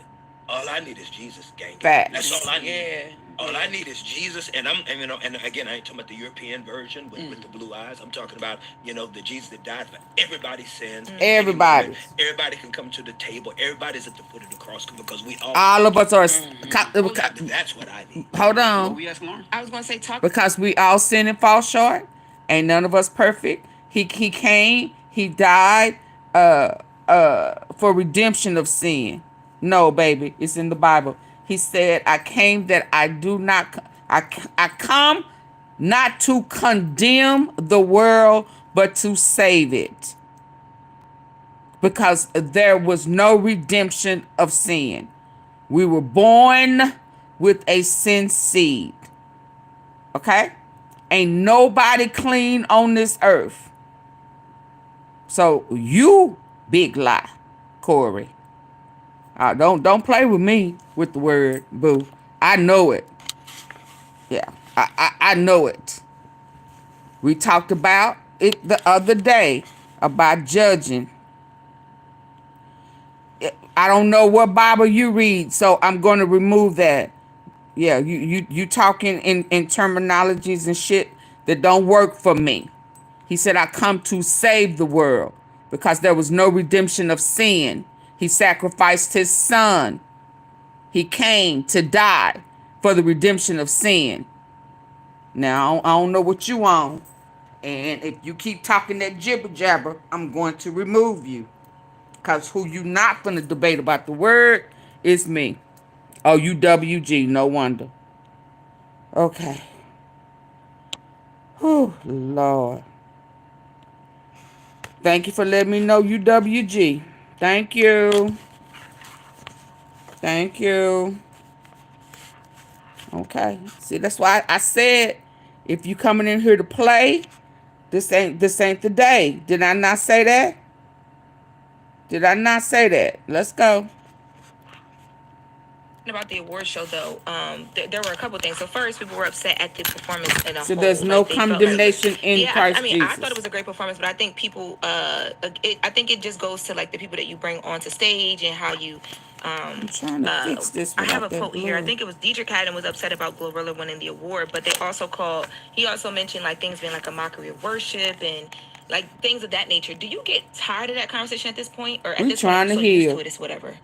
All I need is Jesus, gang. Facts. That's all I need. Yeah. All I need is Jesus, and you know, and again, I ain't talking about the European version with the blue eyes. I'm talking about, you know, the Jesus that died for everybody's sins. Everybody. Everybody can come to the table. Everybody's at the foot of the cross because we All of us are. That's what I need. Hold on. I was gonna say talk. Because we all sin and fall short. Ain't none of us perfect. He came. He died. For redemption of sin. No, baby, it's in the Bible. He said, I came that I come not to condemn the world, but to save it. Because there was no redemption of sin. We were born with a sin seed. Okay? Ain't nobody clean on this earth. So you big lie, Corey. Don't play with me with the word, boo. I know it. Yeah, I know it. We talked about it the other day about judging. I don't know what Bible you read, so I'm going to remove that. Yeah, you talking in terminologies and shit that don't work for me. He said, I come to save the world because there was no redemption of sin. He sacrificed his son. He came to die for the redemption of sin. Now, I don't know what you on. And if you keep talking that jibber jabber, I'm going to remove you. Because who you not going to debate about the word is me. Oh, you WG, no wonder. Okay. Oh, Lord. Thank you for letting me know you WG. Thank you. Thank you. Okay. See, that's why I said, if you coming in here to play, this ain't the day. Did I not say that? Did I not say that? Let's go. About the award show though, there were a couple things. So first, people were upset at the performance in a So whole. there's no Like, condemnation in Christ I mean, Jesus. I thought it was a great performance, but I think people, I think it just goes to like the people that you bring onto stage and how you. I'm trying to fix this. I have a without that quote here. I blue. think it was Ghtn was upset about Glorilla winning the award, but he also mentioned like things being like a mockery of worship and like things of that nature. Do you get tired of that conversation at this point, or at We this trying point to you're so used heal. to it, it's whatever?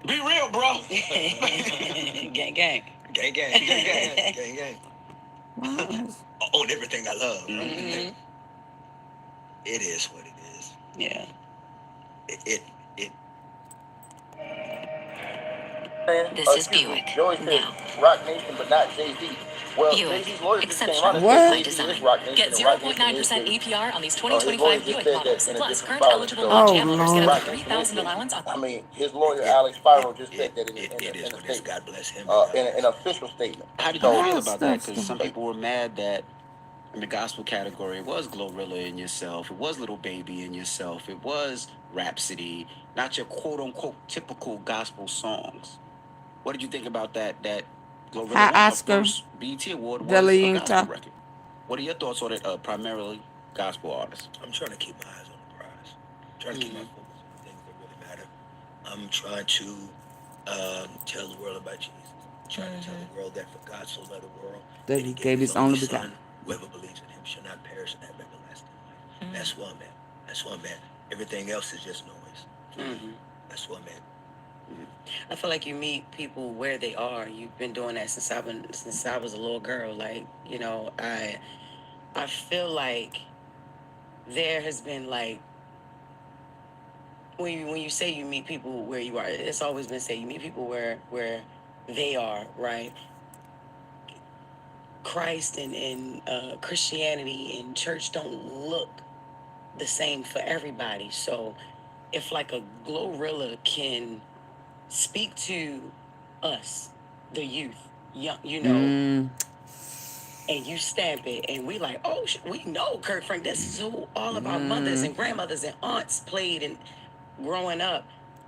Be real, bro. gang, gang. Gang, gang, gang, gang, gang, gang. On everything I love. Right? Mm-hmm. It is what it is. Yeah. It This is Buick. Now. Rock Nation, but not Jay-Z. Well, Buick. Jay-Z's lawyer just came Exceptional out and What? said Jay-Z is Rock Nation. Get and Rock 0.9% Nation is APR on these his 2025 lawyer just Buick said that models. in a Plus, different current filing. eligible So, launch Oh, gamblers get Lord. up to $3,000 allowance on. I mean, his lawyer, Alex Spiro, just said that in a statement. God bless him. In an official statement. How did So, you feel about that? Because some people were mad that in the gospel category, it was Glorilla in Yourself, it was Little Baby in Yourself, it was Rhapsody, not your quote-unquote typical gospel songs. What did you think about that Glorilla Hi, won her Oscar. first BET Award was Deli a Ying gospel Ta. record? What are your thoughts on it, primarily gospel artists? I'm trying to keep my eyes on the prize. I'm trying to keep my focus on the things that really matter. I'm trying to tell the world about Jesus. I'm trying to tell the world that for God so loved the world That he gave his only begotten. Whoever believes in him shall not perish and have everlasting life. That's where I'm at. That's where I'm at. Everything else is just noise. That's where I'm at. I feel like you meet people where they are. You've been doing that since I was a little girl. Like, you know, I feel like there has been like, when you say you meet people where you are, it's always been said you meet people where they are, right? Christ and Christianity and church don't look the same for everybody. So if like a Glorilla can speak to us, the youth, young, you know, and you stamp it, and we like, oh, we know Kirk Frank. This is who all of our mothers and grandmothers and aunts played and growing up,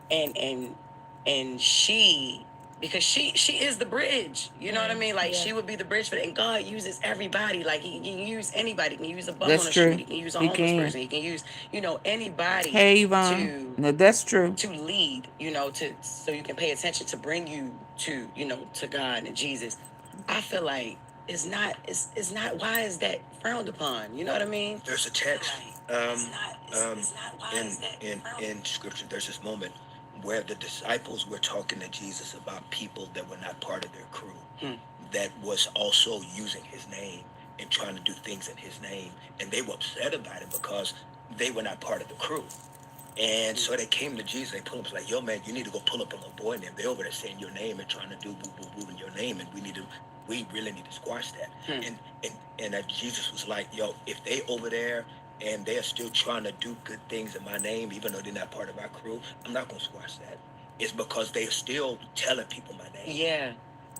and she, because she is the bridge. You know what I mean? Like she would be the bridge for that. And God uses everybody. Like he can use anybody. He can use a bum on the street. He can use a homeless person. He can use, you know, anybody. Hey, Yvonne. No, that's true. To lead, you know, so you can pay attention, to bring you to, you know, to God and Jesus. I feel like it's not. Why is that frowned upon? You know what I mean? There's a text in scripture. There's this moment where the disciples were talking to Jesus about people that were not part of their crew, that was also using his name and trying to do things in his name, and they were upset about it because they were not part of the crew. And so they came to Jesus. They pulled up, like, yo, man, you need to go pull up a little boy in there. They're over there saying your name and trying to do boo boo boo in your name, and we really need to squash that. And Jesus was like, yo, if they over there and they're still trying to do good things in my name, even though they're not part of our crew, I'm not gonna squash that. It's because they're still telling people my name. Yeah.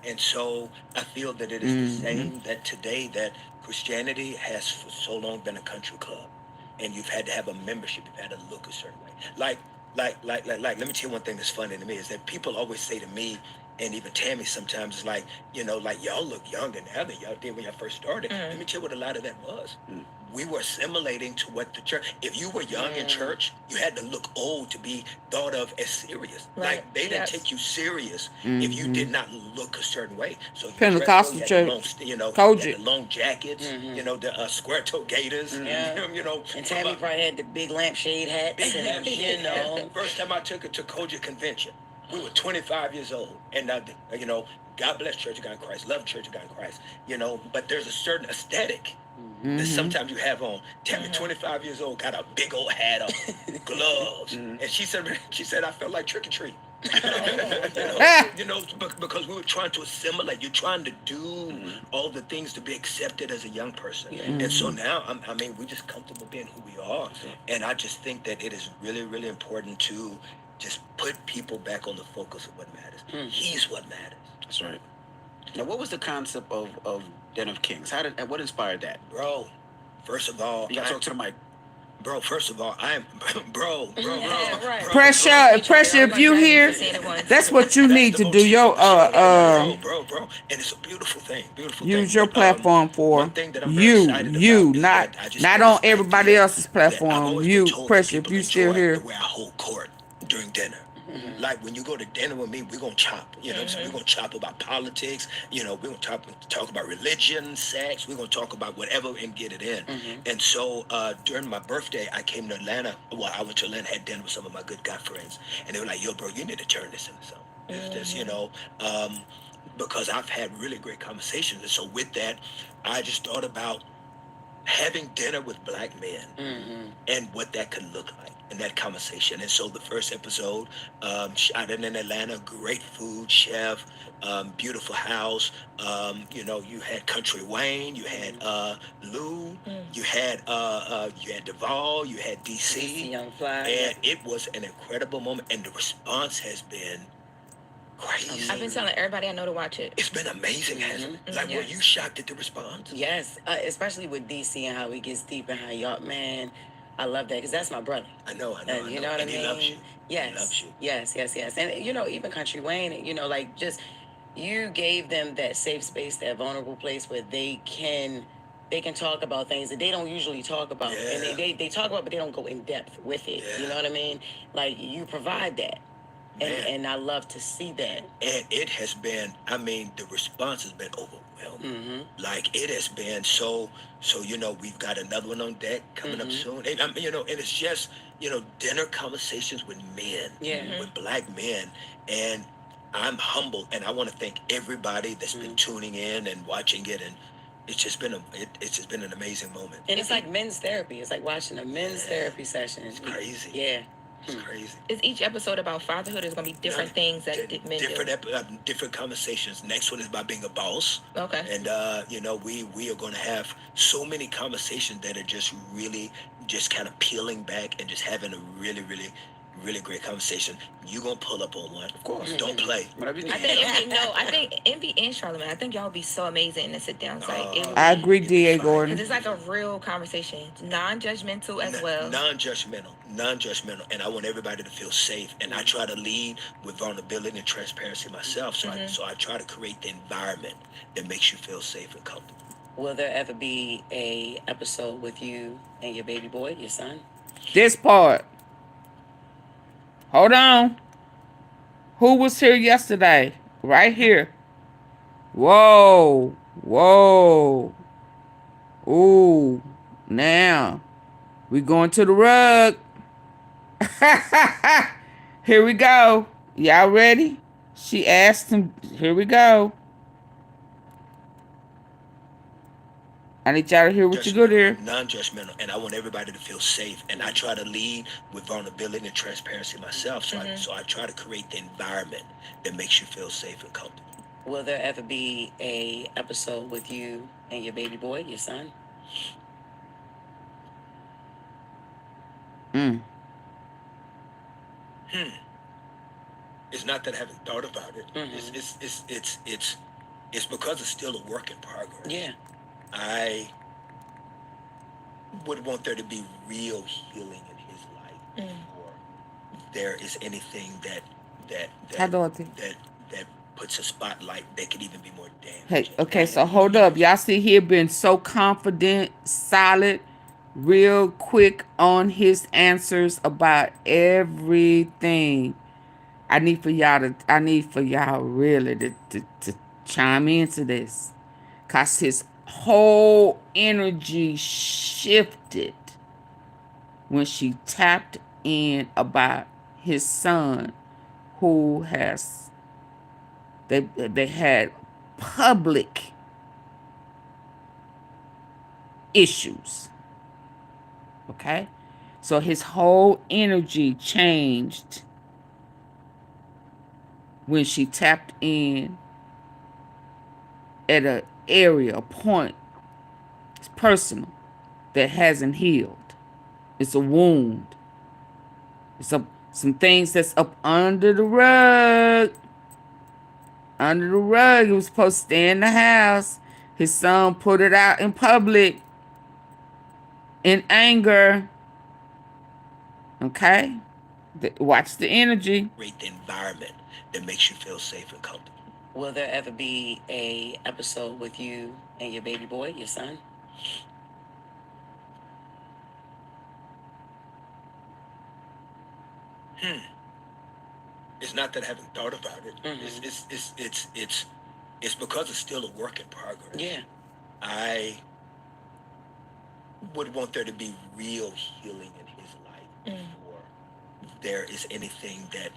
And so I feel that it is the same, that today that Christianity has for so long been a country club. And you've had to have a membership, you've had to look a certain way. Like, let me tell you one thing that's funny to me is that people always say to me, and even Tammy sometimes, like, you know, like, y'all look younger now than y'all did when y'all first started. Let me tell you what a lot of that was. We were assimilating to what the church, if you were young in church, you had to look old to be thought of as serious. Right. Like, they didn't take you serious if you did not look a certain way. So Pentecostal church, long, you know, Kojic. the long jackets, you know, the square toe gaiters, you know. And Tammy probably had the big lampshade hats. Big lampshade, you know. First time I took it to Kojic convention, we were 25 years old, and you know, God bless Church of God in Christ, love Church of God in Christ, you know. But there's a certain aesthetic that sometimes you have on. Tammy, 25 years old, got a big old hat on, gloves, and she said, I felt like trick or treat. you know, because we were trying to assimilate. You're trying to do all the things to be accepted as a young person. And so now, I mean, we're just comfortable being who we are. And I just think that it is really, really important to just put people back on the focus of what matters. He's what matters. That's right. Now, what was the concept of Den of Kings? What inspired that? Bro, first of all, you gotta talk to the mic. Bro, first of all, bro. Pressure, if you hear, that's what you need to do. Your bro, and it's a beautiful thing. Use your platform for you, not on everybody else's platform. You, Pressure, if you still here. Where I hold court during dinner. Like, when you go to dinner with me, we're gonna chop. You know what I'm saying? We're gonna chop about politics. You know, we're gonna talk about religion, sex. We're gonna talk about whatever and get it in. And so during my birthday, I came to Atlanta. Well, I went to Atlanta, had dinner with some of my good guy friends, and they were like, "Yo, bro, you need to turn this into something." This, you know, because I've had really great conversations. And so with that, I just thought about having dinner with black men and what that could look like in that conversation. And so the first episode, shot in Atlanta, great food, chef, beautiful house. You know, you had Country Wayne, you had Lou, you had Duvall, you had DC, Young Fly, and it was an incredible moment. And the response has been crazy. I've been telling everybody I know to watch it. It's been amazing, hasn't it? Like, were you shocked at the response? Yes, especially with DC and how he gets deep and how y'all, man, I love that because that's my brother. I know. You know what I mean? He loves you. Yes. He loves you. Yes. And, you know, even Country Wayne, you know, like, just, you gave them that safe space, that vulnerable place where they can talk about things that they don't usually talk about. And they talk about, but they don't go in depth with it. You know what I mean? Like, you provide that. And I love to see that. And it has been, I mean, the response has been overwhelming. Like, it has been so, you know, we've got another one on deck coming up soon. And, I mean, you know, and it's just, you know, dinner conversations with men, with black men. And I'm humbled, and I want to thank everybody that's been tuning in and watching it. it's just been it's just been an amazing moment. And it's like men's therapy. It's like watching a men's therapy session. It's crazy. Yeah. It's crazy. Is each episode about fatherhood? Is going to be different things that men do? Different conversations. Next one is about being a boss. Okay. And you know, we are going to have so many conversations that are just really just kind of peeling back and just having a really great conversation. You gonna pull up on one? Of course. Don't play. I think Envy and Charlamagne. I think y'all be so amazing in the sit downs. Like I agree, D.A. Gordon. It's like a real conversation, non-judgmental as well. Non-judgmental, and I want everybody to feel safe. And I try to lead with vulnerability and transparency myself. So I try to create the environment that makes you feel safe and comfortable. Will there ever be a episode with you and your baby boy, your son? This part. Hold on. Who was here yesterday? Right here. Whoa. Whoa. Ooh. Now. We going to the rug. Here we go. Y'all ready? She asked him. Here we go. I need y'all to hear what you good here. Non-judgmental, and I want everybody to feel safe. And I try to lead with vulnerability and transparency myself. So I try to create the environment that makes you feel safe and comfortable. Will there ever be a episode with you and your baby boy, your son? It's not that I haven't thought about it. It's because it's still a work in progress. Yeah. I would want there to be real healing in his life before there is anything that puts a spotlight that could even be more damaging. Hey, okay, so hold up. Y'all see here being so confident, solid, real quick on his answers about everything. I need for y'all really to chime into this. Cause his whole energy shifted when she tapped in about his son, who has they had public issues. Okay? So his whole energy changed when she tapped in at a area, a point, it's personal, that hasn't healed. It's a wound. It's some things that's up under the rug. Under the rug. He was supposed to stay in the house. His son put it out in public in anger. Okay? Watch the energy. Create the environment that makes you feel safe and comfortable. Will there ever be a episode with you and your baby boy, your son? It's not that I haven't thought about it. It's because it's still a work in progress. Yeah. I would want there to be real healing in his life before there is anything that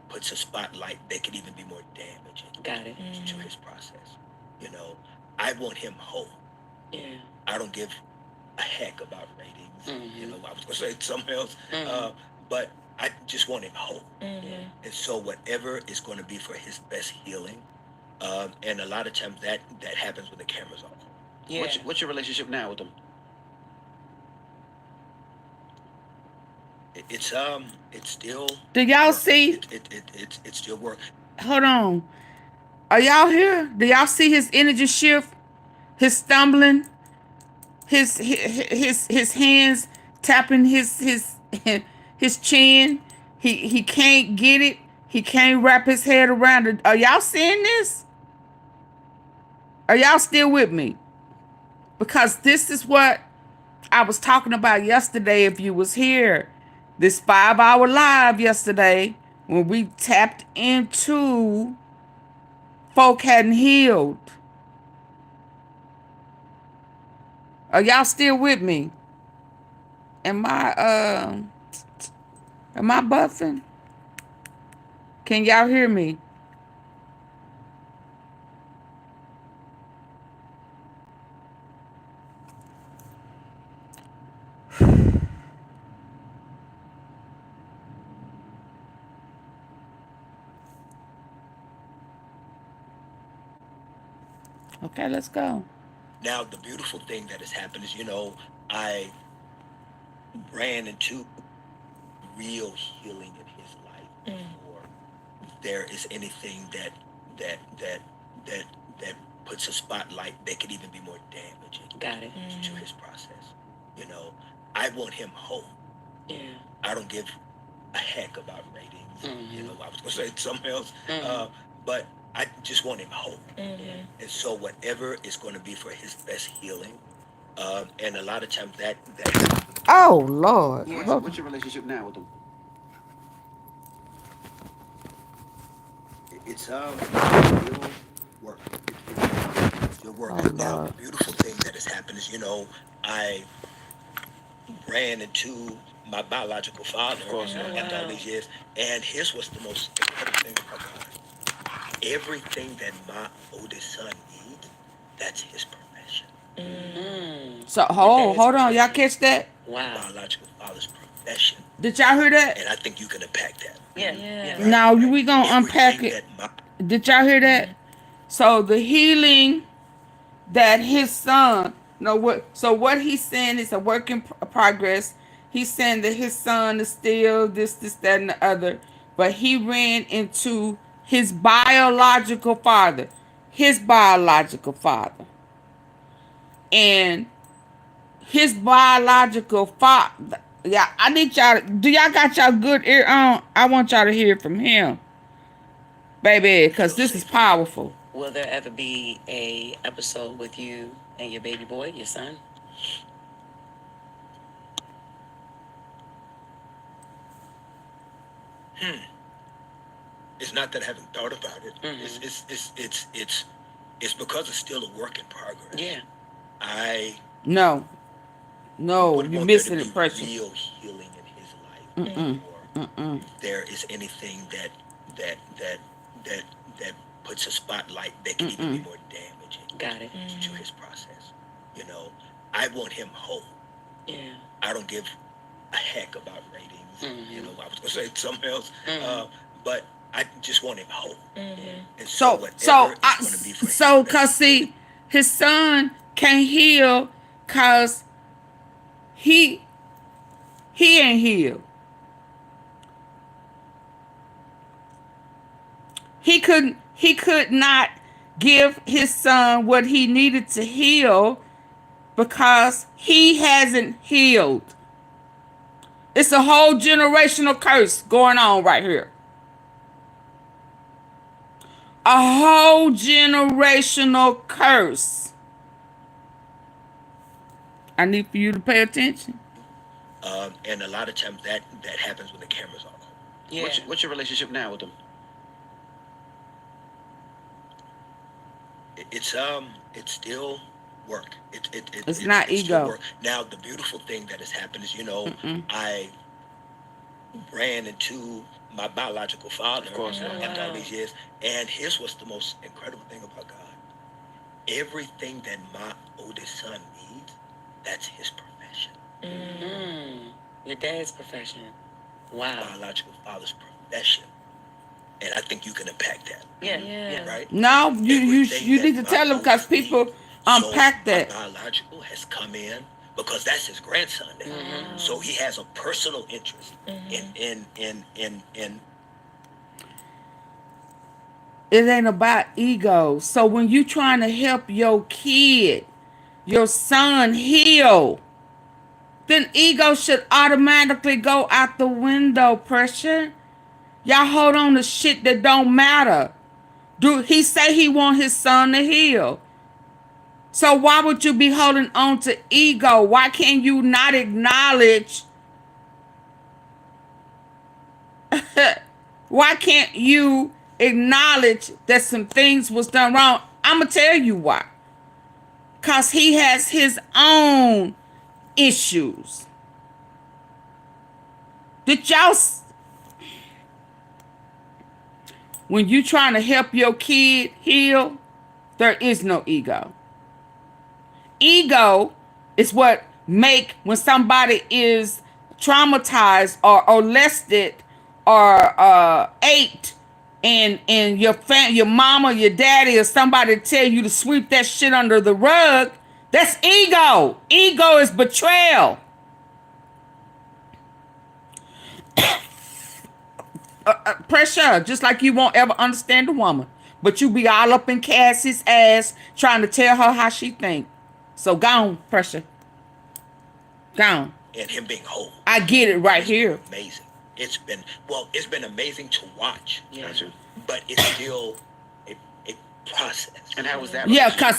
puts a spotlight that could even be more damaging. Got it. To his process. You know, I want him whole. Yeah. I don't give a heck about ratings. You know, I was gonna say something else, but I just want him whole. And so whatever is going to be for his best healing, and a lot of times that happens when the camera's off. Yeah. What's your relationship now with him? It's still. Do y'all see? It's still work. Hold on. Are y'all here? Do y'all see his energy shift? His stumbling? His hands tapping his chin. He can't get it. He can't wrap his head around it. Are y'all seeing this? Are y'all still with me? Because this is what I was talking about yesterday if you was here. This 5-hour live yesterday when we tapped into folk hadn't healed. Are y'all still with me? Am I buffing? Can y'all hear me? Okay, let's go. Now, the beautiful thing that has happened is, I ran into real healing in his life before there is anything that puts a spotlight that could even be more damaging. Got it. To his process. I want him home. Yeah. I don't give a heck about ratings. I was gonna say something else, but I just want him home. And so whatever is going to be for his best healing, and a lot of times that. Oh Lord. What's your relationship now with him? It's still work. It's still work. Now, the beautiful thing that has happened is, I ran into my biological father after all these years, and his was the most incredible thing about God. Everything that my oldest son needs, that's his profession. So hold on, y'all catch that? Wow. Biological father's profession. Did y'all hear that? And I think you can unpack that. Yeah. Right? Now we gonna unpack it. Did y'all hear that? So the healing that his son, what he's saying is a work in progress. He's saying that his son is still this, that, and the other. But he ran into his biological father. And his biological father. Yeah, I need y'all. Do y'all got y'all good ear on? I want y'all to hear from him. Baby, because this is powerful. Will there ever be a episode with you and your baby boy, your son? It's not that I haven't thought about it. It's because it's still a work in progress. Yeah. No, you're missing the pressure. Real healing in his life. Or there is anything that puts a spotlight that can even be more damaging. Got it. To his process. I want him home. Yeah. I don't give a heck about ratings. I was gonna say something else, but I just want him home. And So, cause see, his son can't heal, cause he ain't healed. He could not give his son what he needed to heal because he hasn't healed. It's a whole generational curse going on right here. A whole generational curse. I need for you to pay attention. And a lot of times that happens when the camera's off. Yeah. What's your relationship now with him? It's still work. It's not ego. Work. Now, the beautiful thing that has happened is, I ran into my biological father after all these years, and his was the most incredible thing about God. Everything that my oldest son needs, that's his profession. Your dad's profession. Wow. Biological father's profession. And I think you can unpack that. Yeah. Right? No, you need to tell them because people unpack that. My biological has come in because that's his grandson now. So he has a personal interest in It ain't about ego. So when you trying to help your kid, your son heal, then ego should automatically go out the window, pressure. Y'all hold on to shit that don't matter. He say he want his son to heal. So why would you be holding on to ego? Why can't you not acknowledge? Why can't you acknowledge that some things was done wrong? I'm going to tell you why. Because he has his own issues. Did y'all... When you trying to help your kid heal, there is no ego. Ego is what make when somebody is traumatized or molested or ate and your mama, your daddy, or somebody tell you to sweep that shit under the rug, that's ego. Ego is betrayal. Pressure, just like you won't ever understand a woman, but you be all up in Cassie's ass trying to tell her how she think. So go on, Pressure. Go on. And him being whole. I get it right here. Amazing. It's been amazing to watch. Yeah. But it's still a process. And how was that? Yeah, cause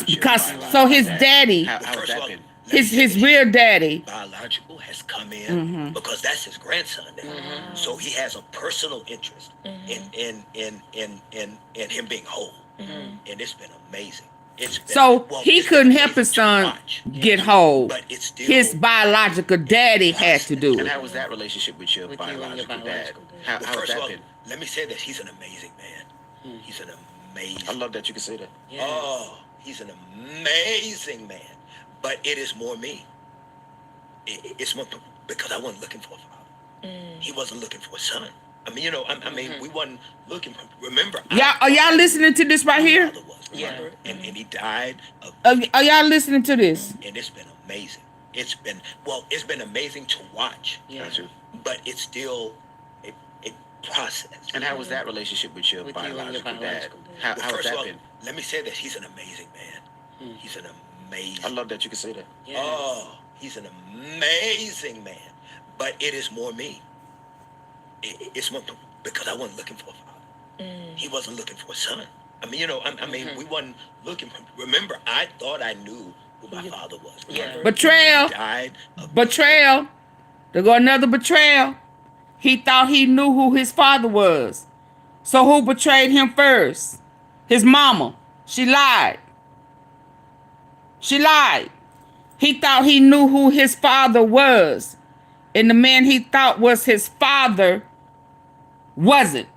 so his daddy, How's that been? his real daddy, biological has come in because that's his grandson now. So he has a personal interest in him being whole. And it's been amazing. So he couldn't help his son get whole. But it's still his biological daddy had to do And it. how was that relationship with your biological dad? How Well, has first of that all, been? let me say that he's an amazing man. He's an amazing. I love that you can say that. Oh, he's an amazing man. But it is more me. It's more because I wasn't looking for a father. He wasn't looking for a son. I mean, you know, I mean, we wasn't looking for. Remember, Are y'all listening to this right here? remember, and he died. Are y'all listening to this? And it's been amazing. It's been amazing to watch. But it's still a process. And how was that relationship with your biological dad? How has first of that all, been? let me say that he's an amazing man. He's an amazing. I love that you can say that. Oh, he's an amazing man. But it is more me. It's more because I wasn't looking for a father. He wasn't looking for a son. I mean, you know, I mean, we wasn't looking for. Remember, I thought I knew who my father was. Remember? Betrayal. He died of Betrayal. There go another betrayal. He thought he knew who his father was. So who betrayed him first? His mama. She lied. She lied. He thought he knew who his father was. And the man he thought was his father wasn't.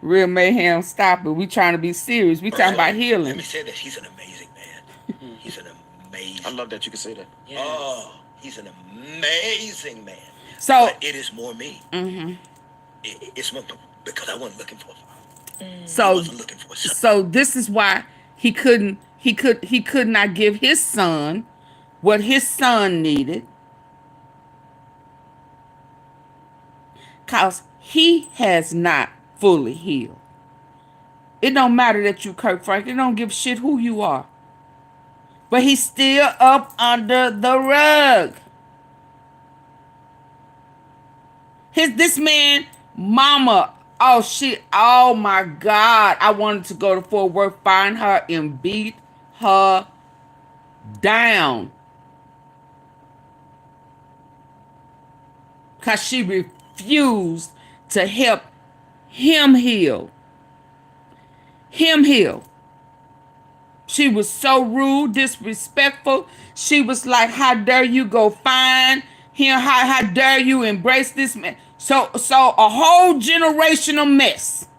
Real mayhem, stop it. We trying to be serious. We talking about healing. Let me say that he's an amazing man. He's an amazing. I love that you can say that. Oh, he's an amazing man. So but it is more me. It's more because I wasn't looking for a father. So, I wasn't looking for a son. So this is why he could not give his son what his son needed. Cause he has not fully healed. It don't matter that you Kirk Franklin. It don't give a shit who you are. But he's still up under the rug. This man, mama, oh shit, oh my God. I wanted to go to Fort Worth, find her and beat her down. Because she refused to help him heal. Him heal. She was so rude, disrespectful. She was like, how dare you go find him? How dare you embrace this man? So a whole generational mess.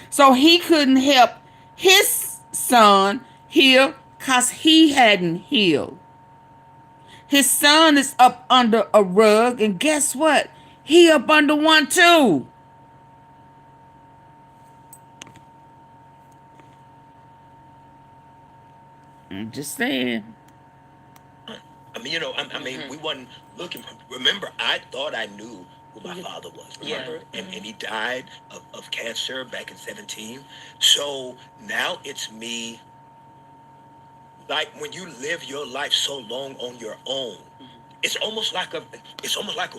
So he couldn't help his son heal because he hadn't healed. His son is up under a rug, and guess what? He up under one too. I'm just saying. I mean, you know, I mean, we wasn't looking for. Remember, I thought I knew who my father was. Remember, and he died of cancer back in 2017. So now it's me. Like when you live your life so long on your own, it's almost like a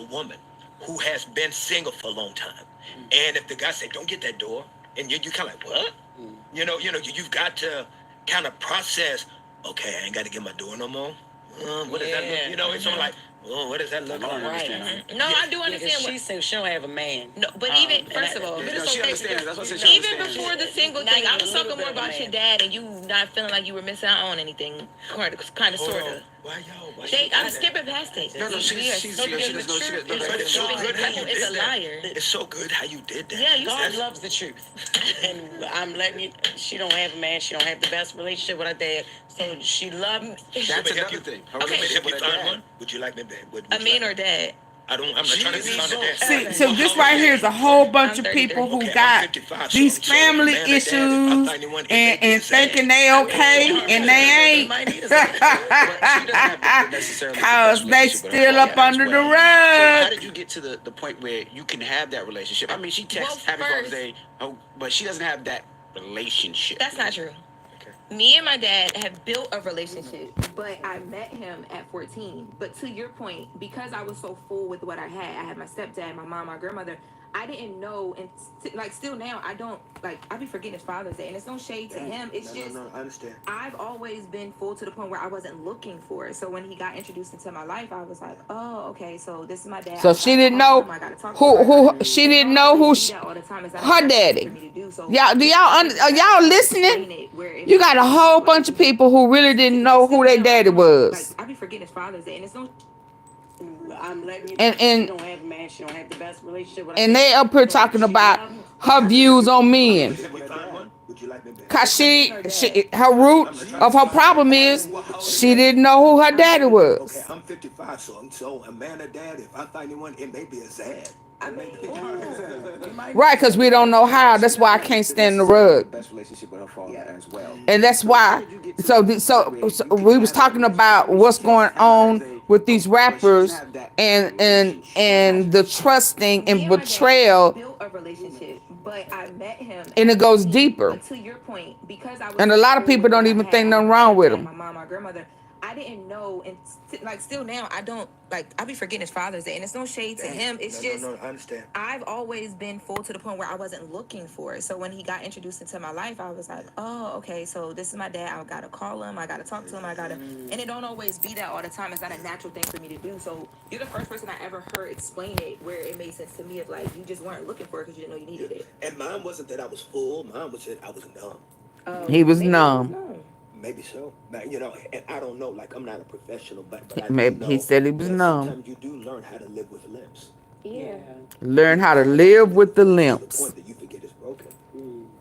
woman who has been single for a long time. And if the guy say, "Don't get that door," and you kind of like, "What?" You know, you've got to kind of process. Okay, I ain't got to get my door no more. What does that look? You know, it's sort of like, oh, what does that look like? No, I do understand. She said she don't have a man. No, but even first of all, she understands. That's what I said. She even before the single thing, I was talking more about your dad and you not feeling like you were missing out on anything, kind of, sort of. Why y'all? I'm skipping past it. No, she's so good. It's so good how you did that. It's so good how you did that. Yeah, God loves the truth. And I'm letting you, she don't have a man, she don't have the best relationship with her dad. So she loved me. That's another thing. Her relationship with her dad. Would you like me back? A man or dad? I'm not trying to sound that. See, so this right here is a whole bunch of people who got these family issues and thinking they okay and they ain't. Cause they still up under the rug. So how did you get to the point where you can have that relationship? I mean, she texts Happy Father's Day, but she doesn't have that relationship. That's not true. Me and my dad have built a relationship, but I met him at 14. But to your point, because I was so full with what I had my stepdad, my mom, my grandmother, I didn't know, and like still now, I don't, like, I be forgetting his Father's Day, and it's no shade to him, it's just, I understand. I've always been full to the point where I wasn't looking for it, so when he got introduced into my life, I was like, oh, okay, so this is my dad. So she didn't know she didn't know who her daddy. Y'all, are y'all listening? You got a whole bunch of people who really didn't know who their daddy was. I be forgetting his Father's Day, and it's no. I'm letting you. And she don't have a man. She don't have the best relationship with her. And they up here talking about her views on men. Cause her root of her problem is she didn't know who her daddy was. Okay, I'm 55, so a man or dad, if I find anyone, it may be a Zad. Right, because we don't know how. That's why I can't stand the rug. Best relationship with her father as well. And that's why. So we was talking about what's going on with these rappers and the trusting and betrayal. But I met him, and it goes deeper. To your point, because I was, and a lot of people don't even think nothing wrong with him. My mom, my grandmother, I didn't know, and like still now, I don't, like, I be forgetting his Father's Day, and it's no shade to him. It's just, I understand. I've always been full to the point where I wasn't looking for it. So when he got introduced into my life, I was like, oh, okay, so this is my dad. I gotta call him. I gotta talk to him. And it don't always be that all the time. It's not a natural thing for me to do. So you're the first person I ever heard explain it where it made sense to me of like, you just weren't looking for it because you didn't know you needed it. And mine wasn't that I was full. Mine was that I was numb. He was numb. Maybe so. You know, and I don't know. Like, I'm not a professional, but I maybe he said he was numb. Sometimes you do learn how to live with limps. Yeah. Learn how to live with the limps. To the point that you forget it's broken.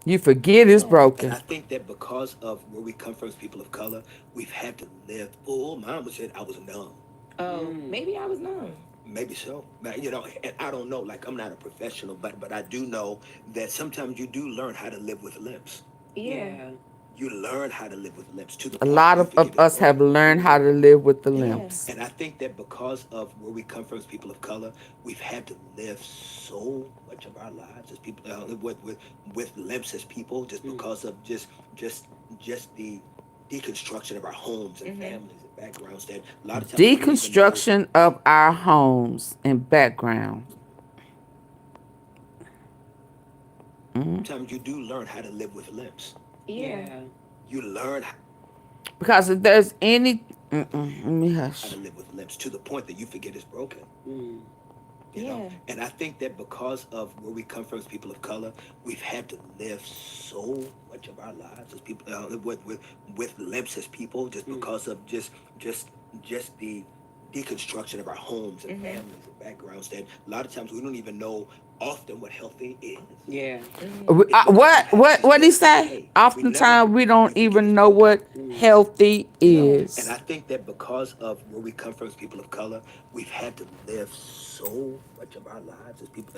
You forget it's broken. And I think that because of where we come from as people of color, we've had to live full. Mine was that I was numb. Oh, maybe I was numb. Maybe so. You know, and I don't know. Like, I'm not a professional, but I do know that sometimes you do learn how to live with limps. Yeah. You learn how to live with limps. A lot of us have learned how to live with the limps. And I think that because of where we come from as people of color, we've had to live so much of our lives as people with limps as people, just because of just the deconstruction of our homes and families and backgrounds. That a lot of times deconstruction of our homes and background. Sometimes you do learn how to live with limps. Yeah. You learn because if there's any let me hush. How to live with limps to the point that you forget it's broken. You know? And I think that because of where we come from as people of color, we've had to live so much of our lives as people with limps as people, just because of just the deconstruction of our homes and families and backgrounds. That a lot of times we don't even know often what healthy is. Yeah. What did he say? Oftentimes we don't even know what healthy is. And I think that because of where we come from as people of color, we've had to live so much of our lives as people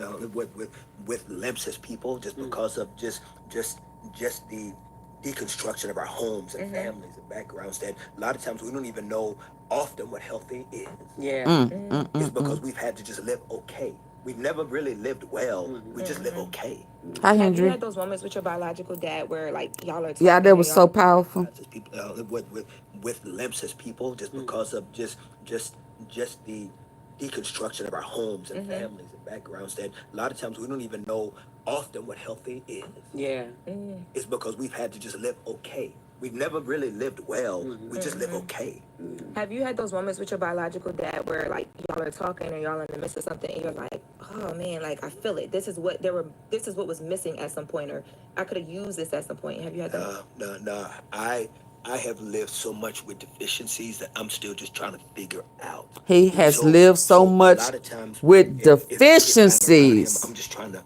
with limps as people, just because of just the deconstruction of our homes and families and backgrounds. That a lot of times we don't even know often what healthy is. Yeah. It's because we've had to just live okay. We've never really lived well. We just live okay. Hi, Have Hendry. you had those moments with your biological dad where like y'all are yeah, that was so powerful. People with limps as people, just because of just the deconstruction of our homes and families and backgrounds. That a lot of times we don't even know often what healthy is. Yeah. It's because we've had to just live okay. We've never really lived well. We just live okay. Have you had those moments with your biological dad where like y'all are talking or y'all in the midst of something and you're like, oh man, like I feel it. This is what was missing at some point, or I could have used this at some point. Have you had that? No. I have lived so much with deficiencies that I'm still just trying to figure out. He has lived so a much lot of times with if I'm around him, deficiencies. I'm just trying to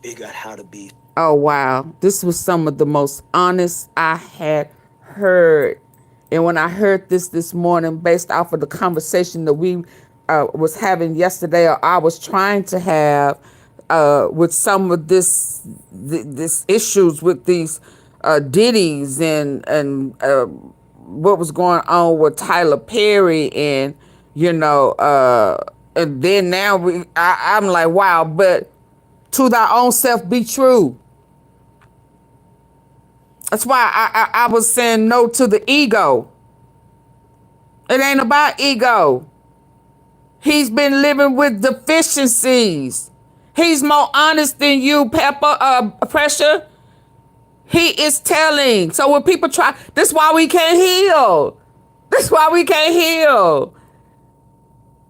figure out how to be. Oh, wow. This was some of the most honest I had heard. And when I heard this morning, based off of the conversation that we was having yesterday, or I was trying to have with some of this issues with these ditties and what was going on with Tyler Perry, and and then now I'm like, wow, but to thy own self be true. That's why I was saying no to the ego. It ain't about ego. He's been living with deficiencies. He's more honest than you, Pressure. He is telling. So when people try, this is why we can't heal. This is why we can't heal.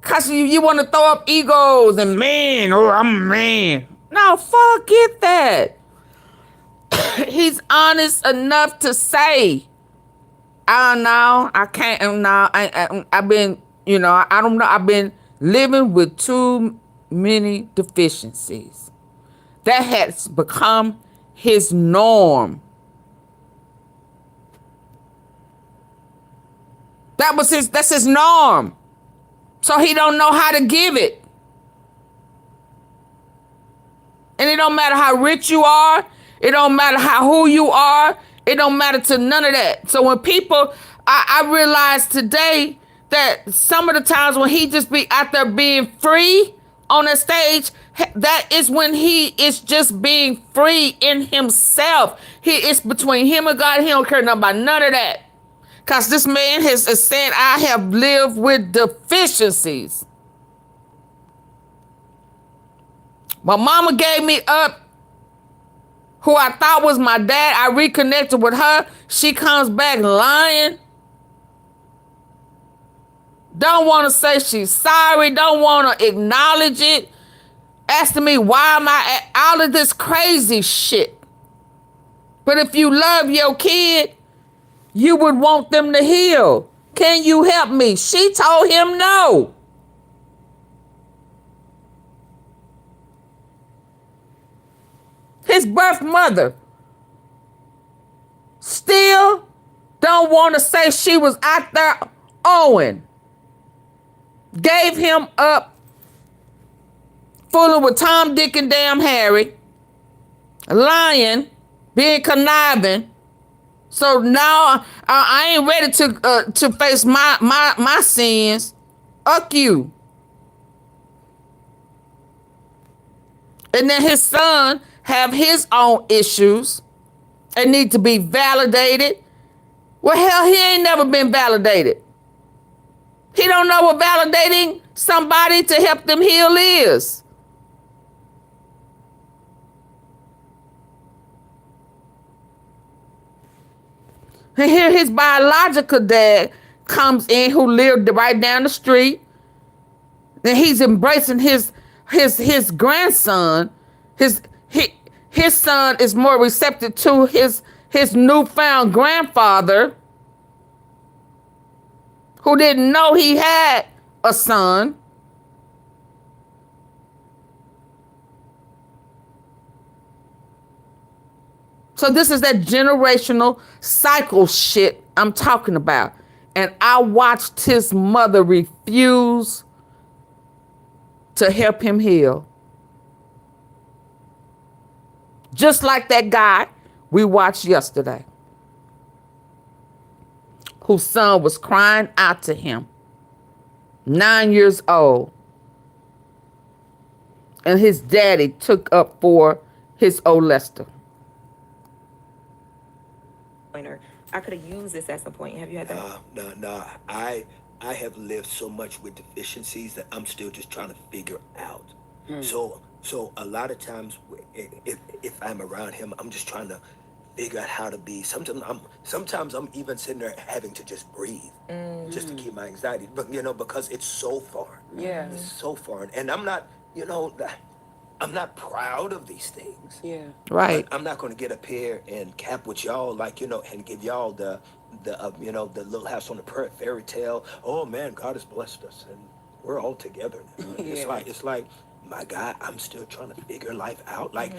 Because you want to throw up egos and man, oh, I'm a man. No, forget that. He's honest enough to say, I don't know, I can't, no, I've been, I don't know, I've been living with too many deficiencies. That has become his norm. That's his norm. So he don't know how to give it. And it don't matter how rich you are. It don't matter who you are. It don't matter to none of that. So when people, I realized today that some of the times when he just be out there being free on the stage, that is when he is just being free in himself. It's between him and God. He don't care nothing about none of that. Because this man has said, I have lived with deficiencies. My mama gave me up, who I thought was my dad. I reconnected with her. She comes back lying. Don't want to say she's sorry. Don't want to acknowledge it. Asking me why am I at all of this crazy shit. But if you love your kid, you would want them to heal. Can you help me? She told him no. His birth mother still don't want to say she was out there owing. Gave him up, fooling with Tom, Dick, and damn Harry, lying, being conniving. So now I ain't ready to face my sins. Fuck you. And then his son have his own issues and need to be validated. Well, hell, he ain't never been validated. He don't know what validating somebody to help them heal is. And here his biological dad comes in, who lived right down the street. And he's embracing his grandson. His son is more receptive to his newfound grandfather, who didn't know he had a son. So this is that generational cycle shit I'm talking about. And I watched his mother refuse to help him heal. Just like that guy we watched yesterday, whose son was crying out to him, 9 years old. And his daddy took up for his old Lester. I could have used this at some point. Have you had that? No. I have lived so much with deficiencies that I'm still just trying to figure out. So a lot of times, if I'm around him, I'm just trying to figure out how to be. Sometimes I'm even sitting there having to just breathe, just to keep my anxiety. But because it's so far. Yeah. It's so far, and I'm not. I'm not proud of these things. Yeah. Right. But I'm not going to get up here and cap with y'all, and give y'all the you know, the Little House on the Prairie fairy tale. Oh man, God has blessed us, and we're all together now. It's like, my God, I'm still trying to figure life out. Like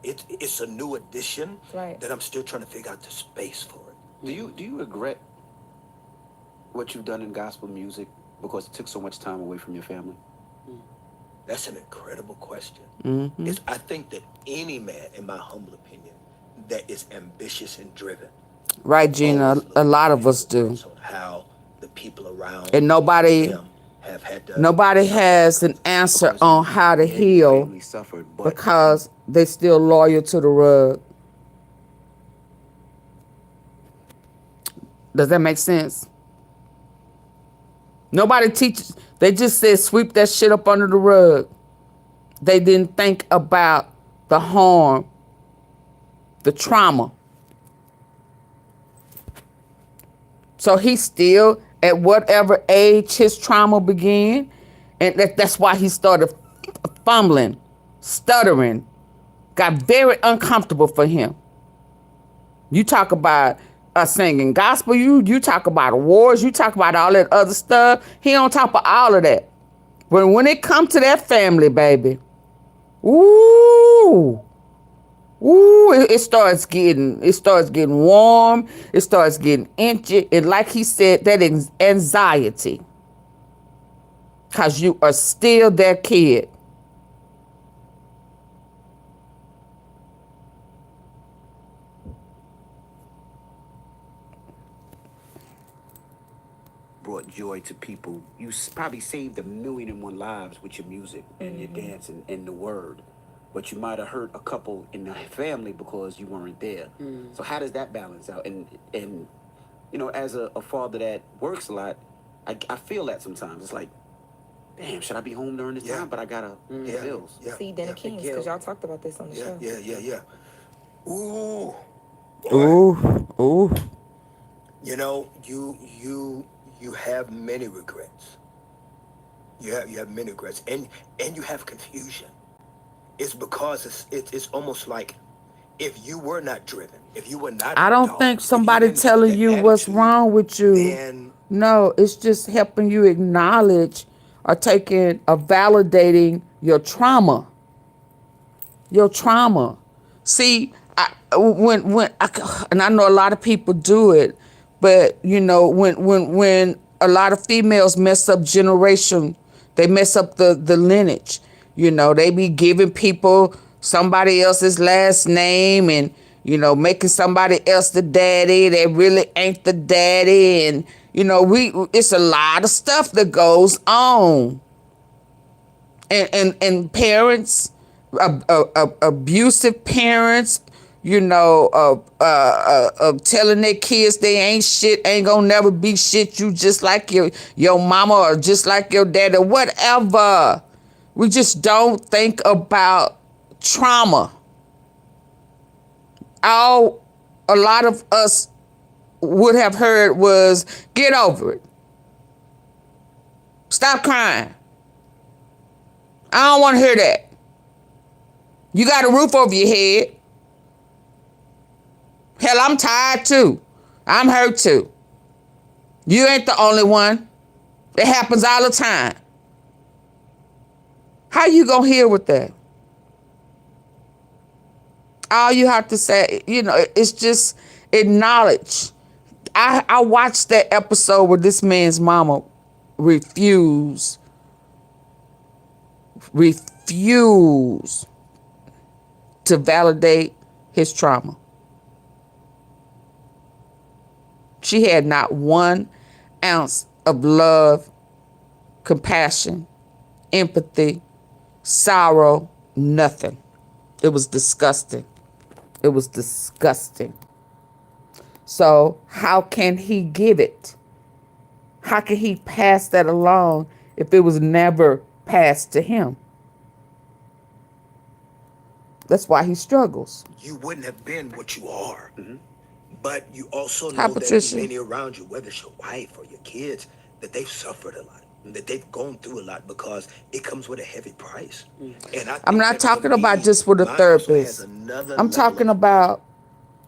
it's a new addition that I'm still trying to figure out the space for it. Do you regret what you've done in gospel music because it took so much time away from your family? That's an incredible question. Mm-hmm. I think that any man, in my humble opinion, that is ambitious and driven. Right, Gina. A lot of us do. How the people around and nobody has an answer on how to heal because they still loyal to the rug. Does that make sense? Nobody teaches. They just said sweep that shit up under the rug. They didn't think about the harm, the trauma. So he's still at whatever age his trauma began. And that's why he started fumbling, stuttering. Got very uncomfortable for him. You talk about singing gospel, you talk about wars, you talk about all that other stuff. He on top of all of that. But when it comes to that family, baby, ooh, it starts getting warm. It starts getting itchy. And like he said, that is anxiety. Because you are still their kid. Brought joy to people. You probably saved 1,000,001 lives with your music and your dance and the word. But you might have hurt a couple in the family because you weren't there. So how does that balance out? And you know, as a father that works a lot, I feel that sometimes. It's like, damn, should I be home during this time? But I gotta pay bills. See, Den of Kings, because y'all talked about this on the show. Yeah. Ooh. Ooh. You know, you have many regrets. You have many regrets, and you have confusion. It's because it's almost like if you were not driven, if you were not. I don't think somebody telling you what's wrong with you. No, it's just helping you acknowledge or validating your trauma. Your trauma. See, and I know a lot of people do it, but you know, when a lot of females mess up generation, they mess up the lineage. You know, they be giving people somebody else's last name and, you know, making somebody else the daddy. They really ain't the daddy. And, you know, it's a lot of stuff that goes on. And parents, abusive parents, you know, telling their kids they ain't shit, ain't gonna never be shit. You just like your mama or just like your dad or whatever. We just don't think about trauma. All a lot of us would have heard was, get over it. Stop crying. I don't want to hear that. You got a roof over your head. Hell, I'm tired too. I'm hurt too. You ain't the only one. It happens all the time. How you gonna heal with that? All you have to say, you know, it's just acknowledge. I watched that episode where this man's mama refused to validate his trauma. She had not 1 ounce of love, compassion, empathy, sorrow, nothing. It was disgusting. It was disgusting. So how can he give it? How can he pass that along if it was never passed to him? That's why he struggles. You wouldn't have been what you are. But you also know Hi, that Patricia. many around you, whether it's your wife or your kids, that they've suffered a lot, that they've gone through a lot because it comes with a heavy price. And I'm not talking about just with a therapist. I'm talking about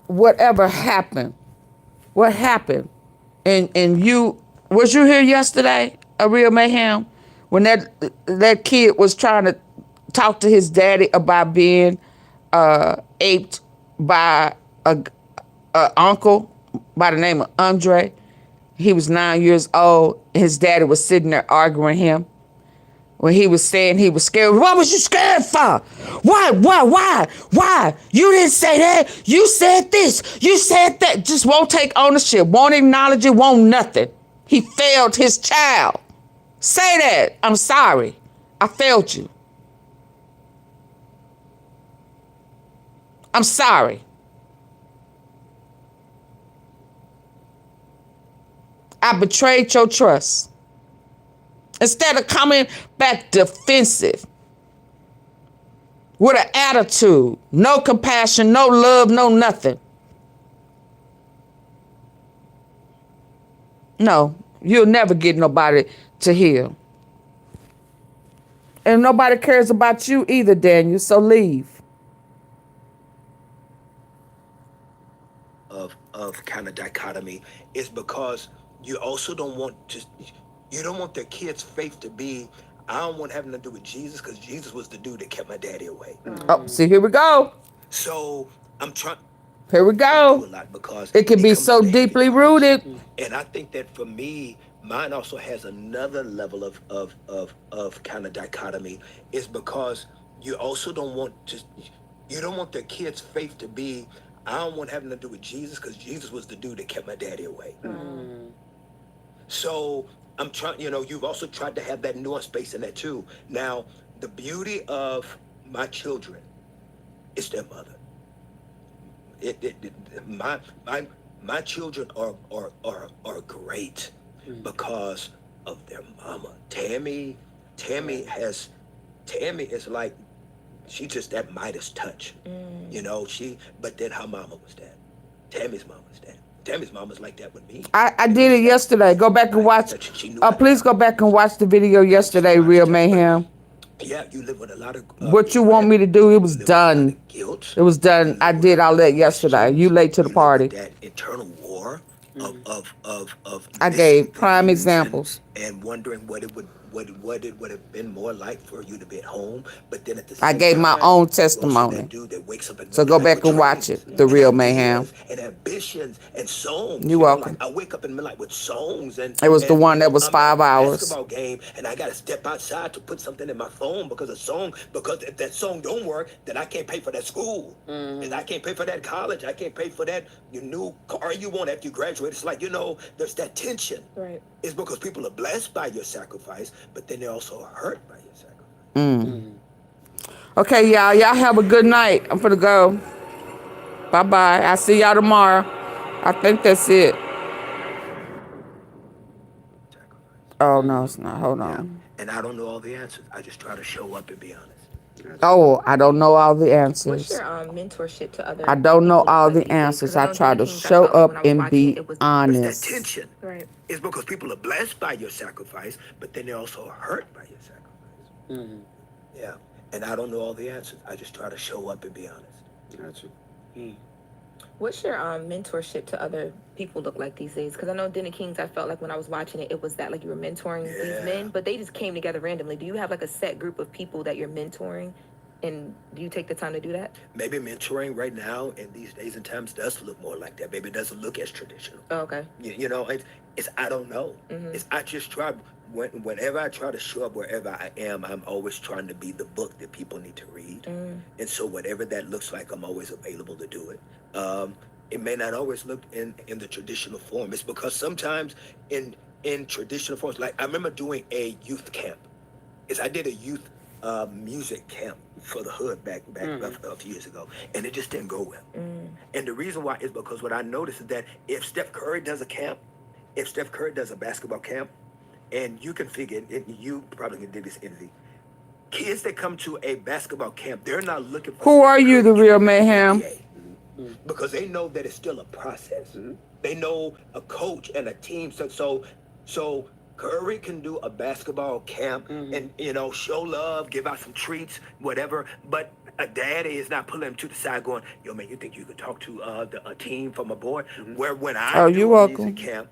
whatever happened. What happened? And you, was you here yesterday, A Real Mayhem? When that kid was trying to talk to his daddy about being aped by a uncle by the name of Andre. He was 9 years old. His daddy was sitting there arguing him. When he was saying he was scared. What was you scared for? Why? You didn't say that. You said this. You said that. Just won't take ownership. Won't acknowledge it. Won't nothing. He failed his child. Say that. I'm sorry. I failed you. I'm sorry. I betrayed your trust. Instead of coming back defensive with an attitude, no compassion, no love, no nothing. No, you'll never get nobody to heal. And nobody cares about you either, Daniel, so leave. Of kind of dichotomy is because you also don't want their kids' faith to be, I don't want having to do with Jesus because Jesus was the dude that kept my daddy away. Oh, see, here we go. So I'm trying. Here we go. Because it can be so deeply rooted. And I think that for me, mine also has another level of kind of dichotomy is because you also don't want their kids' faith to be, I don't want having to do with Jesus because Jesus was the dude that kept my daddy away. So I'm trying, you've also tried to have that nuance space in that too. Now, the beauty of my children is their mother. My children are great because of their mama. Tammy is like, she just that Midas touch. But then her mama was that. Tammy's mama was that. Tammy's mama's like that with me. I did it yesterday. Go back and watch. Please go back and watch the video yesterday, Real Mayhem. Yeah, you live with a lot of... what you want me to do, it was done. It was done. I did all that yesterday. You late to the party. That internal war of I gave prime examples. And wondering what it would have been more like for you to be at home, but then at the same I gave my own testimony. So go back and watch it, The Real Mayhem. And ambitions and songs. You're welcome. I wake up in the middle with songs and it was the one that was 5 hours. Basketball game, and I gotta step outside to put something in my phone because if that song don't work, then I can't pay for that school, and I can't pay for that college. I can't pay for that new car you want after you graduate. It's like there's that tension. Right. It's because people are blessed by your sacrifice, but then they're also hurt by your sacrifice. Okay, y'all. Y'all have a good night. I'm finna go. Bye-bye. I'll see y'all tomorrow. I think that's it. Oh, no, it's not. Hold on. And I don't know all the answers. I just try to show up and be honest. Oh, I don't know all the What's answers. your mentorship to other I don't know people all like the these answers. days? 'Cause I know try Diddy to Kings, I show felt like up when I was and watching be it, it was honest. That tension. Right. It's because people are blessed by your sacrifice, but then they're also hurt by your sacrifice. Yeah. And I don't know all the answers. I just try to show up and be honest. Gotcha. What's your mentorship to other people look like these days? Because I know Diddy Kings, I felt like when I was watching it, it was that like you were mentoring these men, but they just came together randomly. Do you have like a set group of people that you're mentoring? And do you take the time to do that? Maybe mentoring right now in these days and times does look more like that. Maybe it doesn't look as traditional. Oh, okay. It's I don't know. It's I just try whenever I try to show up wherever I am, I'm always trying to be the book that people need to read. And so whatever that looks like, I'm always available to do it. It may not always look in the traditional form. It's because sometimes in traditional forms, like I remember doing a youth camp. I did a youth music camp for the hood back a few years ago, and it just didn't go well. And the reason why is because what I noticed is that if Steph Curry does a camp, if Steph Curry does a basketball camp, and you can figure it, you probably can do this interview. Kids that come to a basketball camp, they're not looking for Who are you, The Real Mayhem? because they know that it's still a process. They know a coach and a team. So Curry can do a basketball camp and, show love, give out some treats, whatever. But A daddy is not pulling him to the side going, yo, man, you think you could talk to a team from a board? Where when I do a music camp,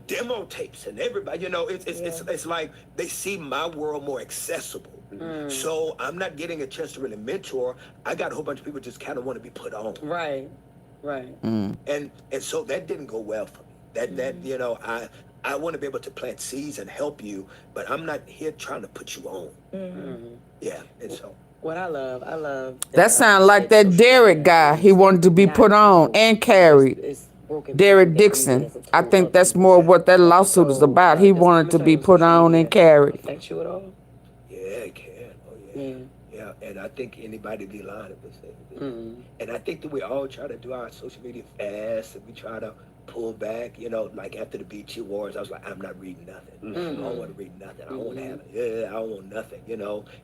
demo tapes and everybody, it's like they see my world more accessible. So I'm not getting a chance to really mentor. I got a whole bunch of people just kind of want to be put on. Right. And so that didn't go well for me. That I want to be able to plant seeds and help you, but I'm not here trying to put you on. Yeah, and so. What I love. That sounds like that Derek guy. He wanted to be put on and carried. Derek Dixon. I think that's more what that lawsuit is about. He wanted to be put on and carried. Affect you at all? Yeah, it can. Oh, yeah. Yeah, and I think anybody be lying if they say it. And I think that we all try to do our social media fast, and we try to pull back, like after the BET Awards, I was like, I'm not reading nothing. I don't want to read nothing. I don't want to have it. I don't want nothing,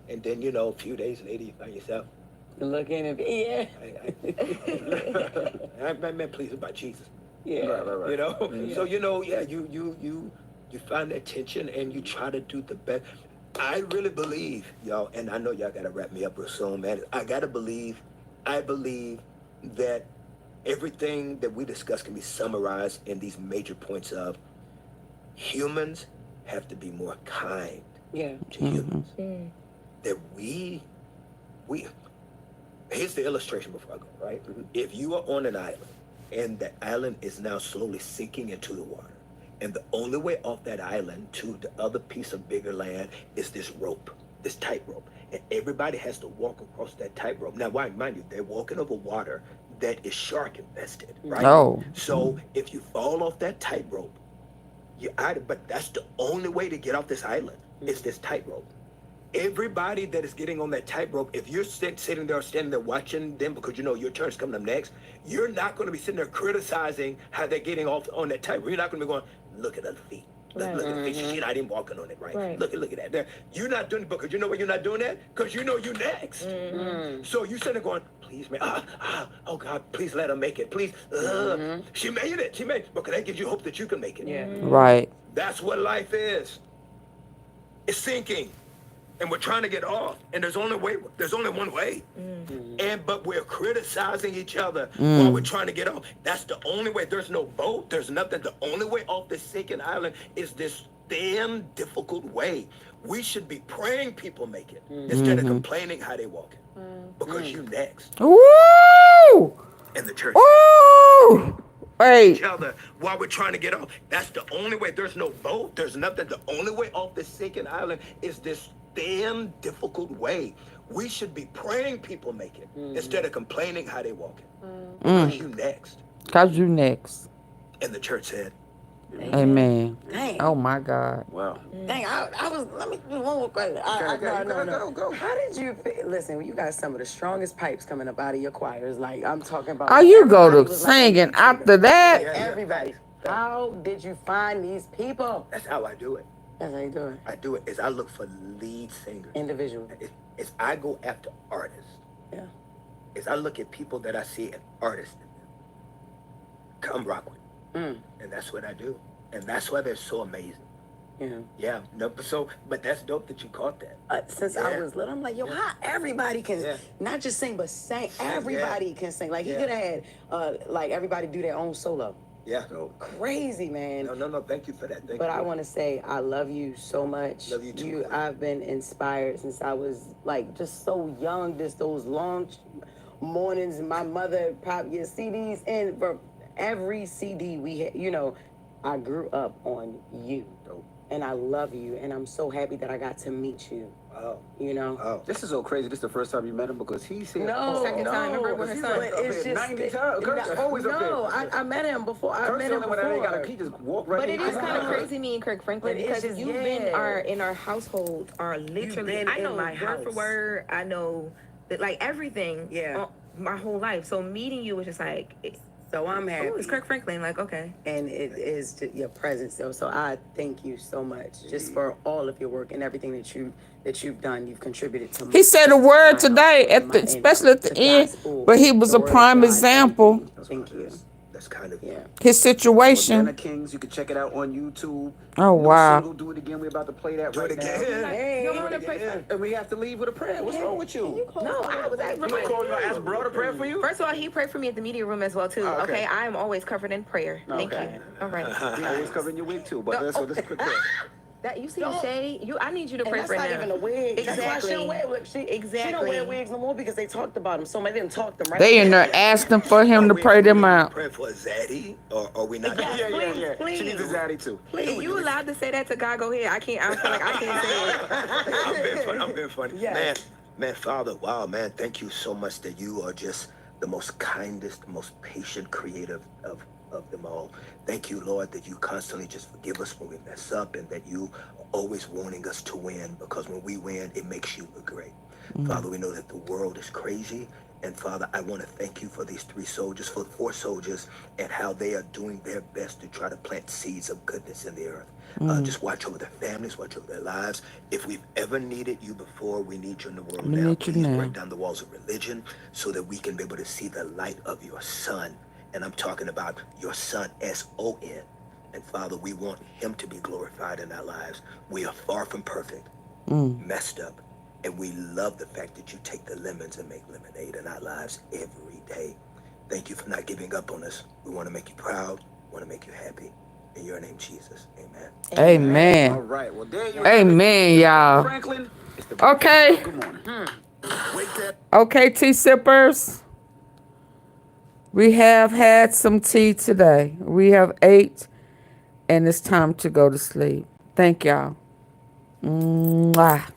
And then, a few days later, you find yourself. Looking at Man, please, about Jesus. Yeah. Right. So, you find that tension and you try to do the best. I really believe, y'all, and I know y'all got to wrap me up real soon, man. I believe that everything that we discuss can be summarized in these major points of humans have to be more kind to humans. That we here's the illustration before I go, right? If you are on an island and the island is now slowly sinking into the water, and the only way off that island to the other piece of bigger land is this rope, this tightrope. And everybody has to walk across that tightrope. Now, mind you, they're walking over water that is shark infested, right? Oh. So if you fall off that tightrope, but that's the only way to get off this island is this tightrope. Everybody that is getting on that tightrope, if you're sitting there or standing there watching them because your turn's coming up next, you're not going to be sitting there criticizing how they're getting off on that tightrope. You're not going to be going, look at her feet. Look at the feet. She's not even walking on it, right? Look at that. You're not doing it because you know why you're not doing that? Because you know you're next. So you're sitting there going, please, man, oh God, please let her make it. Please. She made it. Because that gives you hope that you can make it. Right. That's what life is. It's sinking. And we're trying to get off, and there's only one way. But we're criticizing each other while we're trying to get off. That's the only way. There's no boat. There's nothing. The only way off this sinking island is this damn difficult way. We should be praying people make it instead of complaining how they walk it. Because you next. Woo! And the church. Woo! Hey. Each other while we're trying to get off. That's the only way. There's no boat. There's nothing. The only way off this sinking island is this damn difficult way. We should be praying people make it instead of complaining how they walk it. Because you next. Because you next. And the church said, Amen. Dang. Oh my God. Wow. Dang, let me do one more question. Go. How did you listen? You got some of the strongest pipes coming up out of your choirs. Like I'm talking about. Oh, you go to singing after that? Everybody. How did you find these people? That's how I do it. That's how you do it. I do it is I look for lead singers. Individual. It's I go after artists. Yeah. Is I look at people that I see an artist in them. Come rock with. And that's what I do. And that's why they're so amazing. Yeah. No, but that's dope that you caught that. Since I was little, I'm like, yo, how everybody can not just sing, but sing. Everybody can sing. Like he could have had like everybody do their own solo. Yeah. Crazy, man. No. Thank you for that. Thank but you. I want to say I love you so much. Love you too. I've been inspired since I was like just so young. Just those long mornings. My mother popped your CDs in for every CD we had. I grew up on you. And I love you. And I'm so happy that I got to meet you. Wow. This is so crazy. This is the first time you met him because he said second time. Remember when he's son? like It's just 90 times. Always I met him before. He just walked right But in. it is kind of crazy, me and Kirk Franklin, because you've been in our household, literally. I know word for word. I know that like everything. My whole life. So meeting you was just like. So I'm happy. It's Kirk Franklin, like, okay. And it is your presence, though. So I thank you so much just for all of your work and everything that you've done. You've contributed to. He said a word today, especially at the end, but he was a prime example. Thank you. That's kind of his situation. Kings, you can check it out on YouTube. Oh wow. Single, do it again. We're about to play that Do right it again. now. Hey, You want to pray? And we have to leave with a prayer. What's wrong with you? No, I was asking. You gonna ask bro to pray for you? First of all, he prayed for me at the media room as well too. Oh, Okay, okay. I am always covered in prayer. Thank you. All right. We always covering your wig too, but let's quick prayer. That you see the shade? I need you to pray And for that's him. not even a wig. Exactly. That's why she don't wear wigs. Exactly. She don't wear wigs no more because they talked about him. Somebody didn't talk them right. They in there asking for him to pray them out. Pray for Zaddy, or are we not? Yeah. She needs a zaddy too. If you allowed to say that to God, go ahead. I can't. I feel like I can't say it. I'm being funny. Yes. Man, Father, wow, man, thank you so much that you are just the most kindest, most patient creator of them all. Thank you, Lord, that you constantly just forgive us when we mess up, and that you are always wanting us to win, because when we win, it makes you look great. Father, we know that the world is crazy, and Father, I want to thank you for these 3 soldiers, for 4 soldiers, and how they are doing their best to try to plant seeds of goodness in the earth. Just watch over their families, watch over their lives. If we've ever needed you before, we need you in the world now. Please break down the walls of religion so that we can be able to see the light of your Son. And I'm talking about your Son, S-O-N. And Father, we want him to be glorified in our lives. We are far from perfect, messed up, and we love the fact that you take the lemons and make lemonade in our lives every day. Thank you for not giving up on us. We want to make you proud, want to make you happy. In your name, Jesus. Amen. Amen. All right. Well, there you Amen, y'all. Franklin. Okay. Good morning. Okay, tea sippers. We have had some tea today. We have ate, and it's time to go to sleep. Thank y'all. Mwah.